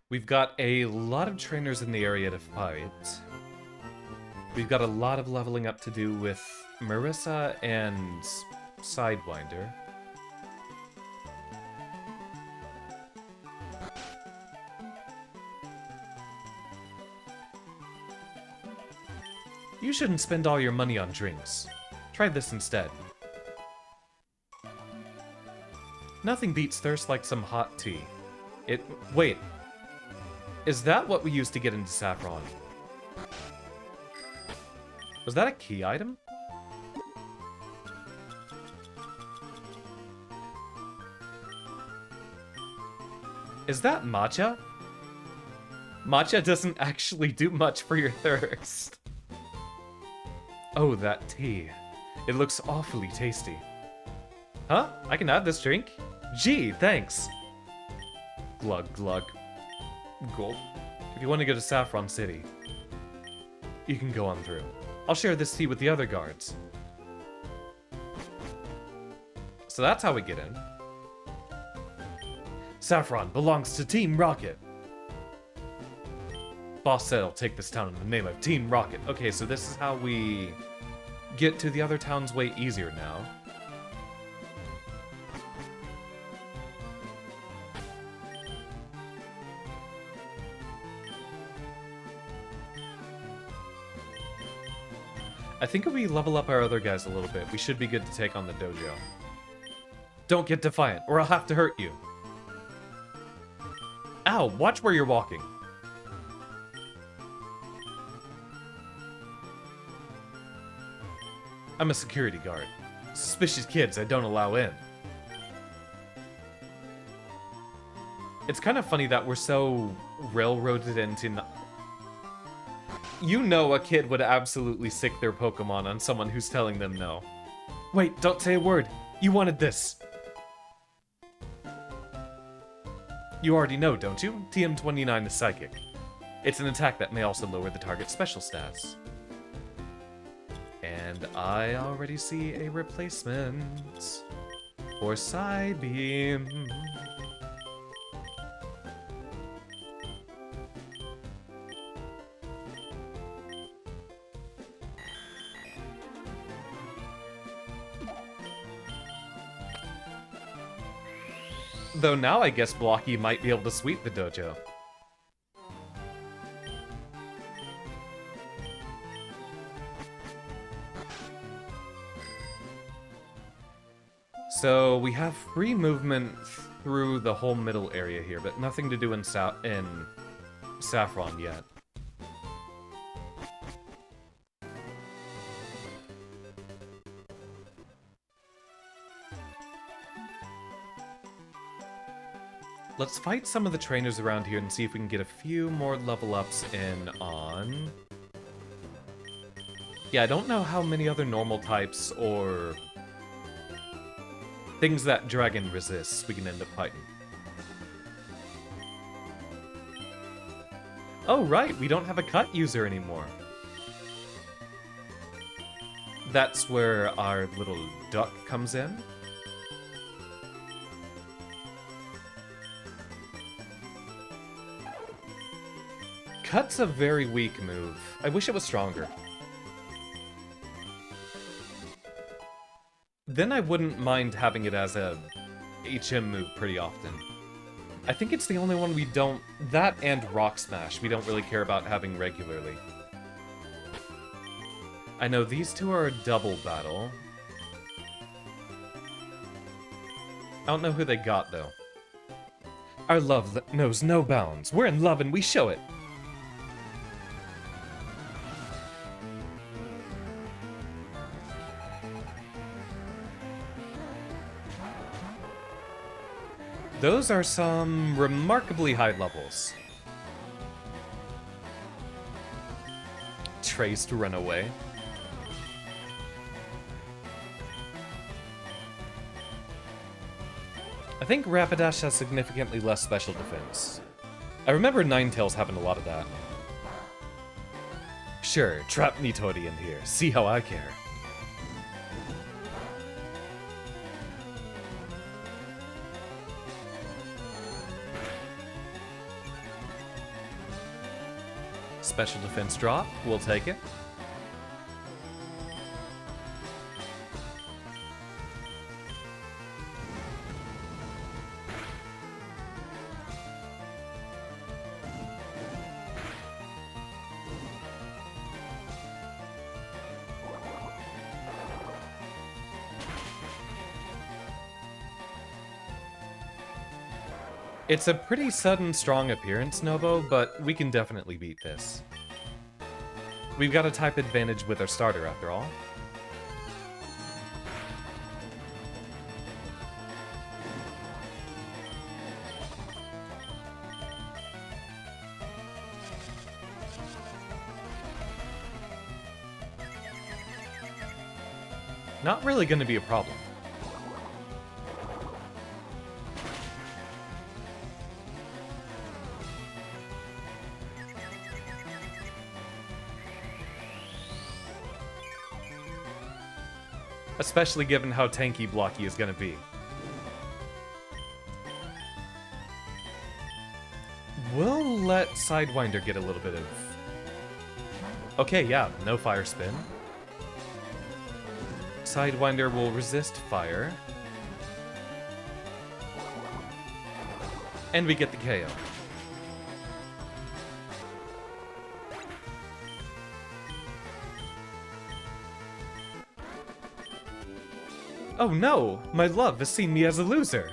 We've got a lot of trainers in the area to fight. We've got a lot of leveling up to do with Marissa and Sidewinder. You shouldn't spend all your money on drinks. Try this instead. Nothing beats thirst like some hot tea. Wait. Is that what we used to get into Saffron? Was that a key item? Is that matcha? Matcha doesn't actually do much for your thirst. Oh, that tea. It looks awfully tasty. Huh? I can have this drink? Gee, thanks. Glug glug. Gulp. If you want to go to Saffron City, you can go on through. I'll share this tea with the other guards. So that's how we get in. Saffron belongs to Team Rocket. Boss said I'll take this town in the name of Team Rocket. Okay, so this is how we get to the other towns way easier now. I think if we level up our other guys a little bit, we should be good to take on the dojo. Don't get defiant, or I'll have to hurt you. Ow, watch where you're walking. I'm a security guard. Suspicious kids I don't allow in. It's kind of funny that we're so railroaded into... You know a kid would absolutely sick their Pokemon on someone who's telling them no. Wait, don't say a word. You wanted this. You already know, don't you? TM29 is Psychic. It's an attack that may also lower the target's special stats. And I already see a replacement for Psybeam. Though now I guess Blocky might be able to sweep the dojo. So we have free movement through the whole middle area here, but nothing to do in Saffron yet. Let's fight some of the trainers around here and see if we can get a few more level ups in on... Yeah, I don't know how many other normal types or things that dragon resists we can end up fighting. Oh right, we don't have a cut user anymore. That's where our little duck comes in. Cut's a very weak move. I wish it was stronger. Then I wouldn't mind having it as a HM move pretty often. I think it's the only one we don't... That and Rock Smash we don't really care about having regularly. I know these two are a double battle. I don't know who they got, though. Our love knows no bounds. We're in love and we show it. Those are some remarkably high levels. Traced Runaway. I think Rapidash has significantly less special defense. I remember Ninetales having a lot of that. Sure, trap Nitori in here. See how I care. Special defense drop, we'll take it. It's a pretty sudden, strong appearance, Nobo, but we can definitely beat this. We've got a type advantage with our starter, after all. Not really going to be a problem. Especially given how tanky blocky is going to be. We'll let Sidewinder get a little bit of... Okay, yeah, no fire spin. Sidewinder will resist fire. And we get the KO. Oh no! My love has seen me as a loser!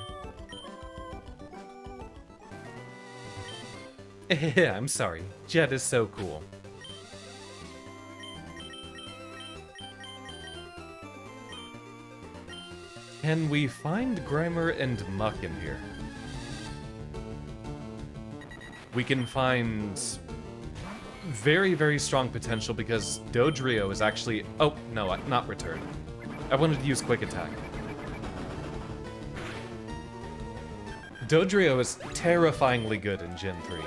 I'm sorry. Jet is so cool. Can we find Grimer and Muck in here? We can find very, very strong potential because Dodrio is actually... Oh, no, not return. I wanted to use Quick Attack. Dodrio is terrifyingly good in Gen 3.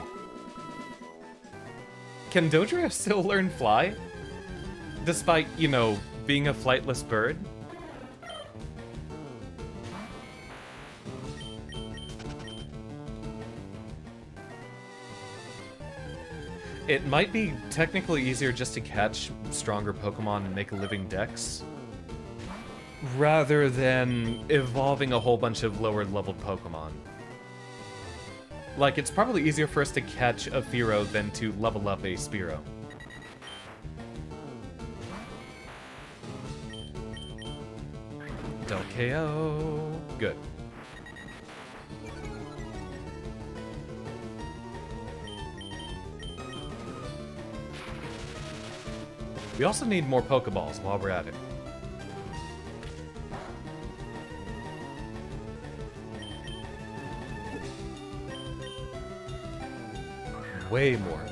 Can Dodrio still learn Fly? Despite, you know, being a flightless bird? It might be technically easier just to catch stronger Pokemon and make a living dex, rather than evolving a whole bunch of lower-leveled Pokemon. Like, it's probably easier for us to catch a Fearow than to level up a Spearow. Don't KO. Good. We also need more Pokeballs while we're at it. Way more.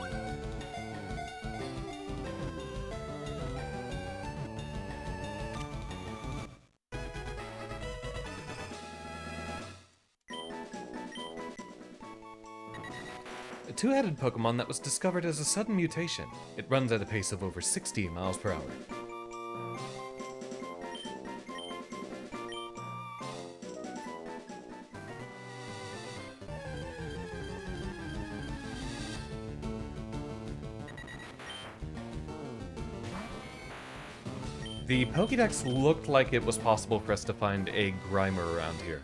A two-headed Pokemon that was discovered as a sudden mutation. It runs at a pace of over 60 miles per hour. The Pokédex looked like it was possible for us to find a Grimer around here.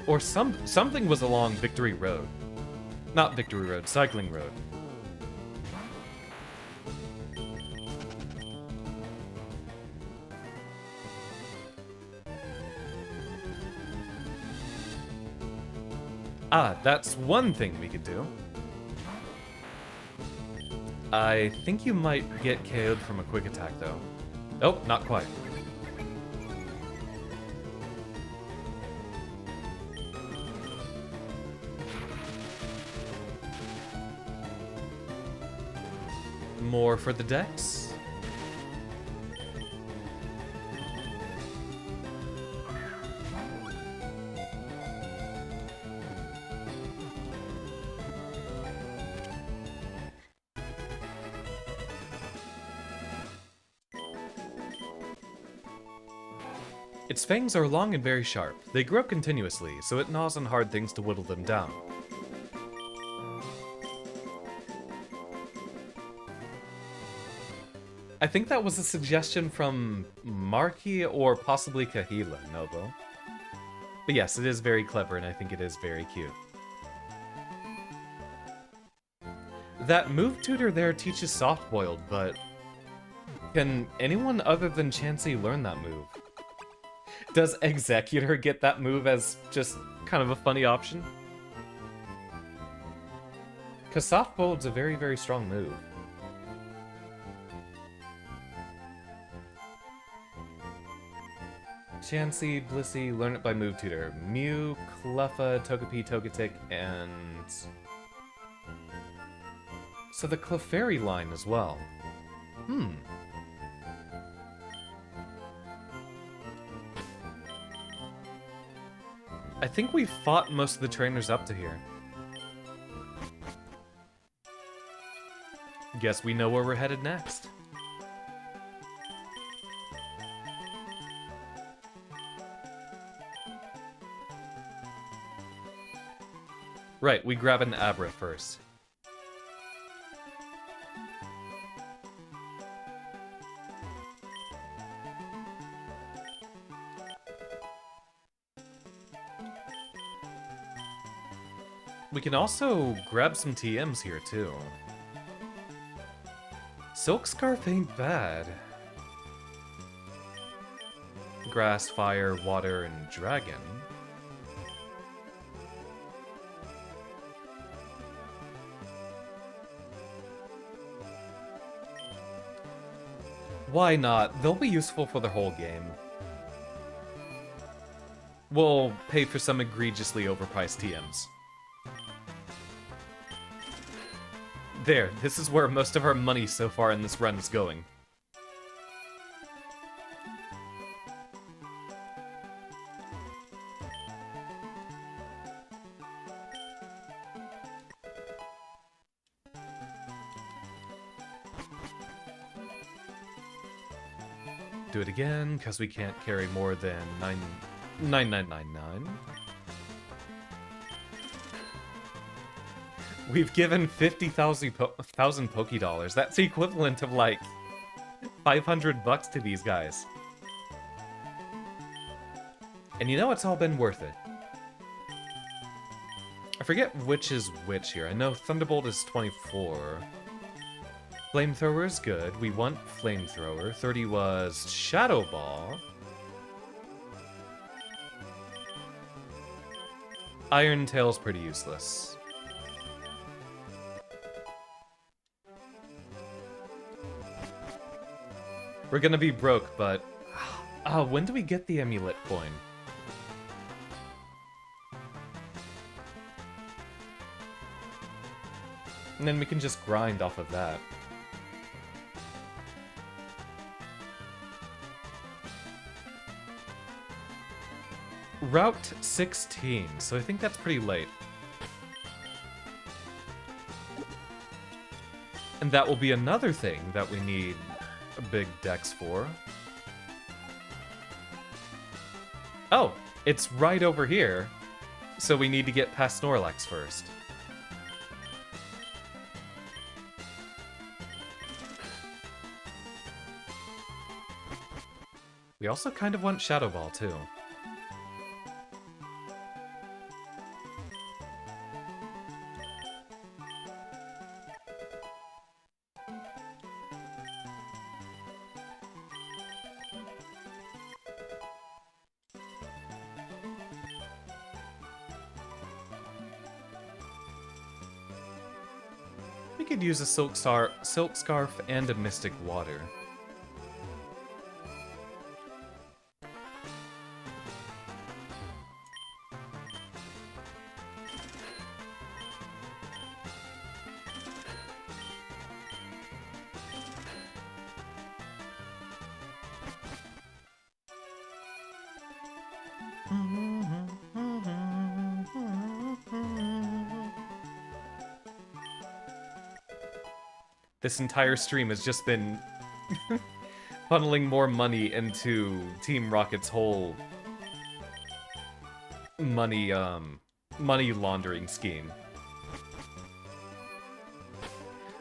Or something was along Victory Road. Not Victory Road, Cycling Road. Ah, that's one thing we could do. I think you might get KO'd from a quick attack, though. Oh, not quite. More for the Dex. Its fangs are long and very sharp. They grow continuously, so it gnaws on hard things to whittle them down. I think that was a suggestion from Marky or possibly Kahila, Novo. But yes, it is very clever, and I think it is very cute. That move tutor there teaches soft-boiled, but can anyone other than Chansey learn that move? Does Executor get that move as just kind of a funny option? Because soft-boiled's a very, very strong move. Chansey, Blissey, learn it by move tutor. Mew, Cleffa, Togepi, Togetic, and... so the Clefairy line as well. I think we've fought most of the trainers up to here. Guess we know where we're headed next. Right, we grab an Abra first. We can also grab some TMs here, too. Silk Scarf ain't bad. Grass, fire, water, and dragon. Why not? They'll be useful for the whole game. We'll pay for some egregiously overpriced TMs. There, this is where most of our money so far in this run is going. Do it again, because we can't carry more than 9999. We've given 50,000 Pokédollars. That's the equivalent of like 500 bucks to these guys. And you know it's all been worth it. I forget which is which here. I know Thunderbolt is 24. Flamethrower is good. We want Flamethrower. 30 was Shadow Ball. Iron Tail's pretty useless. We're gonna be broke, but... when do we get the amulet coin? And then we can just grind off of that. Route 16, so I think that's pretty late. And that will be another thing that we need a big dex for. Oh, it's right over here. So we need to get past Snorlax first. We also kind of want Shadow Ball, too. We could use a Silk Scarf and a Mystic Water. This entire stream has just been funneling more money into Team Rocket's whole money laundering scheme.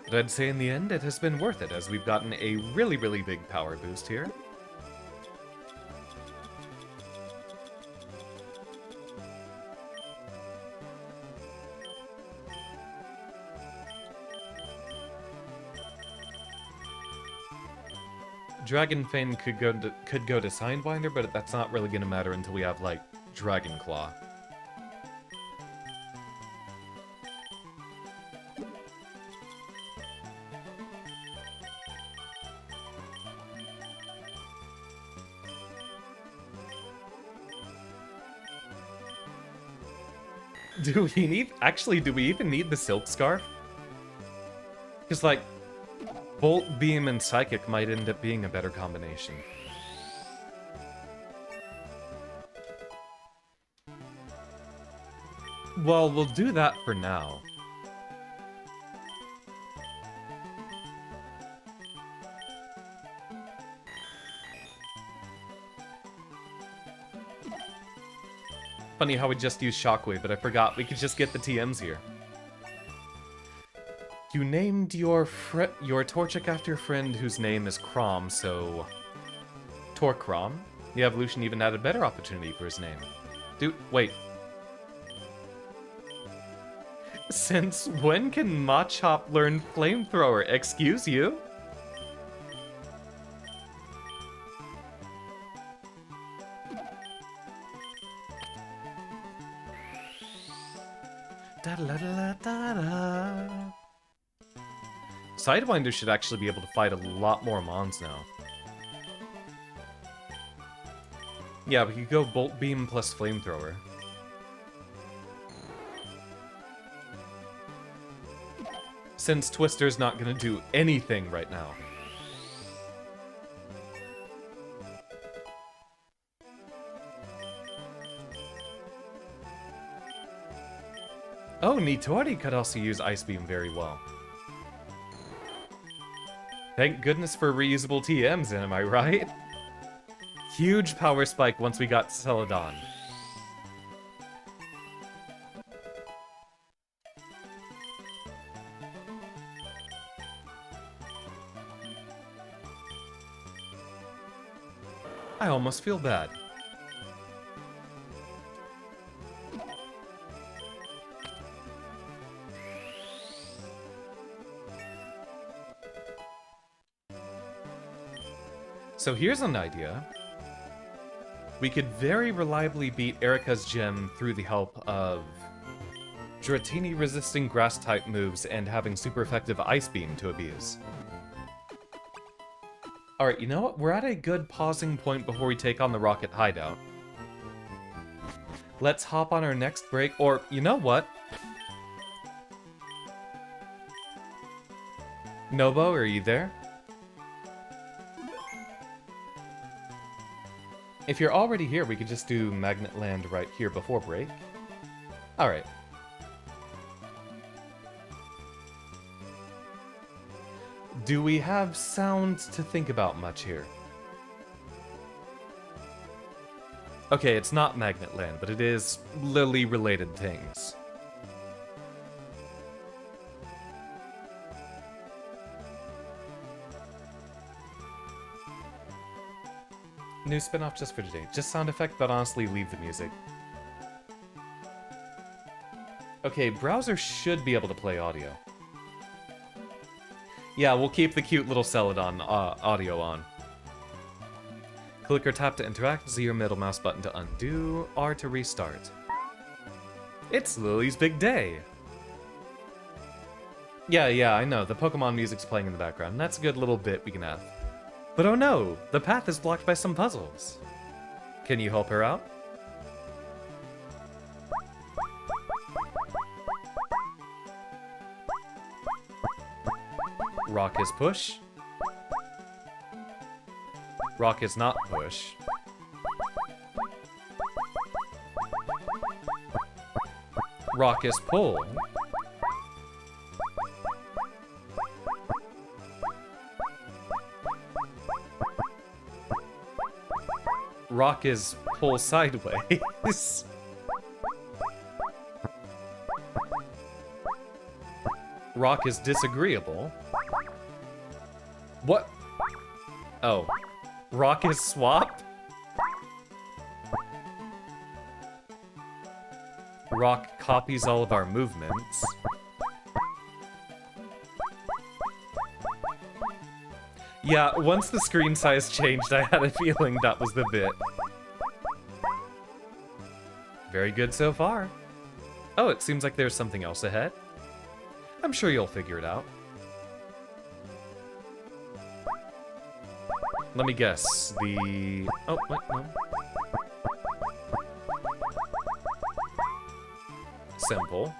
But I'd say in the end it has been worth it, as we've gotten a really, really big power boost here. Dragon Fang could go to Sidewinder, but that's not really going to matter until we have, like, Dragon Claw. Do we even need the Silk Scarf? Because, like, Bolt, Beam, and Psychic might end up being a better combination. Well, we'll do that for now. Funny how we just used Shockwave, but I forgot we could just get the TMs here. You named your Torchic after your friend whose name is Crom, so... Torcrom? The evolution even had a better opportunity for his name. Dude, wait. Since when can Machop learn Flamethrower? Excuse you? Da-da-da-da-da-da. Sidewinder should actually be able to fight a lot more Mons now. Yeah, we could go Bolt Beam plus Flamethrower. Since Twister's not gonna do anything right now. Oh, Nitori could also use Ice Beam very well. Thank goodness for reusable TMs, am I right? Huge power spike once we got Celadon. I almost feel bad. So here's an idea. We could very reliably beat Erika's gem through the help of Dratini resisting grass-type moves and having super effective Ice Beam to abuse. Alright, you know what? We're at a good pausing point before we take on the Rocket Hideout. Let's hop on our next break, or you know what? Nobo, are you there? If you're already here, we could just do Magnet Land right here before break. Alright. Do we have sounds to think about much here? Okay, it's not Magnet Land, but it is Lily-related things. New spin-off just for today. Just sound effect, but honestly, leave the music. Okay, browser should be able to play audio. Yeah, we'll keep the cute little Celadon audio on. Click or tap to interact, Z or middle mouse button to undo, R to restart. It's Lily's big day! Yeah, I know, the Pokemon music's playing in the background. That's a good little bit we can have. But oh no, the path is blocked by some puzzles. Can you help her out? Rock is push. Rock is not push. Rock is pull. Rock is pull sideways. Rock is disagreeable. What? Oh. Rock is swap? Rock copies all of our movements. Yeah, once the screen size changed, I had a feeling that was the bit. Very good so far. Oh, it seems like there's something else ahead. I'm sure you'll figure it out. Let me guess, the... Oh, wait, no. Simple.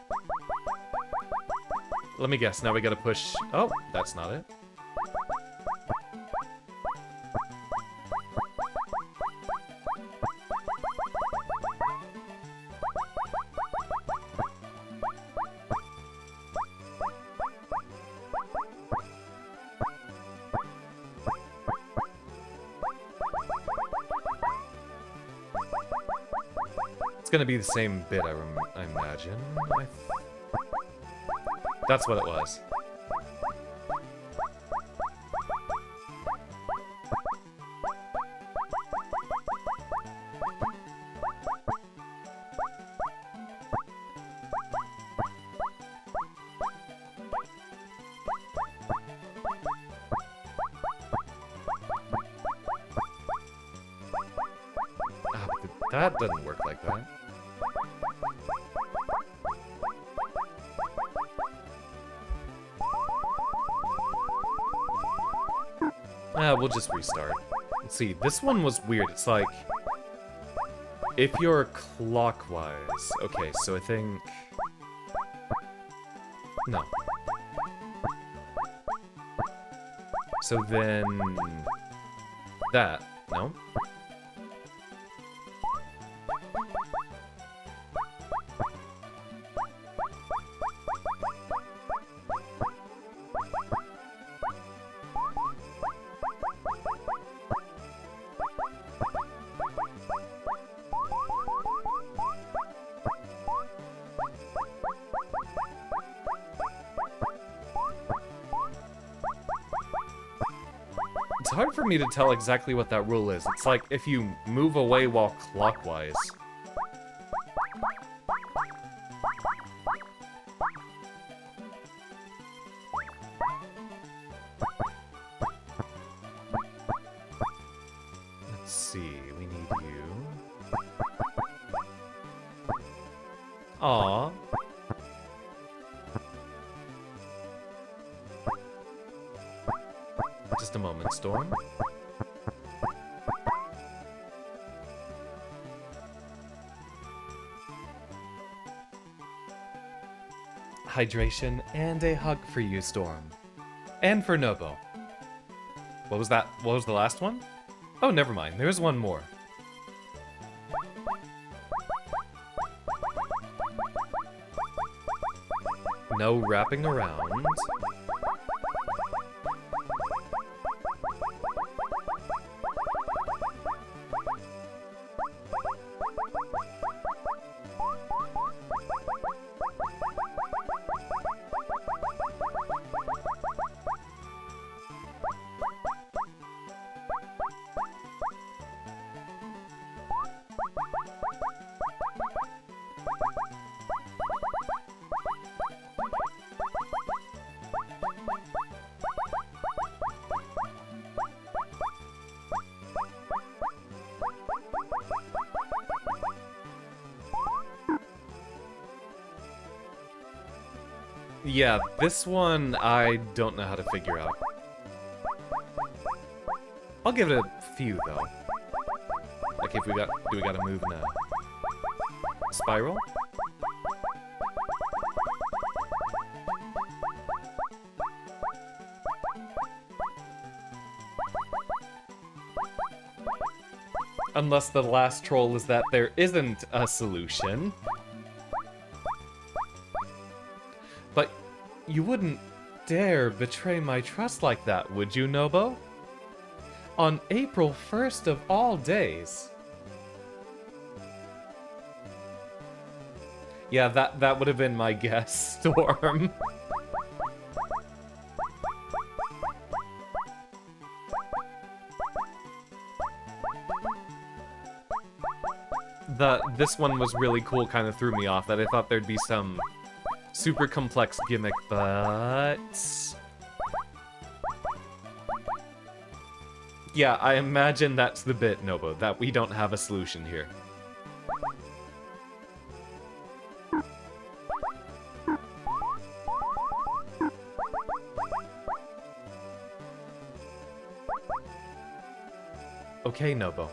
Let me guess, now we gotta push... Oh, that's not it. It's gonna be the same bit, I imagine. That's what it was. That doesn't work like that. We'll just restart. Let's see, this one was weird. It's like, if you're clockwise. Okay, so I think... No. So then... That, no? It's hard for me to tell exactly what that rule is. It's like if you move away while clockwise. Let's see, we need you. Aww. Just a moment, Storm. Hydration and a hug for you, Storm. And for Nobo. What was that? What was the last one? Oh, never mind. There's one more. No wrapping around. Yeah, this one I don't know how to figure out. I'll give it a few though. Like if do we gotta move in a spiral? Unless the last troll is that there isn't a solution. But you wouldn't dare betray my trust like that, would you, Nobo? On April 1st of all days. Yeah, that would have been my guess, Storm. This one was really cool, kind of threw me off, that I thought there'd be some super complex gimmick, but... Yeah, I imagine that's the bit, Nobo, that we don't have a solution here. Okay, Nobo.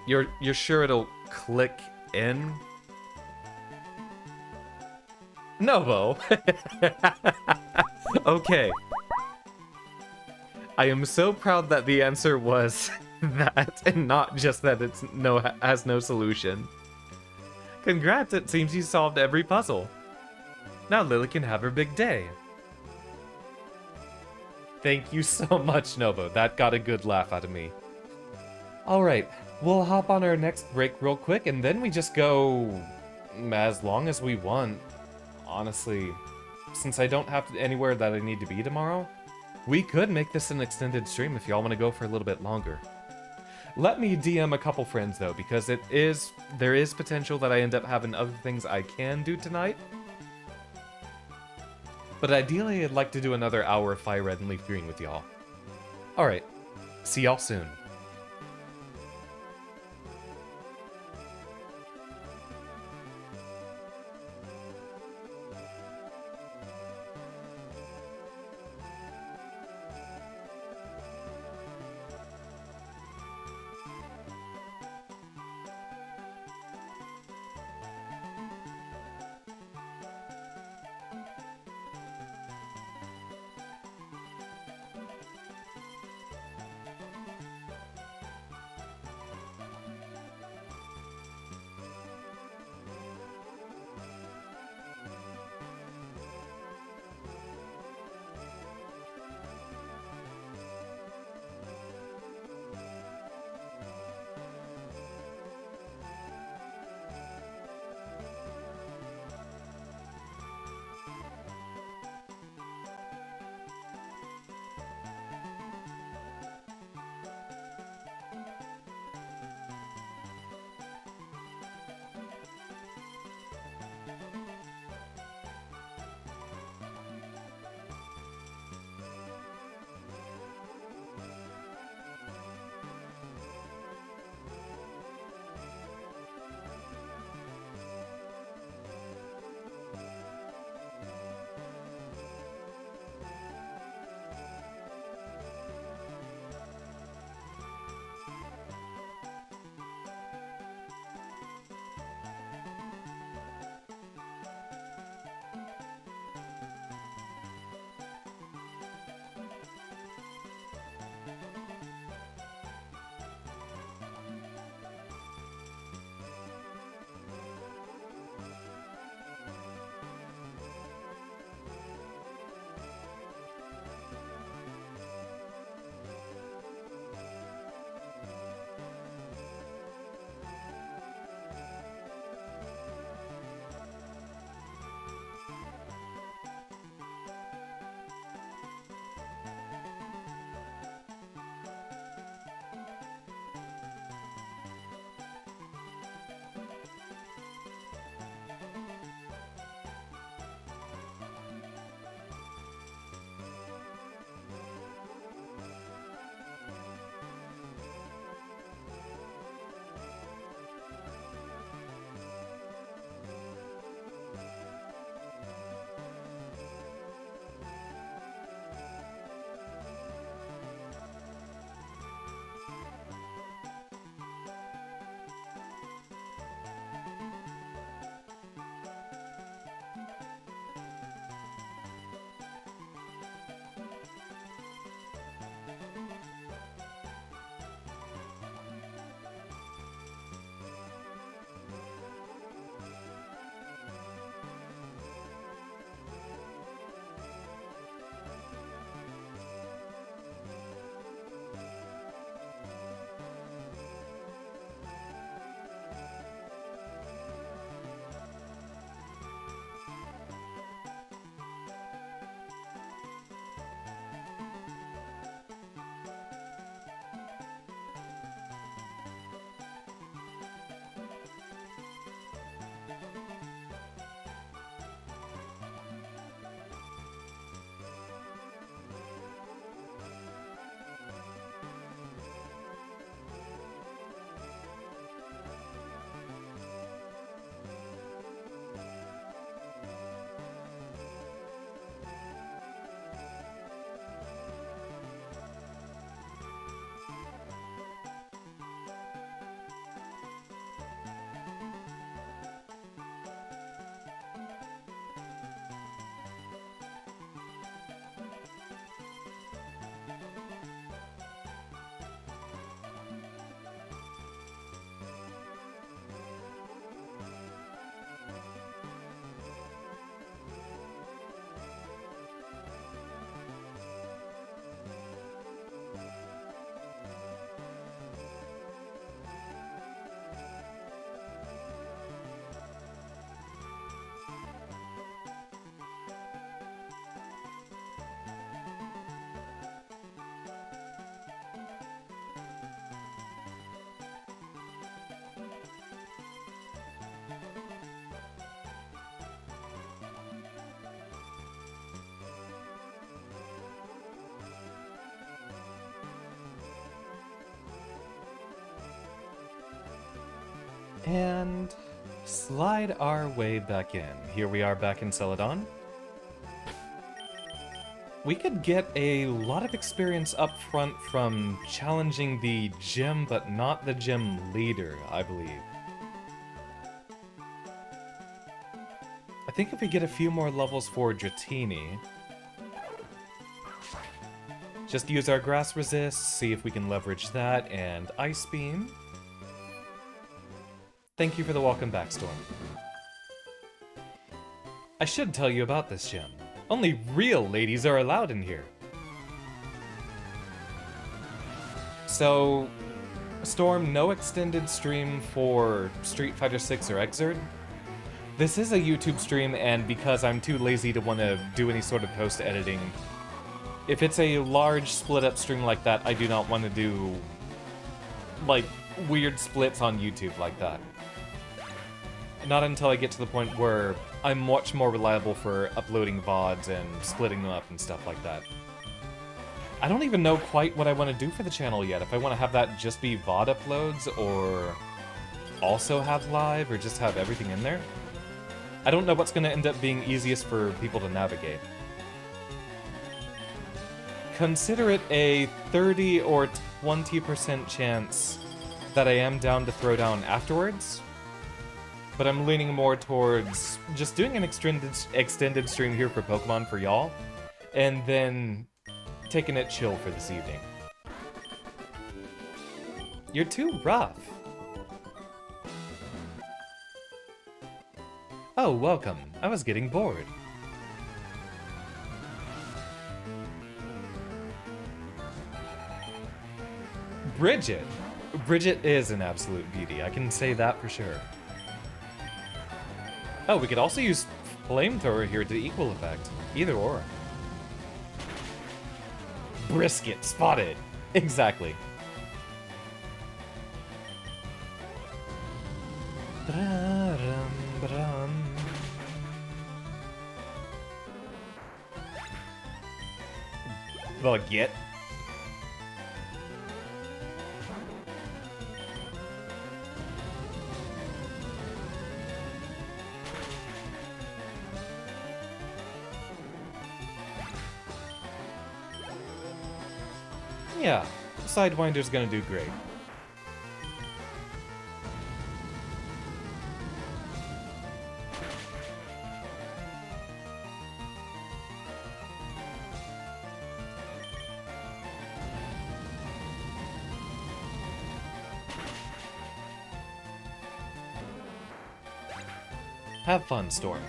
You're sure it'll click in? Nobo! Okay. I am so proud that the answer was that, and not just that it's has no solution. Congrats, it seems you solved every puzzle. Now Lily can have her big day. Thank you so much, Nobo. That got a good laugh out of me. Alright, we'll hop on our next break real quick, and then we just go as long as we want. Honestly, since I don't have anywhere that I need to be tomorrow, we could make this an extended stream if y'all want to go for a little bit longer. Let me DM a couple friends, though, because there is potential that I end up having other things I can do tonight. But ideally, I'd like to do another hour of FireRed and Leaf Green with y'all. Alright, see y'all soon. And slide our way back in. Here we are back in Celadon. We could get a lot of experience up front from challenging the gym, but not the gym leader, I believe. I think if we get a few more levels for Dratini, just use our grass resist, see if we can leverage that, and Ice Beam. Thank you for the welcome back, Storm. I should tell you about this gym. Only real ladies are allowed in here. So, Storm, no extended stream for Street Fighter 6 or Xrd. This is a YouTube stream, and because I'm too lazy to want to do any sort of post-editing, if it's a large split-up stream like that, I do not want to do, like, weird splits on YouTube like that. Not until I get to the point where I'm much more reliable for uploading VODs and splitting them up and stuff like that. I don't even know quite what I want to do for the channel yet. If I want to have that just be VOD uploads, or also have live, or just have everything in there. I don't know what's going to end up being easiest for people to navigate. Consider it a 30 or 20% chance that I am down to throw down afterwards. But I'm leaning more towards just doing an extended stream here for Pokemon for y'all, and then taking it chill for this evening. You're too rough. Oh, welcome. I was getting bored. Bridget. Bridget is an absolute beauty. I can say that for sure. Oh, we could also use Flamethrower here to equal effect. Either or. Brisket spotted. Exactly. Well, get. Yeah, Sidewinder's gonna do great. Have fun, Storm.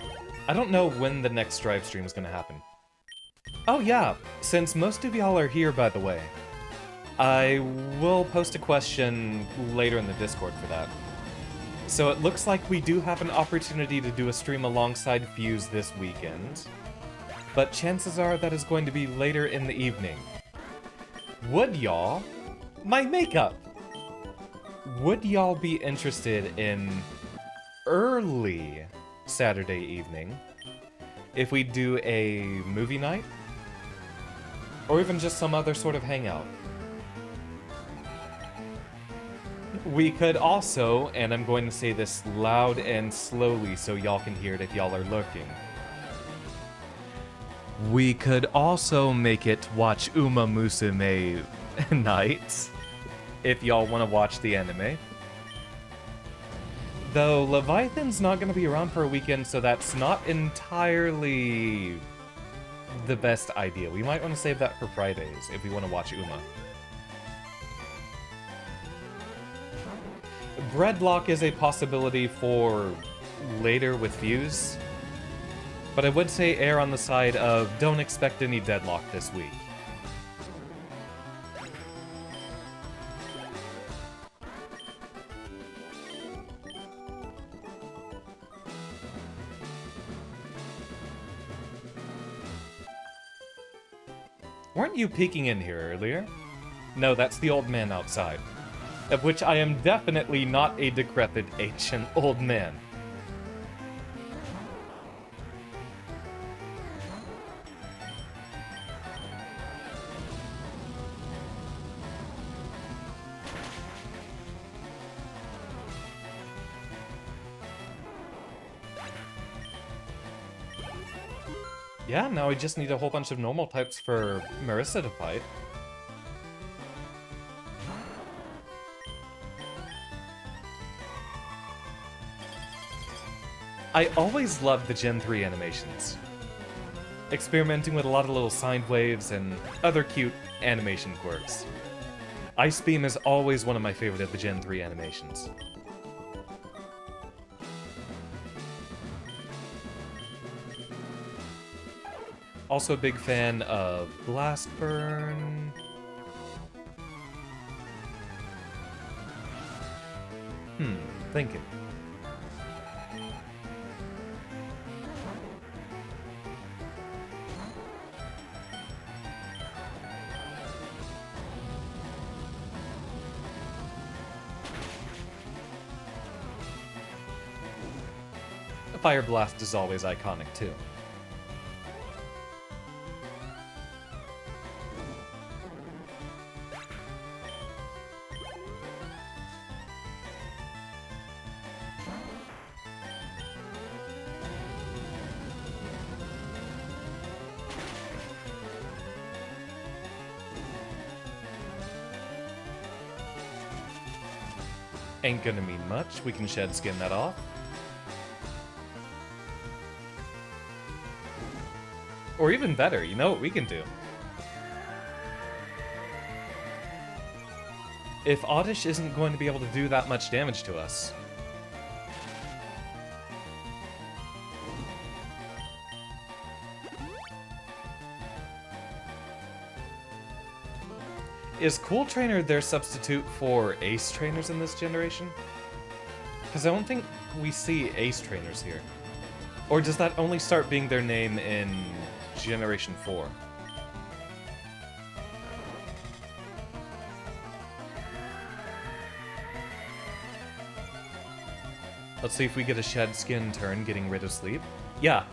I don't know when the next Strive stream is gonna happen. Oh yeah, since most of y'all are here, by the way, I will post a question later in the Discord for that. So it looks like we do have an opportunity to do a stream alongside Fuse this weekend, but chances are that is going to be later in the evening. Would y'all... My makeup! Would y'all be interested in early Saturday evening if we do a movie night? Or even just some other sort of hangout? We could also, and I'm going to say this loud and slowly so y'all can hear it if y'all are looking. We could also make it watch Uma Musume night, if y'all want to watch the anime. Though Leviathan's not going to be around for a weekend, so that's not entirely the best idea. We might want to save that for Fridays if we want to watch Uma. Breadlock is a possibility for later with Fuse, but I would say err on the side of don't expect any deadlock this week. Weren't you peeking in here earlier? No, that's the old man outside. Of which I am definitely not a decrepit ancient old man. Yeah, now we just need a whole bunch of normal types for Marissa to fight. I always loved the Gen 3 animations. Experimenting with a lot of little sine waves and other cute animation quirks. Ice Beam is always one of my favorite of the Gen 3 animations. Also a big fan of Blast Burn. Thinking. Fire Blast is always iconic too. Ain't gonna mean much. We can shed skin that off. Or even better, you know what we can do? If Oddish isn't going to be able to do that much damage to us, is Cool Trainer their substitute for Ace Trainers in this generation? Because I don't think we see Ace Trainers here. Or does that only start being their name in Generation 4? Let's see if we get a Shed Skin turn getting rid of sleep. Yeah.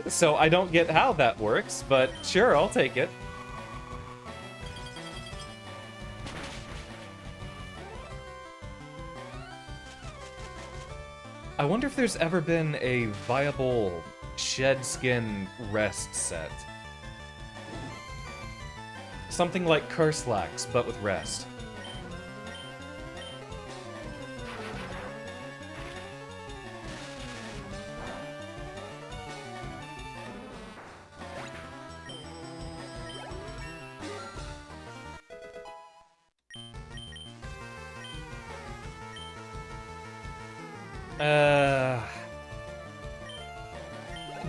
So I don't get how that works, but sure, I'll take it. I wonder if there's ever been a viable Shed Skin rest set. Something like Curse Lax, but with rest.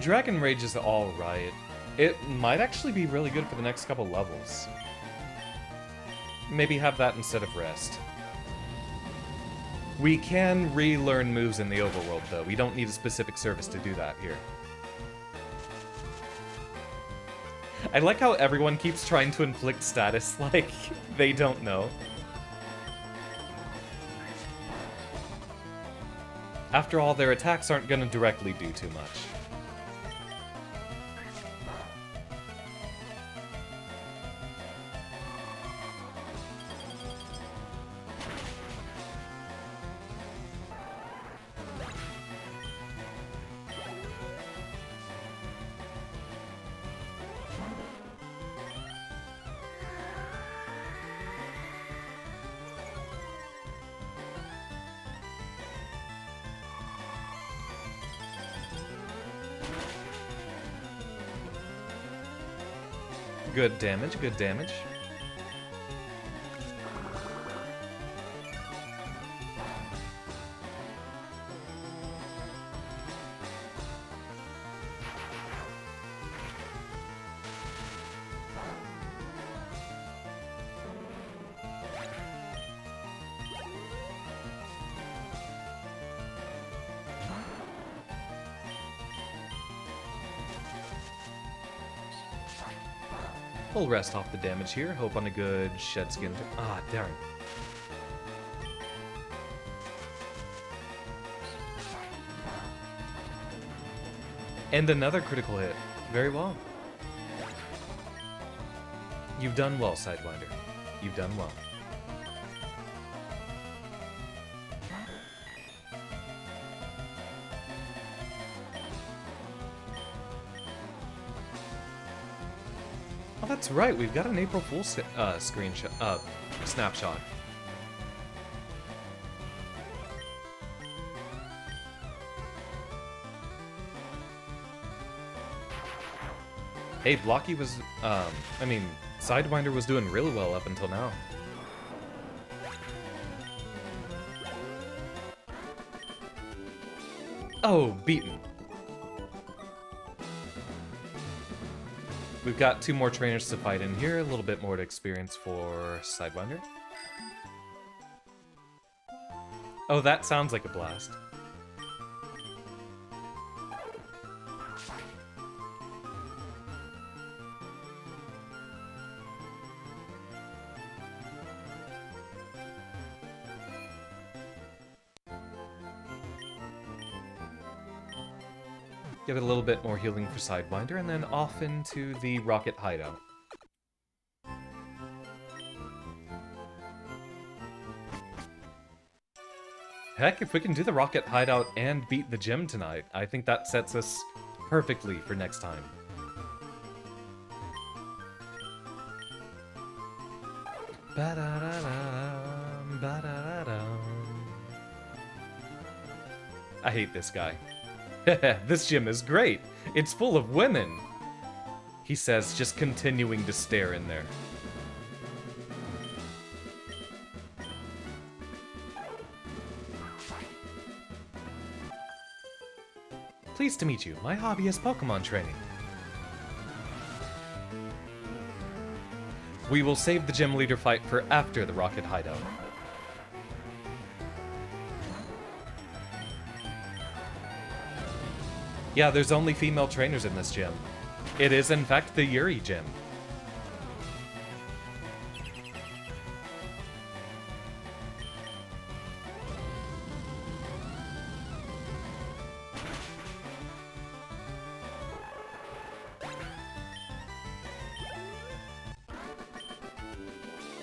Dragon Rage is alright. It might actually be really good for the next couple levels. Maybe have that instead of rest. We can relearn moves in the overworld, though. We don't need a specific service to do that here. I like how everyone keeps trying to inflict status like they don't know. After all, their attacks aren't going to directly do too much. Good damage, good damage. We'll rest off the damage here, hope on a good Shed Skin. Ah, darn. And another critical hit. Very well. You've done well, Sidewinder. You've done well. that's right. We've got an April Fool's snapshot. Hey, Blocky was, Sidewinder was doing really well up until now. Oh, beaten. We've got 2 more trainers to fight in here, a little bit more to experience for Sidewinder. Oh, that sounds like a blast. Give it a little bit more healing for Sidewinder, and then off into the Rocket Hideout. Heck, if we can do the Rocket Hideout and beat the gym tonight, I think that sets us perfectly for next time. Ba-da-da-dum, ba-da-da-dum. I hate this guy. This gym is great. It's full of women, he says, just continuing to stare in there. Pleased to meet you. My hobby is Pokemon training. We will save the gym leader fight for after the Rocket Hideout. Yeah, there's only female trainers in this gym. It is, in fact, the Yuri gym.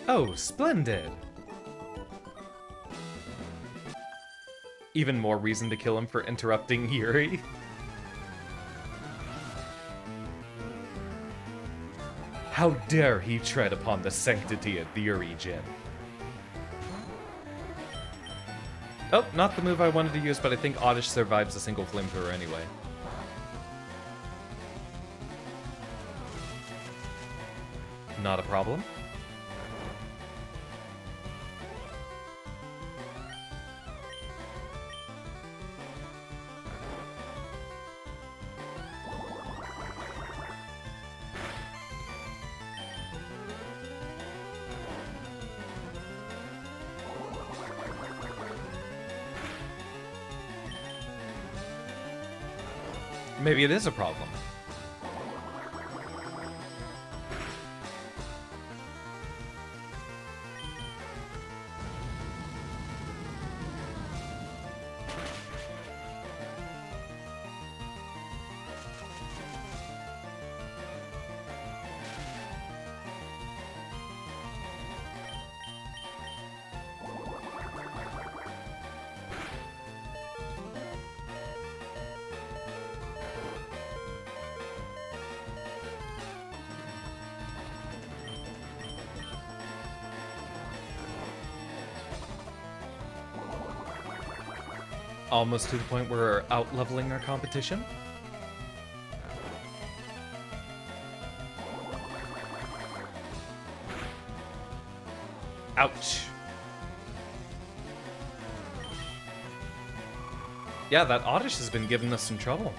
Oh, splendid! Even more reason to kill him for interrupting Yuri. How dare he tread upon the sanctity of the Yuri gym. Oh, not the move I wanted to use, but I think Oddish survives a single flamethrower anyway. Not a problem. Maybe it is a problem. Almost to the point where we're out-leveling our competition. Ouch. Yeah, that Oddish has been giving us some trouble.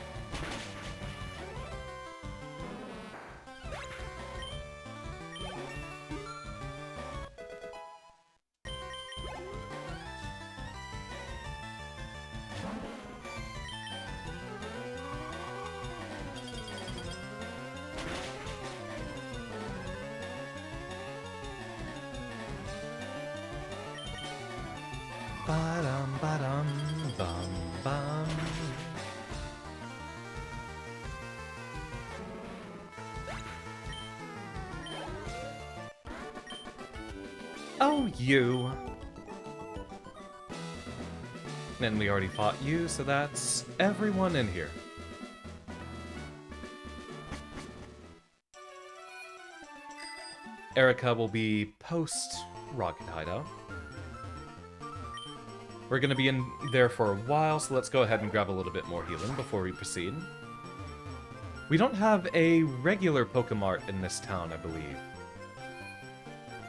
Ba-dum, ba-dum, bum, bum. Oh, you. And we already fought you, so that's everyone in here. Erica will be post-Rocket Hideout. We're going to be in there for a while, so let's go ahead and grab a little bit more healing before we proceed. We don't have a regular Pokemart in this town, I believe.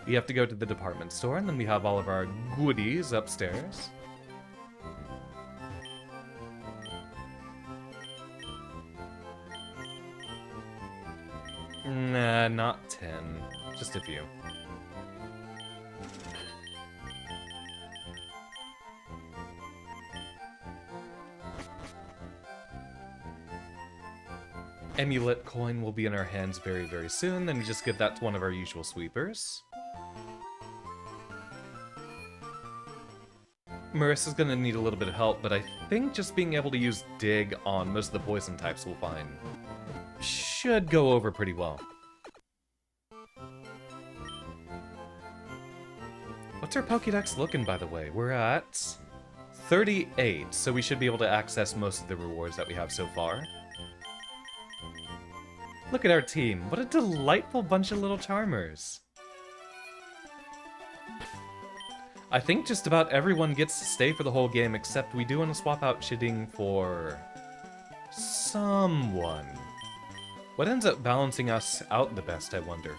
You have to go to the department store, and then we have all of our goodies upstairs. Nah, not 10. Just a few. Amulet coin will be in our hands very, very soon, then we just give that to one of our usual sweepers. Marissa's gonna need a little bit of help, but I think just being able to use Dig on most of the poison types will find should go over pretty well. What's our Pokédex looking, by the way? We're at 38, so we should be able to access most of the rewards that we have so far. Look at our team. What a delightful bunch of little charmers. I think just about everyone gets to stay for the whole game, except we do want to swap out Shiding for someone. What ends up balancing us out the best, I wonder?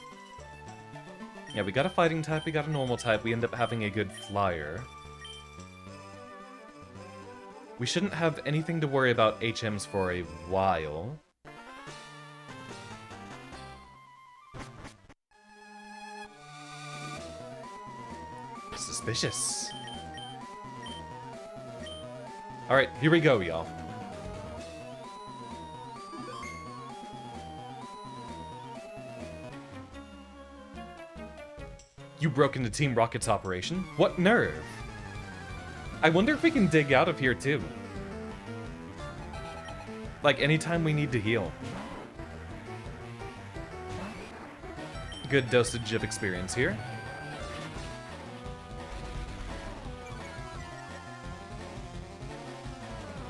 Yeah, we got a fighting type, we got a normal type, we end up having a good flyer. We shouldn't have anything to worry about HMs for a while. Suspicious. Alright, here we go, y'all. You broke into Team Rocket's operation? What nerve? I wonder if we can dig out of here, too. Like, anytime we need to heal. Good dosage of experience here.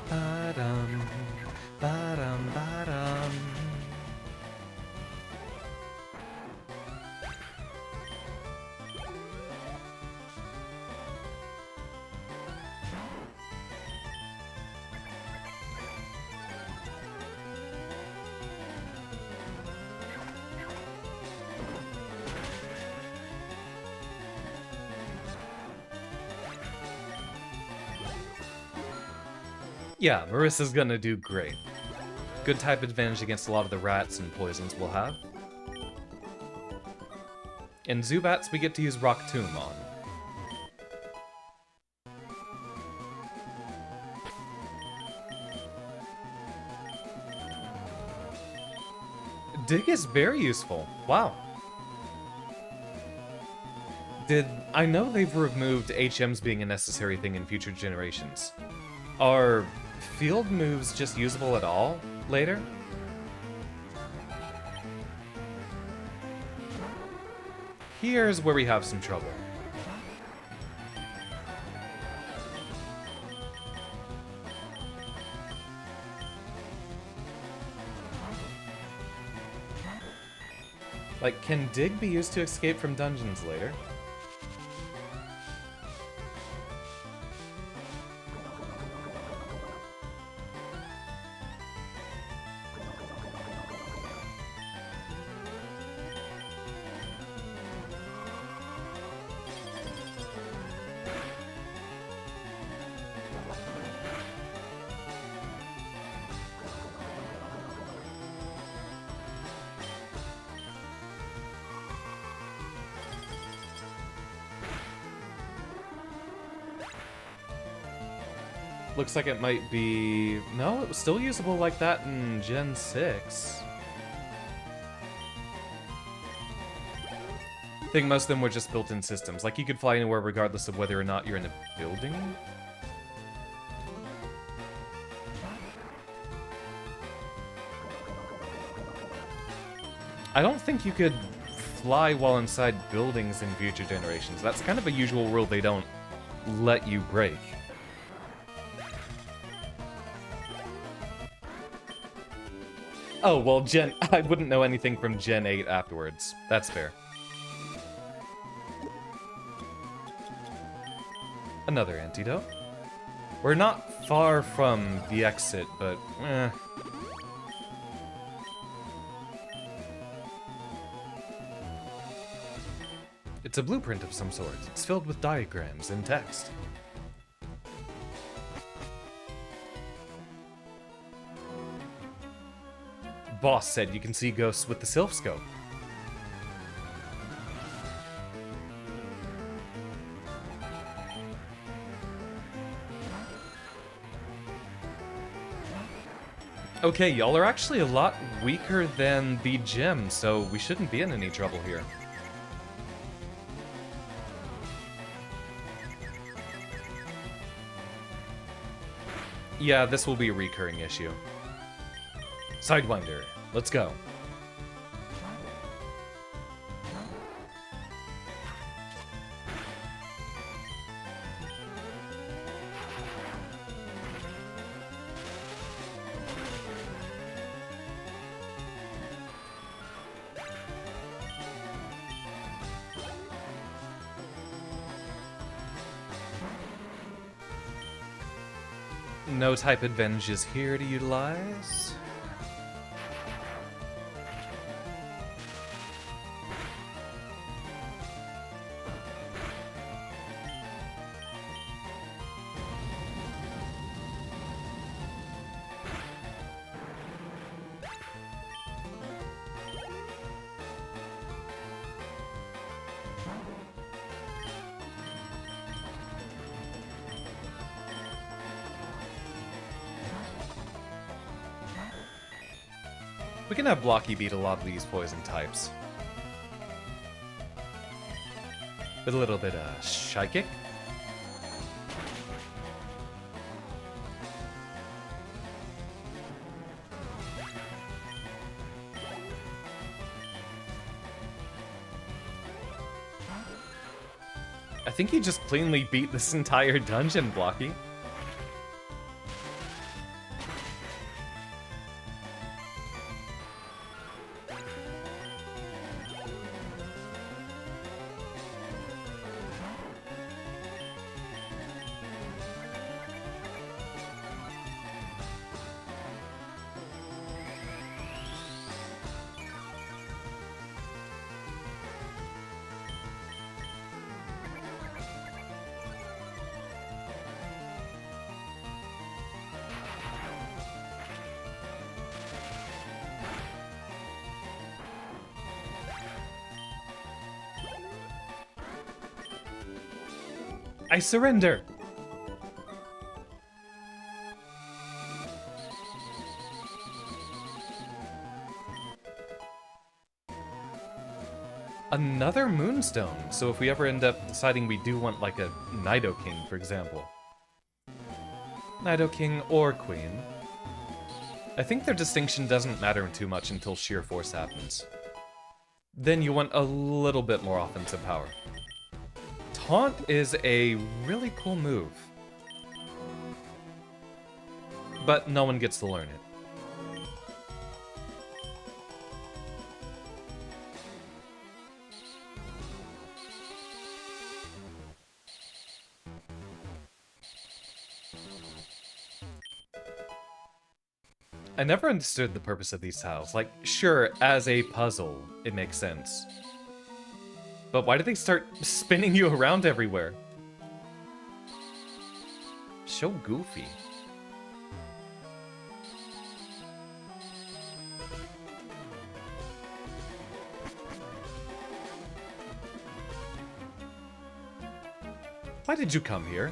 Ba-dum, ba-dum, ba-dum. Yeah, Marissa's gonna do great. Good type advantage against a lot of the rats and poisons we'll have. In Zubats, we get to use Rock Tomb on. Dig is very useful. Wow. I know they've removed HMs being a necessary thing in future generations. Are field moves just usable at all later? Here's where we have some trouble. Like, can Dig be used to escape from dungeons later? Looks like it might be... No, it was still usable like that in Gen 6. I think most of them were just built-in systems. Like, you could fly anywhere regardless of whether or not you're in a building? I don't think you could fly while inside buildings in future generations. That's kind of a usual rule they don't let you break. Oh, well, I wouldn't know anything from Gen 8 afterwards. That's fair. Another antidote. We're not far from the exit, but It's a blueprint of some sort. It's filled with diagrams and text. Boss said you can see ghosts with the Sylph Scope. Okay, y'all are actually a lot weaker than the gym, so we shouldn't be in any trouble here. Yeah, this will be a recurring issue. Sidewinder, let's go. No type advantage is here to utilize. We can have Blocky beat a lot of these poison types. With a little bit of Shy Kick. I think he just cleanly beat this entire dungeon, Blocky. I surrender! Another Moonstone. So if we ever end up deciding we do want like a Nidoking, for example. Nidoking or Queen. I think their distinction doesn't matter too much until sheer force happens. Then you want a little bit more offensive power. Taunt is a really cool move. But no one gets to learn it. I never understood the purpose of these tiles. Like, sure, as a puzzle, it makes sense. But why do they start spinning you around everywhere? So goofy. Why did you come here?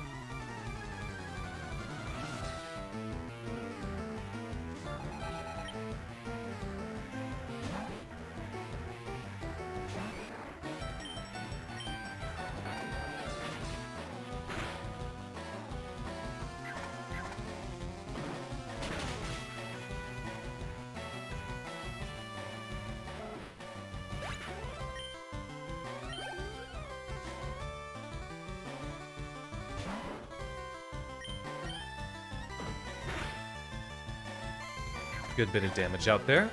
Good bit of damage out there.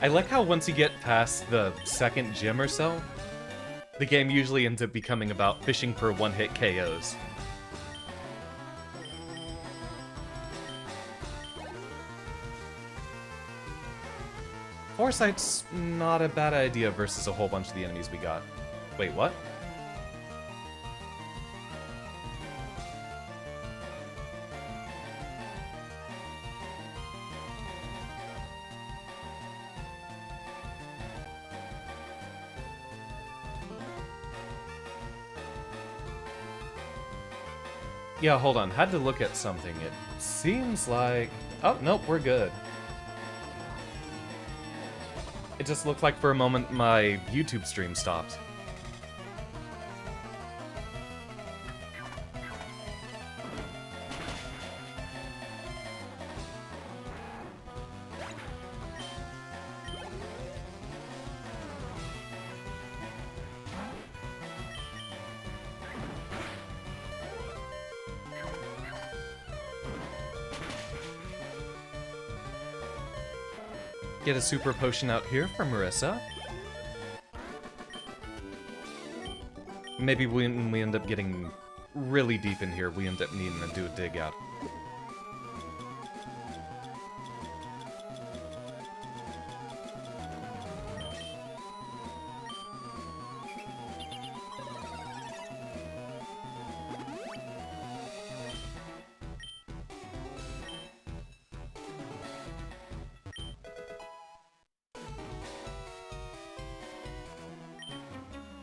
I like how once you get past the second gym or so, The game usually ends up becoming about fishing for one-hit KOs. Foresight's not a bad idea versus a whole bunch of the enemies we got. Wait, what? Yeah, hold on. Had to look at something. It seems like... Oh, nope, we're good. It just looked like for a moment my YouTube stream stopped. Get a super potion out here for Marissa. Maybe when we end up getting really deep in here, we end up needing to do a dig out.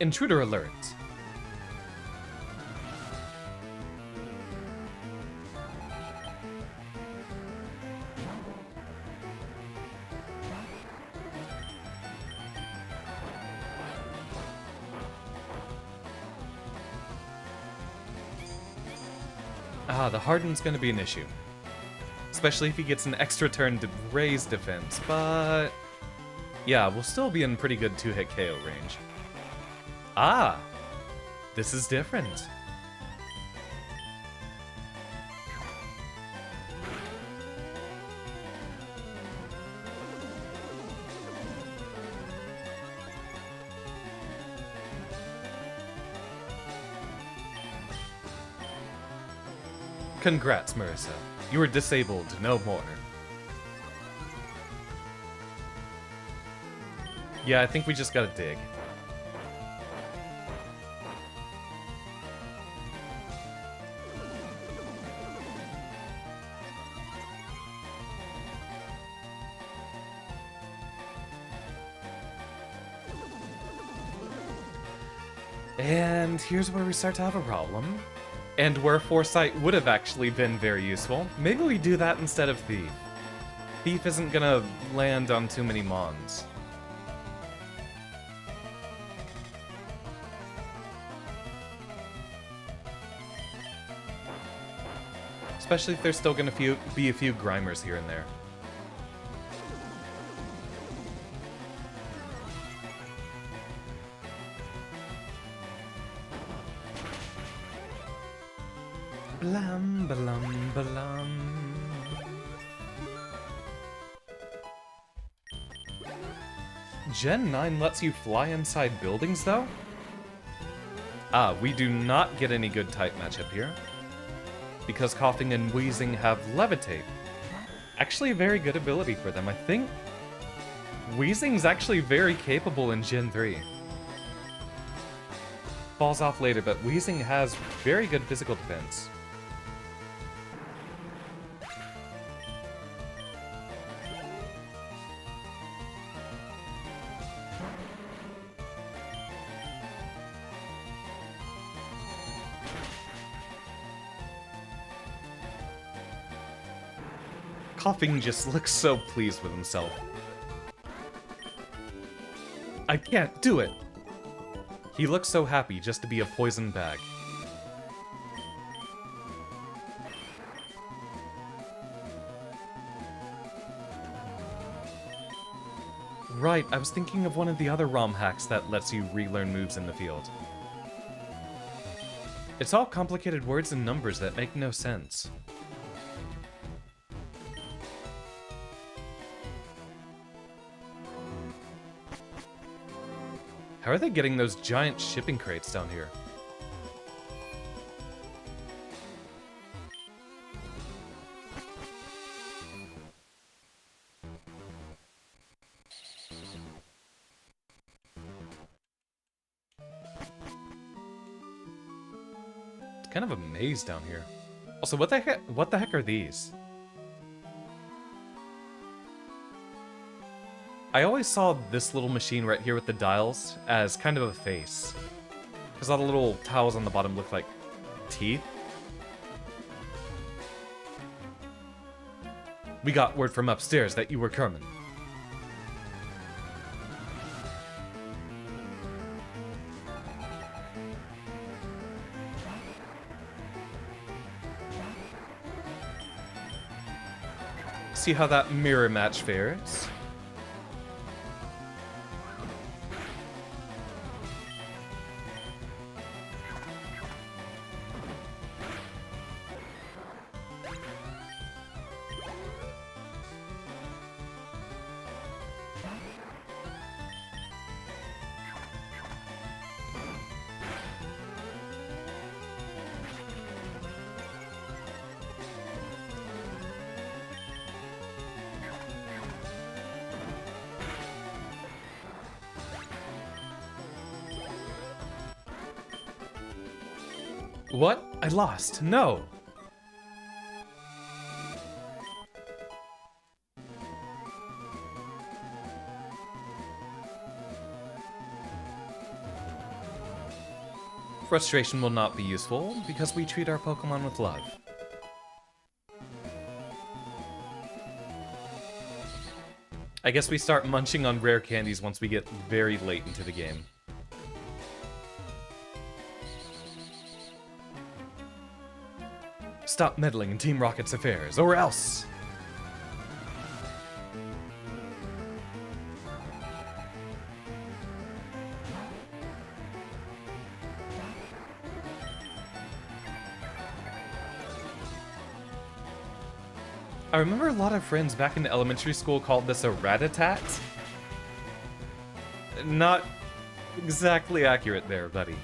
Intruder alert. Ah, the Harden's gonna be an issue. Especially if he gets an extra turn to raise defense, but... yeah, we'll still be in pretty good 2-hit KO range. Ah! This is different. Congrats, Marissa. You are disabled no more. Yeah, I think we just gotta dig. And here's where we start to have a problem. And where Foresight would have actually been very useful. Maybe we do that instead of Thief. Thief isn't gonna land on too many Mons. Especially if there's still gonna be a few Grimers here and there. Blam, blam, blam. Gen 9 lets you fly inside buildings, though? Ah, we do not get any good type matchup here. Because Coughing and Wheezing have Levitate. Actually a very good ability for them, I think. Wheezing's actually very capable in Gen 3. Falls off later, but Wheezing has very good physical defense. Coughing just looks so pleased with himself. I can't do it! He looks so happy just to be a poison bag. Right, I was thinking of one of the other ROM hacks that lets you relearn moves in the field. It's all complicated words and numbers that make no sense. How are they getting those giant shipping crates down here? It's kind of a maze down here. Also, what the heck are these? I always saw this little machine right here with the dials as kind of a face. Because all the little tiles on the bottom look like teeth. We got word from upstairs that you were coming. See how that mirror match fares? What? I lost. No. Frustration will not be useful because we treat our Pokemon with love. I guess we start munching on rare candies once we get very late into the game. Stop meddling in Team Rocket's affairs, or else! I remember a lot of friends back in elementary school called this a rat-a-tat. Not exactly accurate there, buddy.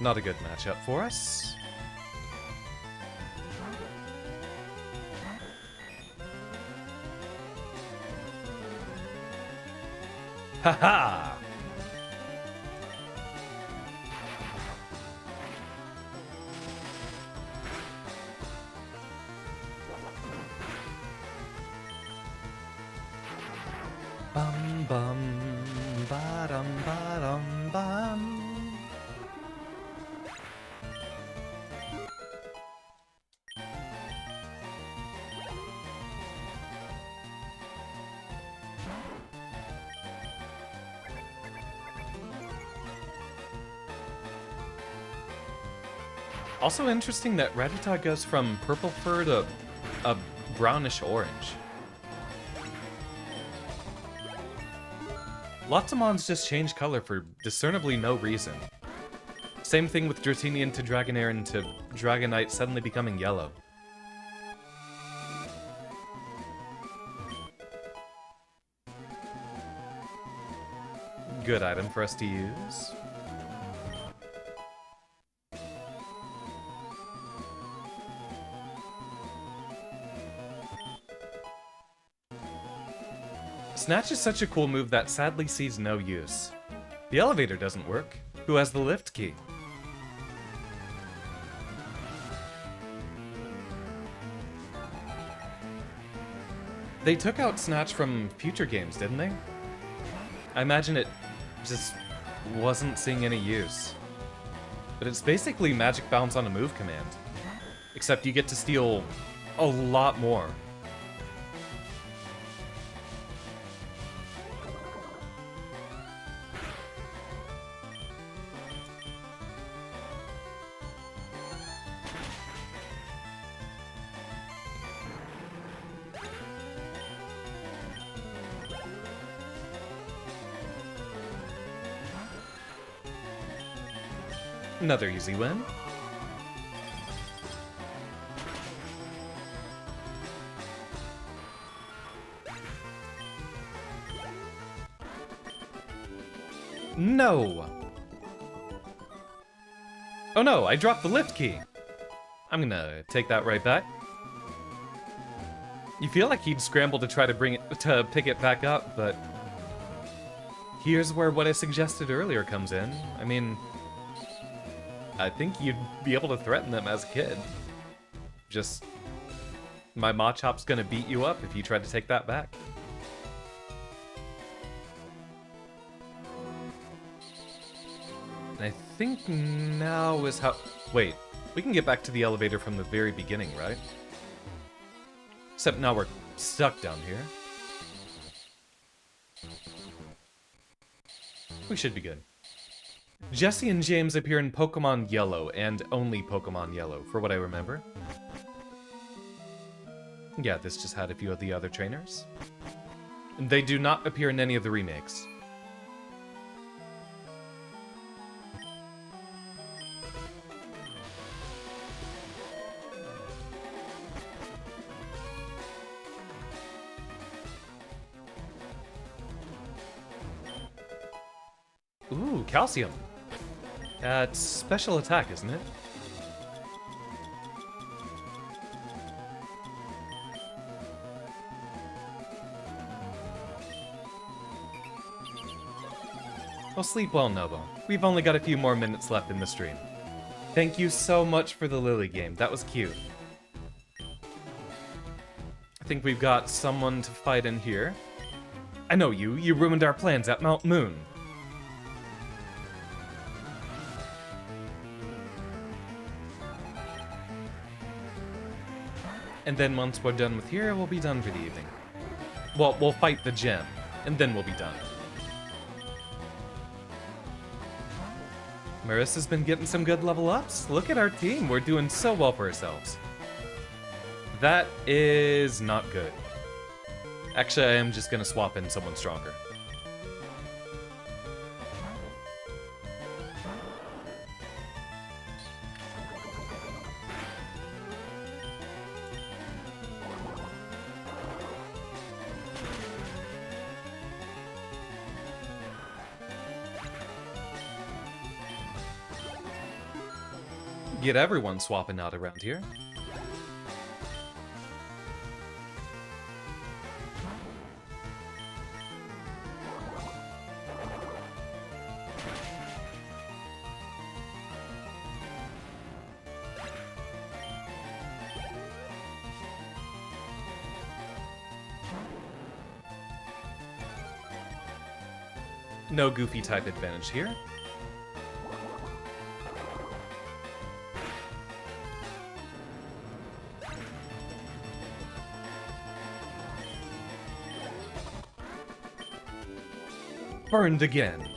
Not a good matchup for us. Haha! Bum bum ba-dum ba-dum bum. Also interesting that Rattata goes from purple fur to a brownish orange. Lots of mons just change color for discernibly no reason. Same thing with Dratinian to Dragonair and to Dragonite suddenly becoming yellow. Good item for us to use. Snatch is such a cool move that sadly sees no use. The elevator doesn't work. Who has the lift key? They took out Snatch from future games, didn't they? I imagine it just wasn't seeing any use. But it's basically Magic Bounce on a move command. Except you get to steal a lot more. Another easy win. No! Oh no, I dropped the lift key. I'm gonna take that right back. You feel like he'd scramble to try to pick it back up, but here's where what I suggested earlier comes in. I mean, I think you'd be able to threaten them as a kid. Just, my Machop's gonna beat you up if you try to take that back. And I think now is how... Wait, we can get back to the elevator from the very beginning, right? Except now we're stuck down here. We should be good. Jesse and James appear in Pokemon Yellow, and only Pokemon Yellow, for what I remember. Yeah, this just had a few of the other trainers. They do not appear in any of the remakes. Ooh, calcium. It's special attack, isn't it? Well, sleep well, Nobo. We've only got a few more minutes left in the stream. Thank you so much for the Lily game. That was cute. I think we've got someone to fight in here. I know you. You ruined our plans at Mount Moon. And then once we're done with here, we'll be done for the evening. Well, we'll fight the gem, and then we'll be done. Marissa's been getting some good level ups. Look at our team, we're doing so well for ourselves. That is not good. Actually, I am just gonna swap in someone stronger. Get everyone swapping out around here. No goofy type advantage here. Burned again.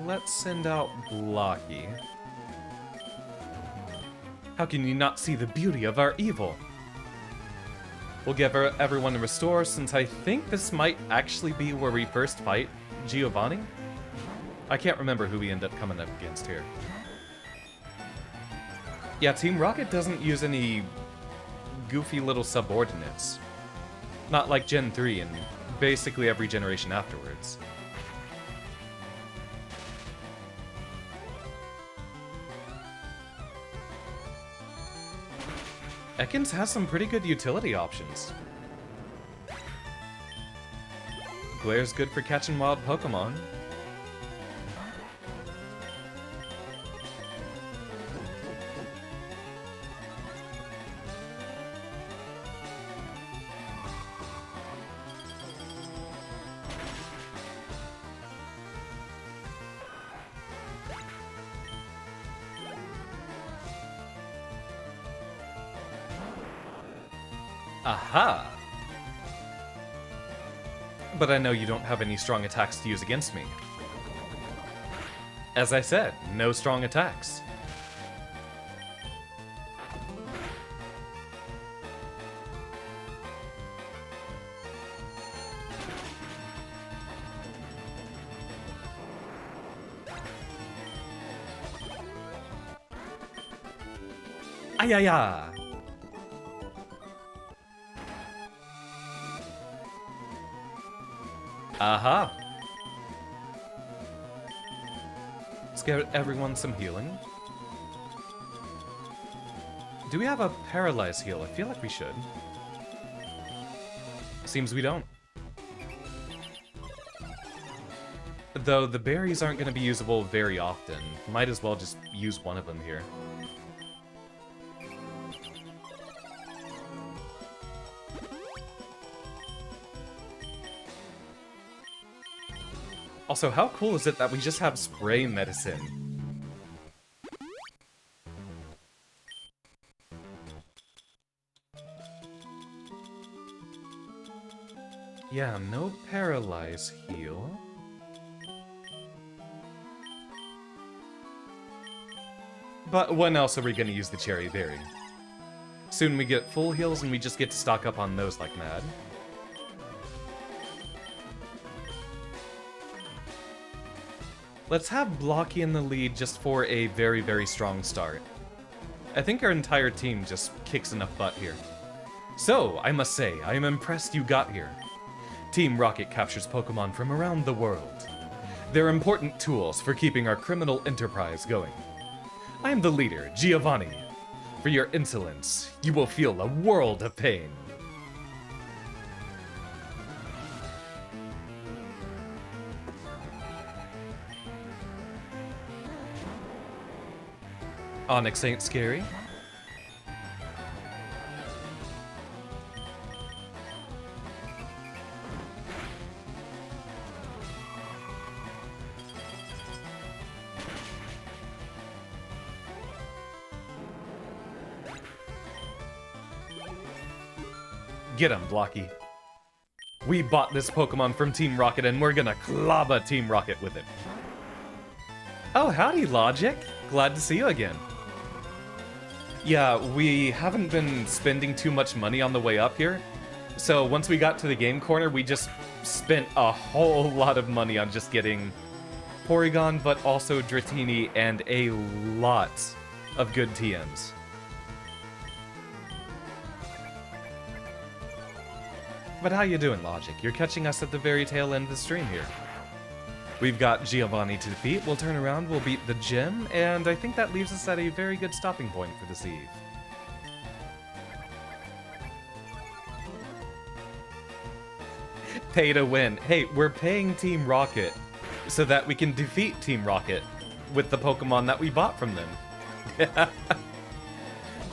Let's send out Blocky. How can you not see the beauty of our evil? We'll give everyone a restore, since I think this might actually be where we first fight Giovanni. I can't remember who we end up coming up against here. Yeah, Team Rocket doesn't use any goofy little subordinates. Not like Gen 3 and basically every generation afterwards. Ekans has some pretty good utility options. Glare's good for catching wild Pokemon. Aha! But I know you don't have any strong attacks to use against me. As I said, no strong attacks. Ayaya! Aha! Let's get everyone some healing. Do we have a paralyzed heal? I feel like we should. Seems we don't. Though the berries aren't going to be usable very often. Might as well just use one of them here. Also, how cool is it that we just have spray medicine? Yeah, no paralyze heal. But when else are we gonna use the cherry berry? Soon we get full heals and we just get to stock up on those like mad. Let's have Blocky in the lead just for a very, very strong start. I think our entire team just kicks enough butt here. So, I must say, I am impressed you got here. Team Rocket captures Pokemon from around the world. They're important tools for keeping our criminal enterprise going. I am the leader, Giovanni. For your insolence, you will feel a world of pain. Onyx ain't scary. Get him, Blocky. We bought this Pokemon from Team Rocket and we're gonna clobber Team Rocket with it. Oh, howdy, Logic. Glad to see you again. Yeah, we haven't been spending too much money on the way up here. So once we got to the game corner, we just spent a whole lot of money on just getting Porygon, but also Dratini, and a lot of good TMs. But how you doing, Logic? You're catching us at the very tail end of the stream here. We've got Giovanni to defeat, we'll turn around, we'll beat the gym, and I think that leaves us at a very good stopping point for this eve. Pay to win. Hey, we're paying Team Rocket so that we can defeat Team Rocket with the Pokemon that we bought from them.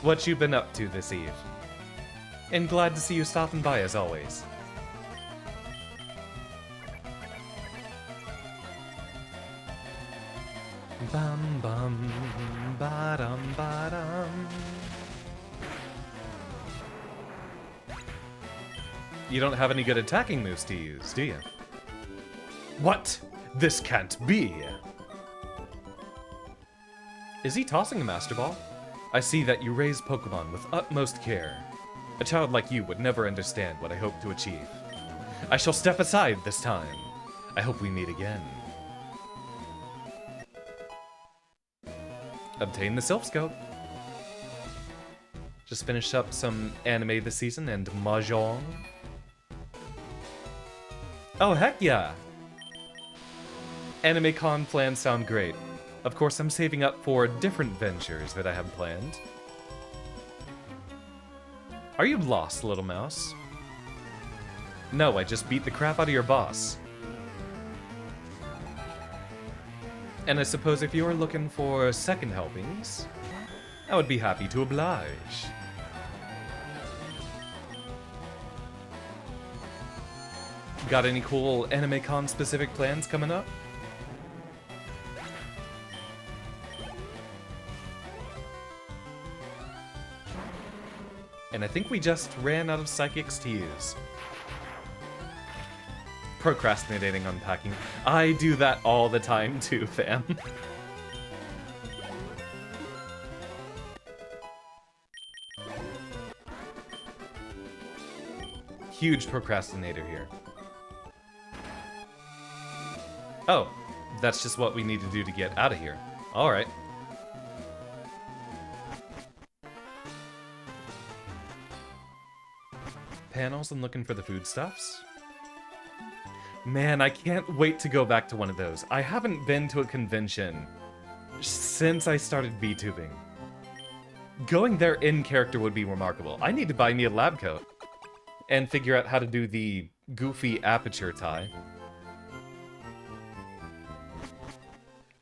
What you been up to this eve? And glad to see you stopping by as always. Bum bum ba-dum ba-dum. You don't have any good attacking moves to use, do you? What? This can't be! Is he tossing a Master Ball? I see that you raise Pokemon with utmost care. A child like you would never understand what I hope to achieve. I shall step aside this time. I hope we meet again. Obtain the Silph Scope. Just finished up some anime this season and Mahjong. Oh, heck yeah! AnimeCon plans sound great. Of course, I'm saving up for different ventures that I have planned. Are you lost, little mouse? No, I just beat the crap out of your boss. And I suppose if you're looking for second helpings, I would be happy to oblige. Got any cool AnimeCon specific plans coming up? And I think we just ran out of psychics to use. Procrastinating on packing. I do that all the time too, fam. Huge procrastinator here. Oh, that's just what we need to do to get out of here. Alright. Panels and looking for the foodstuffs. Man, I can't wait to go back to one of those. I haven't been to a convention since I started VTubing. Going there in character would be remarkable. I need to buy me a lab coat and figure out how to do the goofy aperture tie.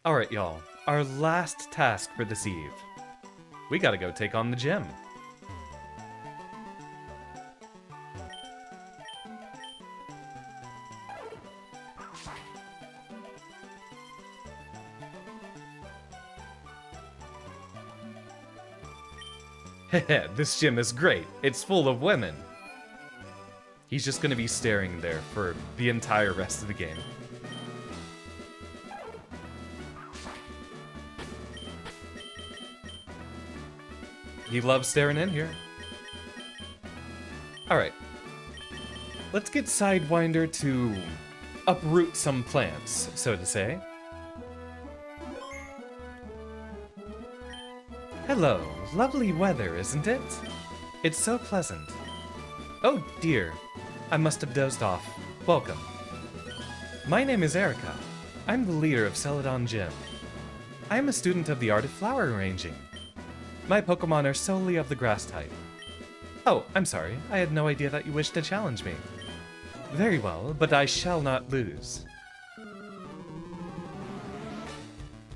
Alright, y'all. Our last task for this eve. We gotta go take on the gym. Heh, this gym is great. It's full of women. He's just gonna be staring there for the entire rest of the game. He loves staring in here. Alright. Let's get Sidewinder to uproot some plants, so to say. Hello. Lovely weather, isn't it? It's so pleasant. Oh dear. I must have dozed off. Welcome. My name is Erica. I'm the leader of Celadon Gym. I am a student of the art of flower arranging. My Pokemon are solely of the grass type. Oh, I'm sorry. I had no idea that you wished to challenge me. Very well, but I shall not lose.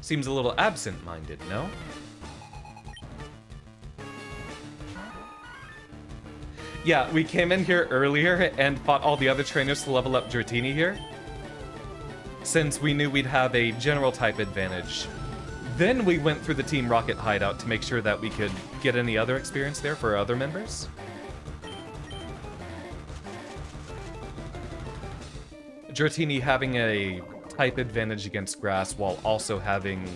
Seems a little absent-minded, no? Yeah, we came in here earlier and fought all the other trainers to level up Dratini here, since we knew we'd have a general type advantage. Then we went through the Team Rocket hideout to make sure that we could get any other experience there for other members. Dratini having a type advantage against grass while also having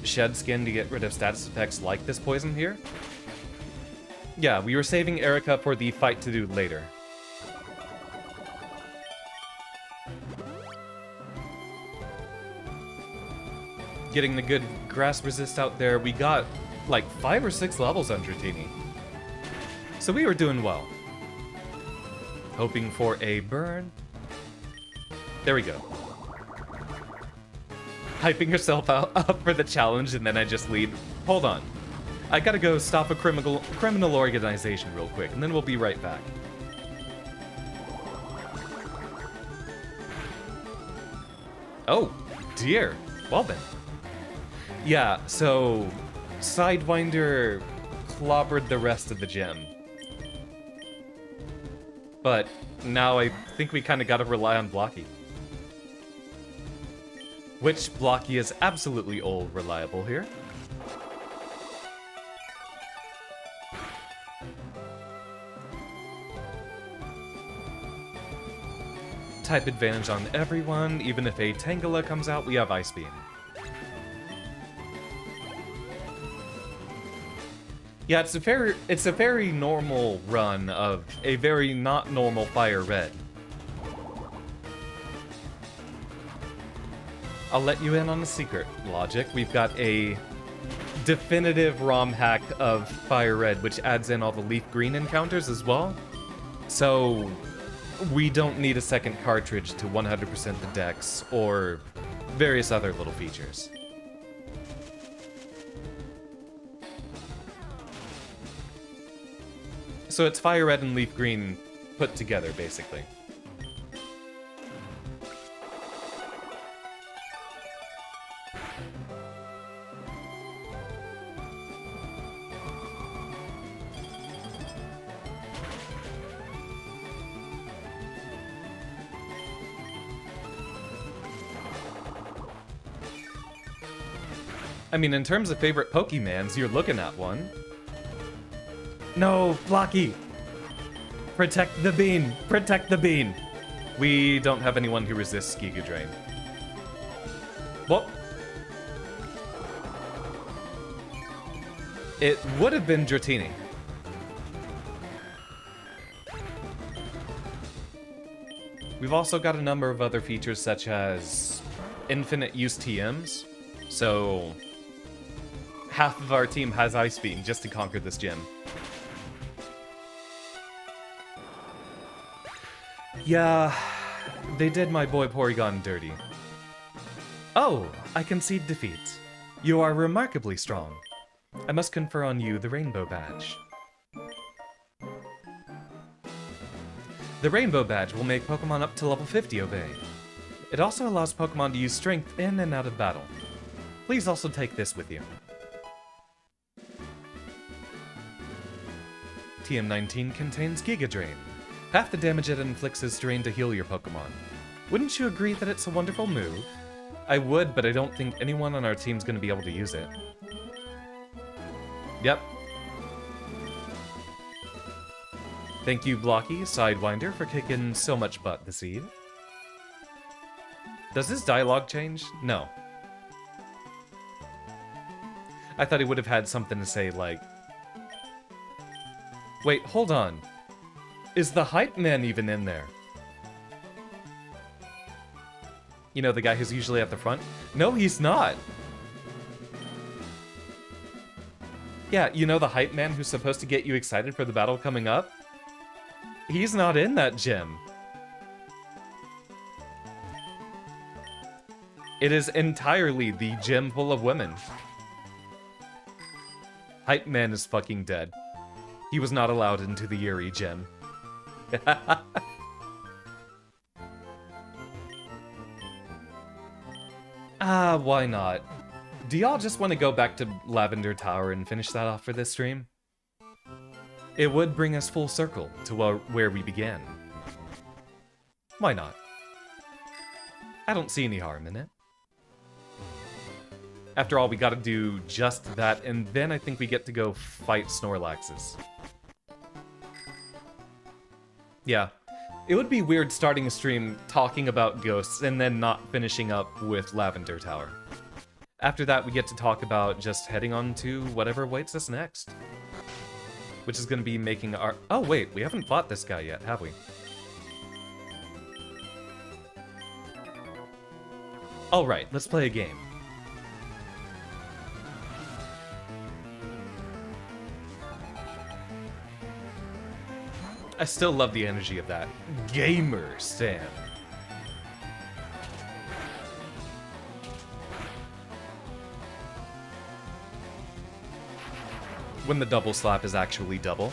shed skin to get rid of status effects like this poison here. Yeah, we were saving Erica for the fight to do later. Getting the good grass resist out there. We got like 5 or 6 levels on Dratini. So we were doing well. Hoping for a burn. There we go. Hyping yourself up for the challenge and then I just leave. Hold on. I gotta go stop a criminal organization real quick, and then we'll be right back. Oh, dear. Well then. Yeah, so Sidewinder clobbered the rest of the gym. But now I think we kind of gotta rely on Blocky. Which Blocky is absolutely all reliable here. Type advantage on everyone. Even if a Tangela comes out, we have Ice Beam. Yeah, it's a very normal run of a very not normal FireRed. I'll let you in on a secret, Logic. We've got a definitive ROM hack of FireRed, which adds in all the leaf green encounters as well. So we don't need a second cartridge to 100% the dex or various other little features. So it's FireRed and Leaf Green put together, basically. I mean, in terms of favorite Pokemans, you're looking at one. No, Blocky! Protect the bean! Protect the bean! We don't have anyone who resists Giga Drain. Well, it would have been Dratini. We've also got a number of other features such as infinite use TMs, so half of our team has Ice Beam just to conquer this gym. Yeah, They did my boy Porygon dirty. Oh, I concede defeat. You are remarkably strong. I must confer on you the Rainbow Badge. The Rainbow Badge will make Pokemon up to level 50 obey. It also allows Pokemon to use strength in and out of battle. Please also take this with you. TM19 contains Giga Drain. Half the damage it inflicts is drained to heal your Pokemon. Wouldn't you agree that it's a wonderful move? I would, but I don't think anyone on our team's gonna be able to use it. Yep. Thank you, Blocky, Sidewinder, for kicking so much butt this eve. Does his dialogue change? No. I thought he would have had something to say like... Wait, hold on. Is the Hype Man even in there? You know, the guy who's usually at the front? No, he's not! Yeah, you know the Hype Man who's supposed to get you excited for the battle coming up? He's not in that gym. It is entirely the gym full of women. Hype Man is fucking dead. He was not allowed into the Yuri gym. Why not? Do y'all just want to go back to Lavender Tower and finish that off for this stream? It would bring us full circle to where we began. Why not? I don't see any harm in it. After all, we gotta do just that, and then I think we get to go fight Snorlaxes. Yeah. It would be weird starting a stream talking about ghosts and then not finishing up with Lavender Tower. After that, we get to talk about just heading on to whatever awaits us next. Which is going to be making our... Oh, wait, we haven't fought this guy yet, have we? Alright, let's play a game. I still love the energy of that. Gamer Sam. When the double slap is actually double.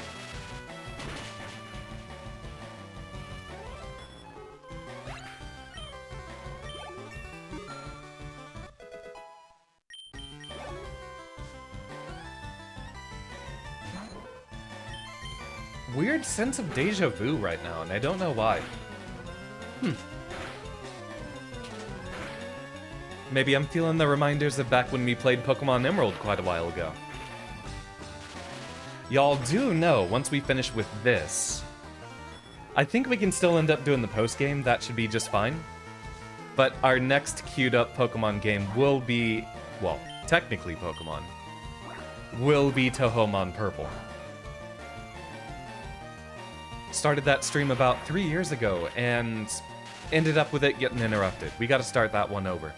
Weird sense of deja vu right now, and I don't know why. Maybe I'm feeling the reminders of back when we played Pokemon Emerald quite a while ago. Y'all do know, once we finish with this, I think we can still end up doing the post-game, that should be just fine. But our next queued up Pokemon game will be, well, technically Pokemon, will be Touhoumon Purple. Started that stream about 3 years ago, and ended up with it getting interrupted. We gotta start that one over.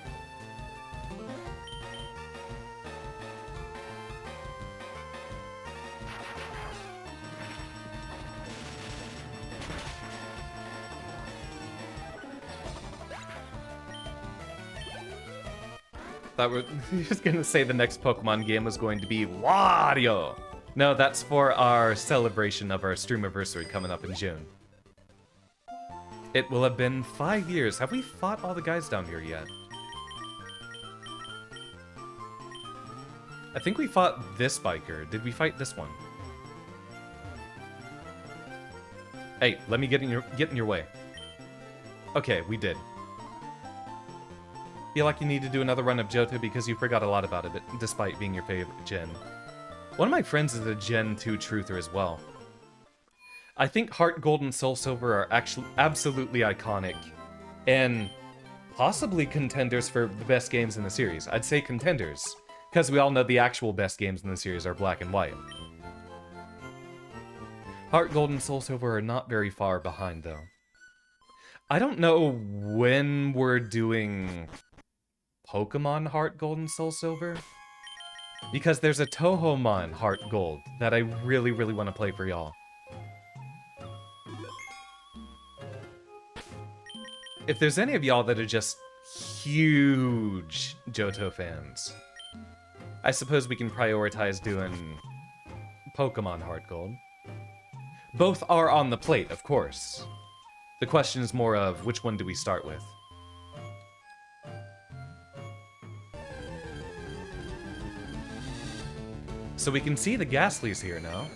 Thought we were just gonna say the next Pokemon game was going to be Wario! No, that's for our celebration of our streamiversary coming up in June. It will have been 5 years. Have we fought all the guys down here yet? I think we fought this biker. Did we fight this one? Hey, let me get in your way. Okay, we did. Feel like you need to do another run of Johto because you forgot a lot about it, despite being your favorite gen. One of my friends is a Gen 2 truther as well. I think Heart Gold and Soul Silver are actually absolutely iconic, and possibly contenders for the best games in the series. I'd say contenders, because we all know the actual best games in the series are Black and White. Heart Gold and Soul Silver are not very far behind, though. I don't know when we're doing Pokemon Heart Gold and Soul Silver, because there's a Touhoumon Heart Gold that I really, really want to play for y'all. if there's any of y'all that are just huge Johto fans, I suppose we can prioritize doing Pokemon Heart Gold. Both are on the plate, of course. The question is more of which one do we start with? So we can see the Ghastlies here now.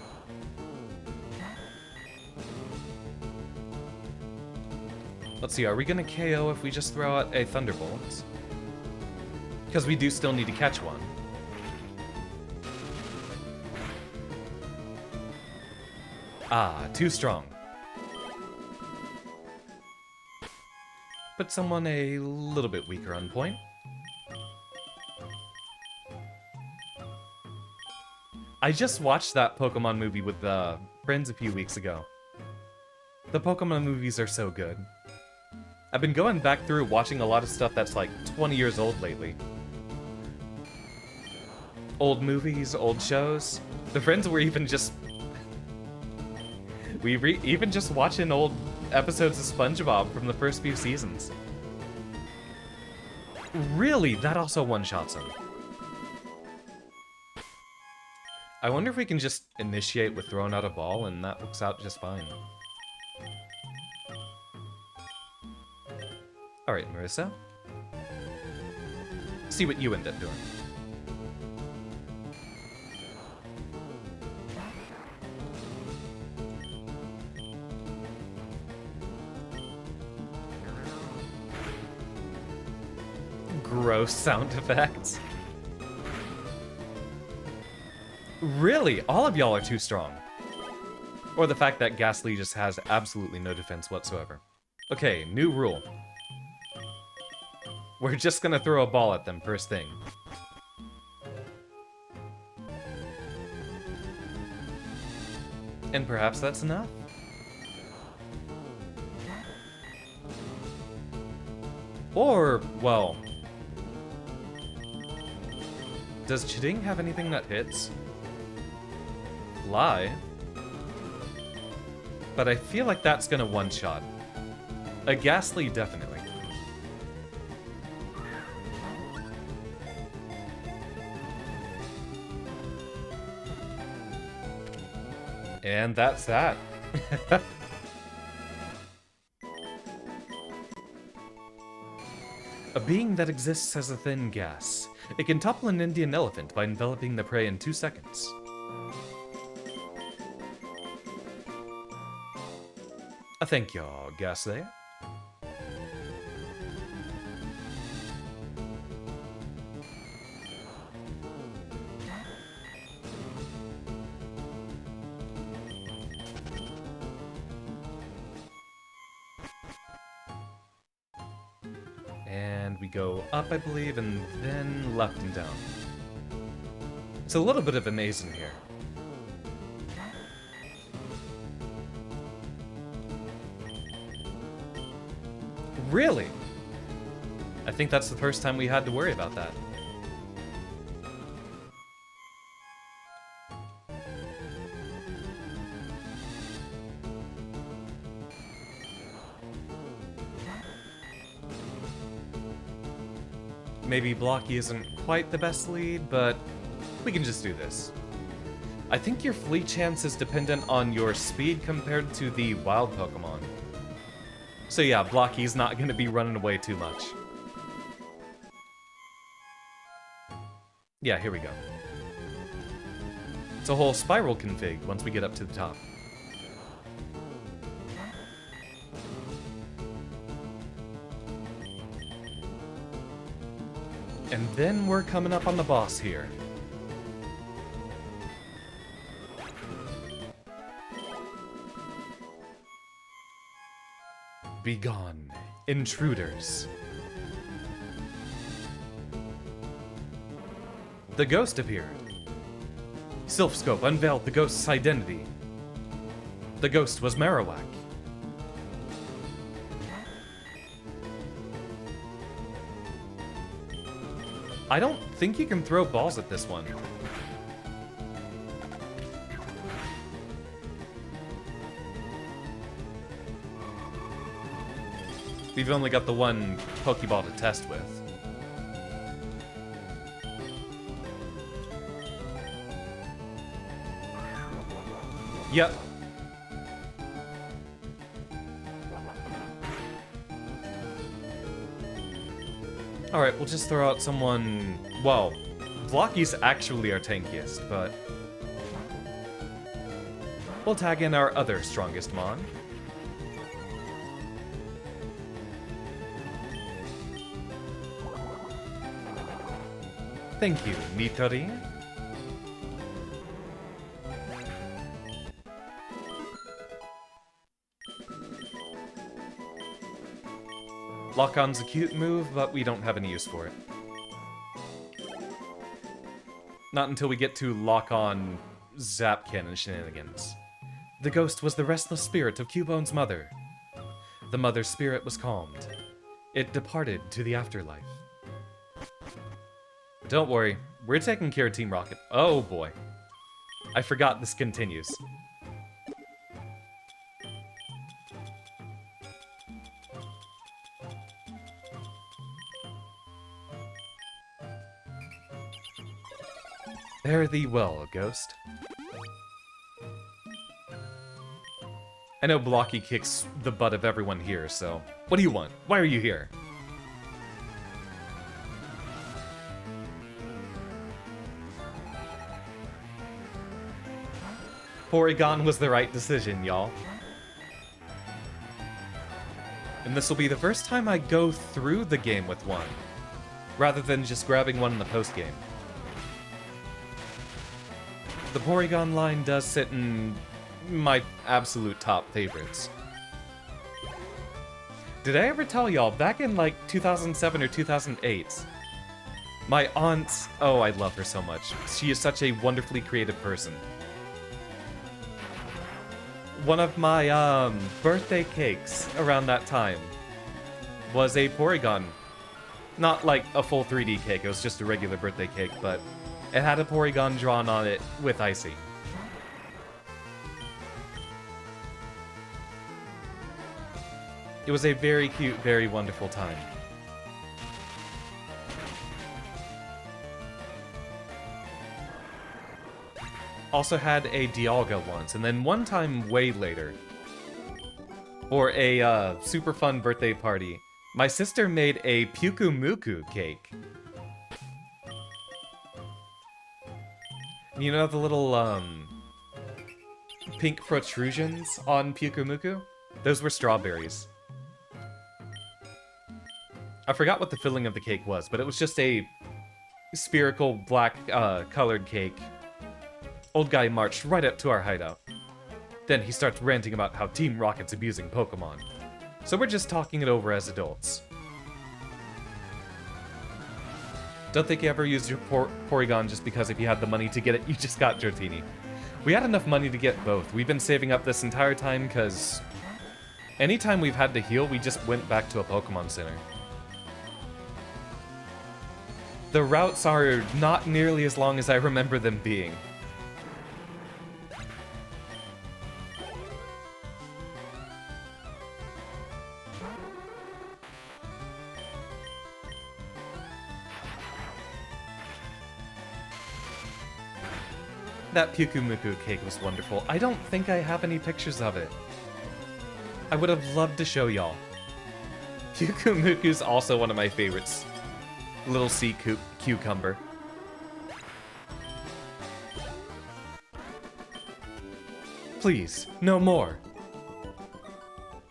Let's see, are we gonna KO if we just throw out a Thunderbolt? Because we do still need to catch one. Ah, too strong. But someone a little bit weaker on point. I just watched that Pokemon movie with friends a few weeks ago. The Pokemon movies are so good. I've been going back through watching a lot of stuff that's like 20 years old lately. Old movies, old shows. The friends were even just... even just watching old episodes of SpongeBob from the first few seasons. Really? That also one-shots him. I wonder if we can just initiate with throwing out a ball and that works out just fine. Alright, Marissa. See what you end up doing. Gross sound effects. Really? All of y'all are too strong. Or the fact that Ghastly just has absolutely no defense whatsoever. Okay, new rule. We're just gonna throw a ball at them first thing. And perhaps that's enough? Or, well... Does Chiding have anything that hits? Lie? But I feel like that's gonna one-shot. A Ghastly, definitely. And that's that. A being that exists as a thin gas. It can topple an Indian elephant by enveloping the prey in 2 seconds. Thank you, Ghastly. And we go up, I believe, and then left and down. It's a little bit of a maze in here. Really? I think that's the first time we had to worry about that. Maybe Blocky isn't quite the best lead, but we can just do this. I think your fleet chance is dependent on your speed compared to the wild Pokemon. So yeah, Blocky's not going to be running away too much. Yeah, here we go. It's a whole spiral config once we get up to the top. And then we're coming up on the boss here. Begone, intruders. The ghost appeared. Sylphscope unveiled the ghost's identity. The ghost was Marowak. I don't think you can throw balls at this one. We've only got the one Pokeball to test with. Yep. Alright, we'll just throw out someone... Well, Blocky's actually our tankiest, but... we'll tag in our other strongest Mon. Thank you, Nitori. Lock-on's a cute move, but we don't have any use for it. Not until we get to lock-on Zap Cannon shenanigans. The ghost was the restless spirit of Cubone's mother. The mother's spirit was calmed. It departed to the afterlife. Don't worry, we're taking care of Team Rocket. Oh boy. I forgot this continues. Fare thee well, Ghost. I know Blocky kicks the butt of everyone here, so... what do you want? Why are you here? Porygon was the right decision, y'all. And this will be the first time I go through the game with one, rather than just grabbing one in the post-game. The Porygon line does sit in my absolute top favorites. Did I ever tell y'all, back in like 2007 or 2008, my aunt, oh, I love her so much. She is such a wonderfully creative person. One of my birthday cakes around that time was a Porygon. Not like a full 3D cake, it was just a regular birthday cake, but it had a Porygon drawn on it with icing. It was a very cute, very wonderful time. Also had a Dialga once, and then one time way later, for a super fun birthday party, my sister made a Pyukumuku cake. You know the little, pink protrusions on Pyukumuku? Those were strawberries. I forgot what the filling of the cake was, but it was just a spherical black, colored cake. Old guy marched right up to our hideout. Then he starts ranting about how Team Rocket's abusing Pokemon. So we're just talking it over as adults. Don't think you ever used your Porygon just because if you had the money to get it, you just got Dratini. We had enough money to get both. We've been saving up this entire time because anytime we've had to heal, we just went back to a Pokemon Center. The routes are not nearly as long as I remember them being. That Pyukumuku cake was wonderful. I don't think I have any pictures of it. I would have loved to show y'all. Pyukumuku's also one of my favorites. Little sea cucumber. Please, no more.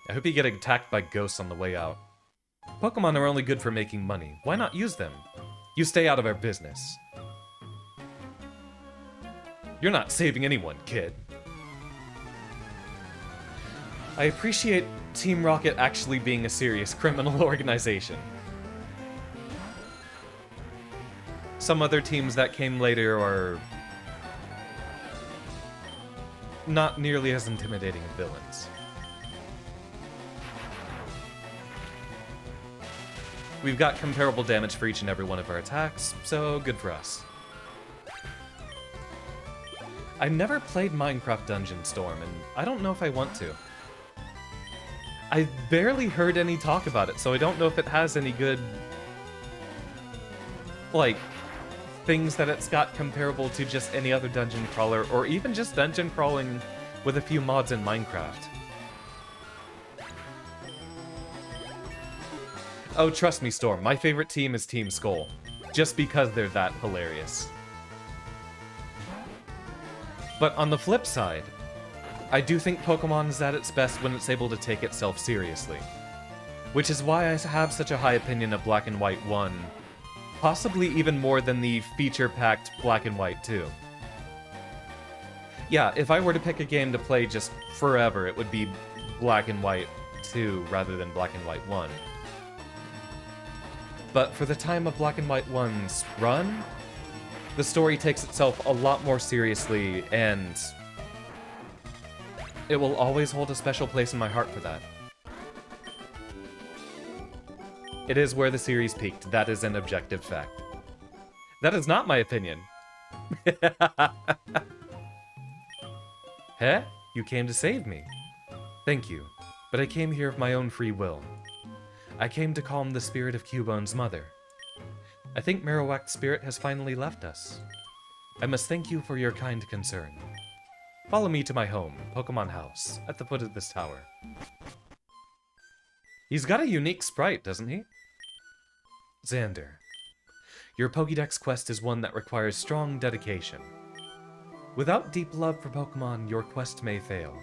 I hope you get attacked by ghosts on the way out. Pokemon are only good for making money. Why not use them? You stay out of our business. You're not saving anyone, kid. I appreciate Team Rocket actually being a serious criminal organization. Some other teams that came later are not nearly as intimidating as villains. We've got comparable damage for each and every one of our attacks, so good for us. I've never played Minecraft Dungeon Storm, and I don't know if I want to. I barely heard any talk about it, so I don't know if it has any good, like, things that it's got comparable to just any other dungeon crawler, or even just dungeon crawling with a few mods in Minecraft. Oh, trust me, Storm, my favorite team is Team Skull, just because they're that hilarious. But on the flip side, I do think Pokemon is at its best when it's able to take itself seriously. Which is why I have such a high opinion of Black and White 1, possibly even more than the feature-packed Black and White 2. Yeah, if I were to pick a game to play just forever, it would be Black and White 2 rather than Black and White 1. But for the time of Black and White 1's run, the story takes itself a lot more seriously, and it will always hold a special place in my heart for that. It is where the series peaked. That is an objective fact. That is not my opinion. Heh? You came to save me. Thank you, but I came here of my own free will. I came to calm the spirit of Cubone's mother. I think Marowak's spirit has finally left us. I must thank you for your kind concern. Follow me to my home, Pokemon House, at the foot of this tower. He's got a unique sprite, doesn't he? Xander, your Pokédex quest is one that requires strong dedication. Without deep love for Pokemon, your quest may fail.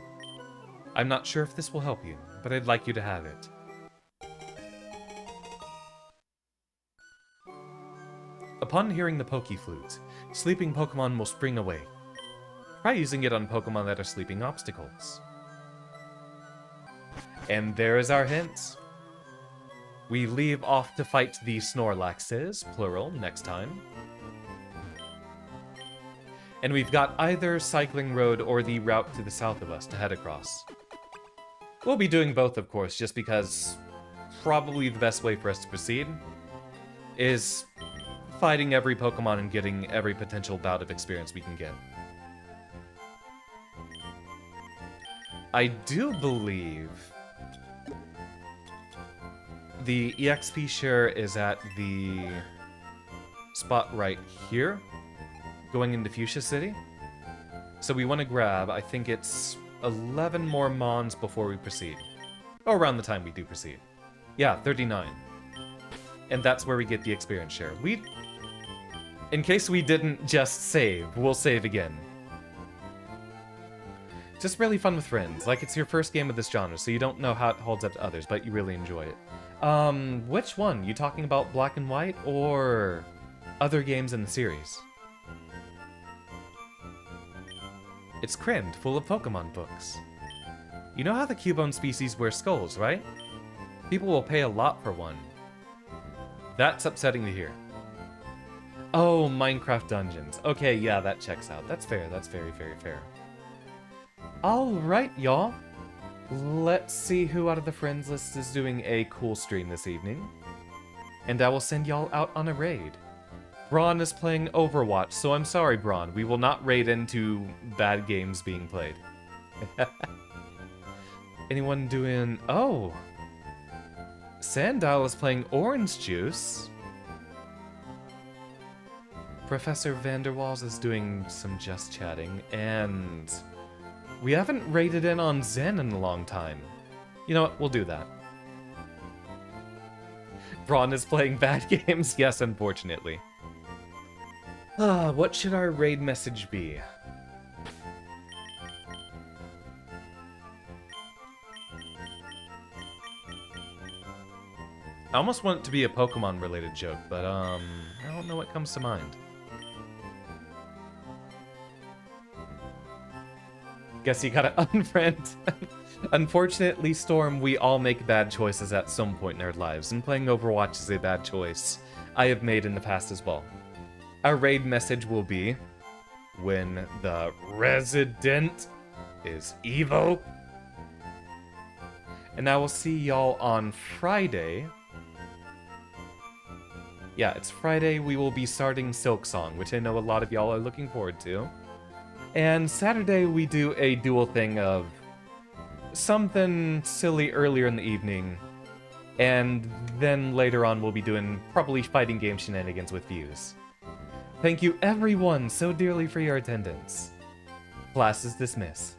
I'm not sure if this will help you, but I'd like you to have it. Upon hearing the Pokeflute, sleeping Pokemon will spring awake. Try using it on Pokemon that are sleeping obstacles. And there is our hint. We leave off to fight the Snorlaxes, plural, next time. And we've got either Cycling Road or the route to the south of us to head across. We'll be doing both, of course, just because probably the best way for us to proceed is fighting every Pokemon and getting every potential bout of experience we can get. I do believe the EXP share is at the spot right here, going into Fuchsia City. So we want to grab, I think it's 11 more Mons before we proceed. Or around the time we do proceed. Yeah, 39. And that's where we get the experience share. In case we didn't just save, we'll save again. Just really fun with friends. Like, it's your first game of this genre, so you don't know how it holds up to others, but you really enjoy it. Which one? You talking about Black and White, or other games in the series? It's crammed full of Pokemon books. You know how the Cubone species wear skulls, right? People will pay a lot for one. That's upsetting to hear. Oh, Minecraft dungeons. Okay, yeah, that checks out. That's fair. That's very, very fair. Alright, y'all. Let's see who out of the friends list is doing a cool stream this evening. And I will send y'all out on a raid. Braun is playing Overwatch, so I'm sorry, Braun. We will not raid into bad games being played. Anyone doing... Oh! Sandile is playing Orange Juice. Professor Vanderwalls is doing some just chatting, and we haven't raided in on Zen in a long time. You know what? We'll do that. Braun is playing bad games? Yes, unfortunately. What should our raid message be? I almost want it to be a Pokemon-related joke, but, I don't know what comes to mind. Guess you gotta unfriend. Unfortunately, Storm, we all make bad choices at some point in our lives, and playing Overwatch is a bad choice I have made in the past as well. Our raid message will be, when the resident is evil. And I will see y'all on Friday. Yeah, it's Friday. We will be starting Silk Song, which I know a lot of y'all are looking forward to. And Saturday, we do a dual thing of something silly earlier in the evening, and then later on we'll be doing probably fighting game shenanigans with views. Thank you everyone so dearly for your attendance. Class is dismissed.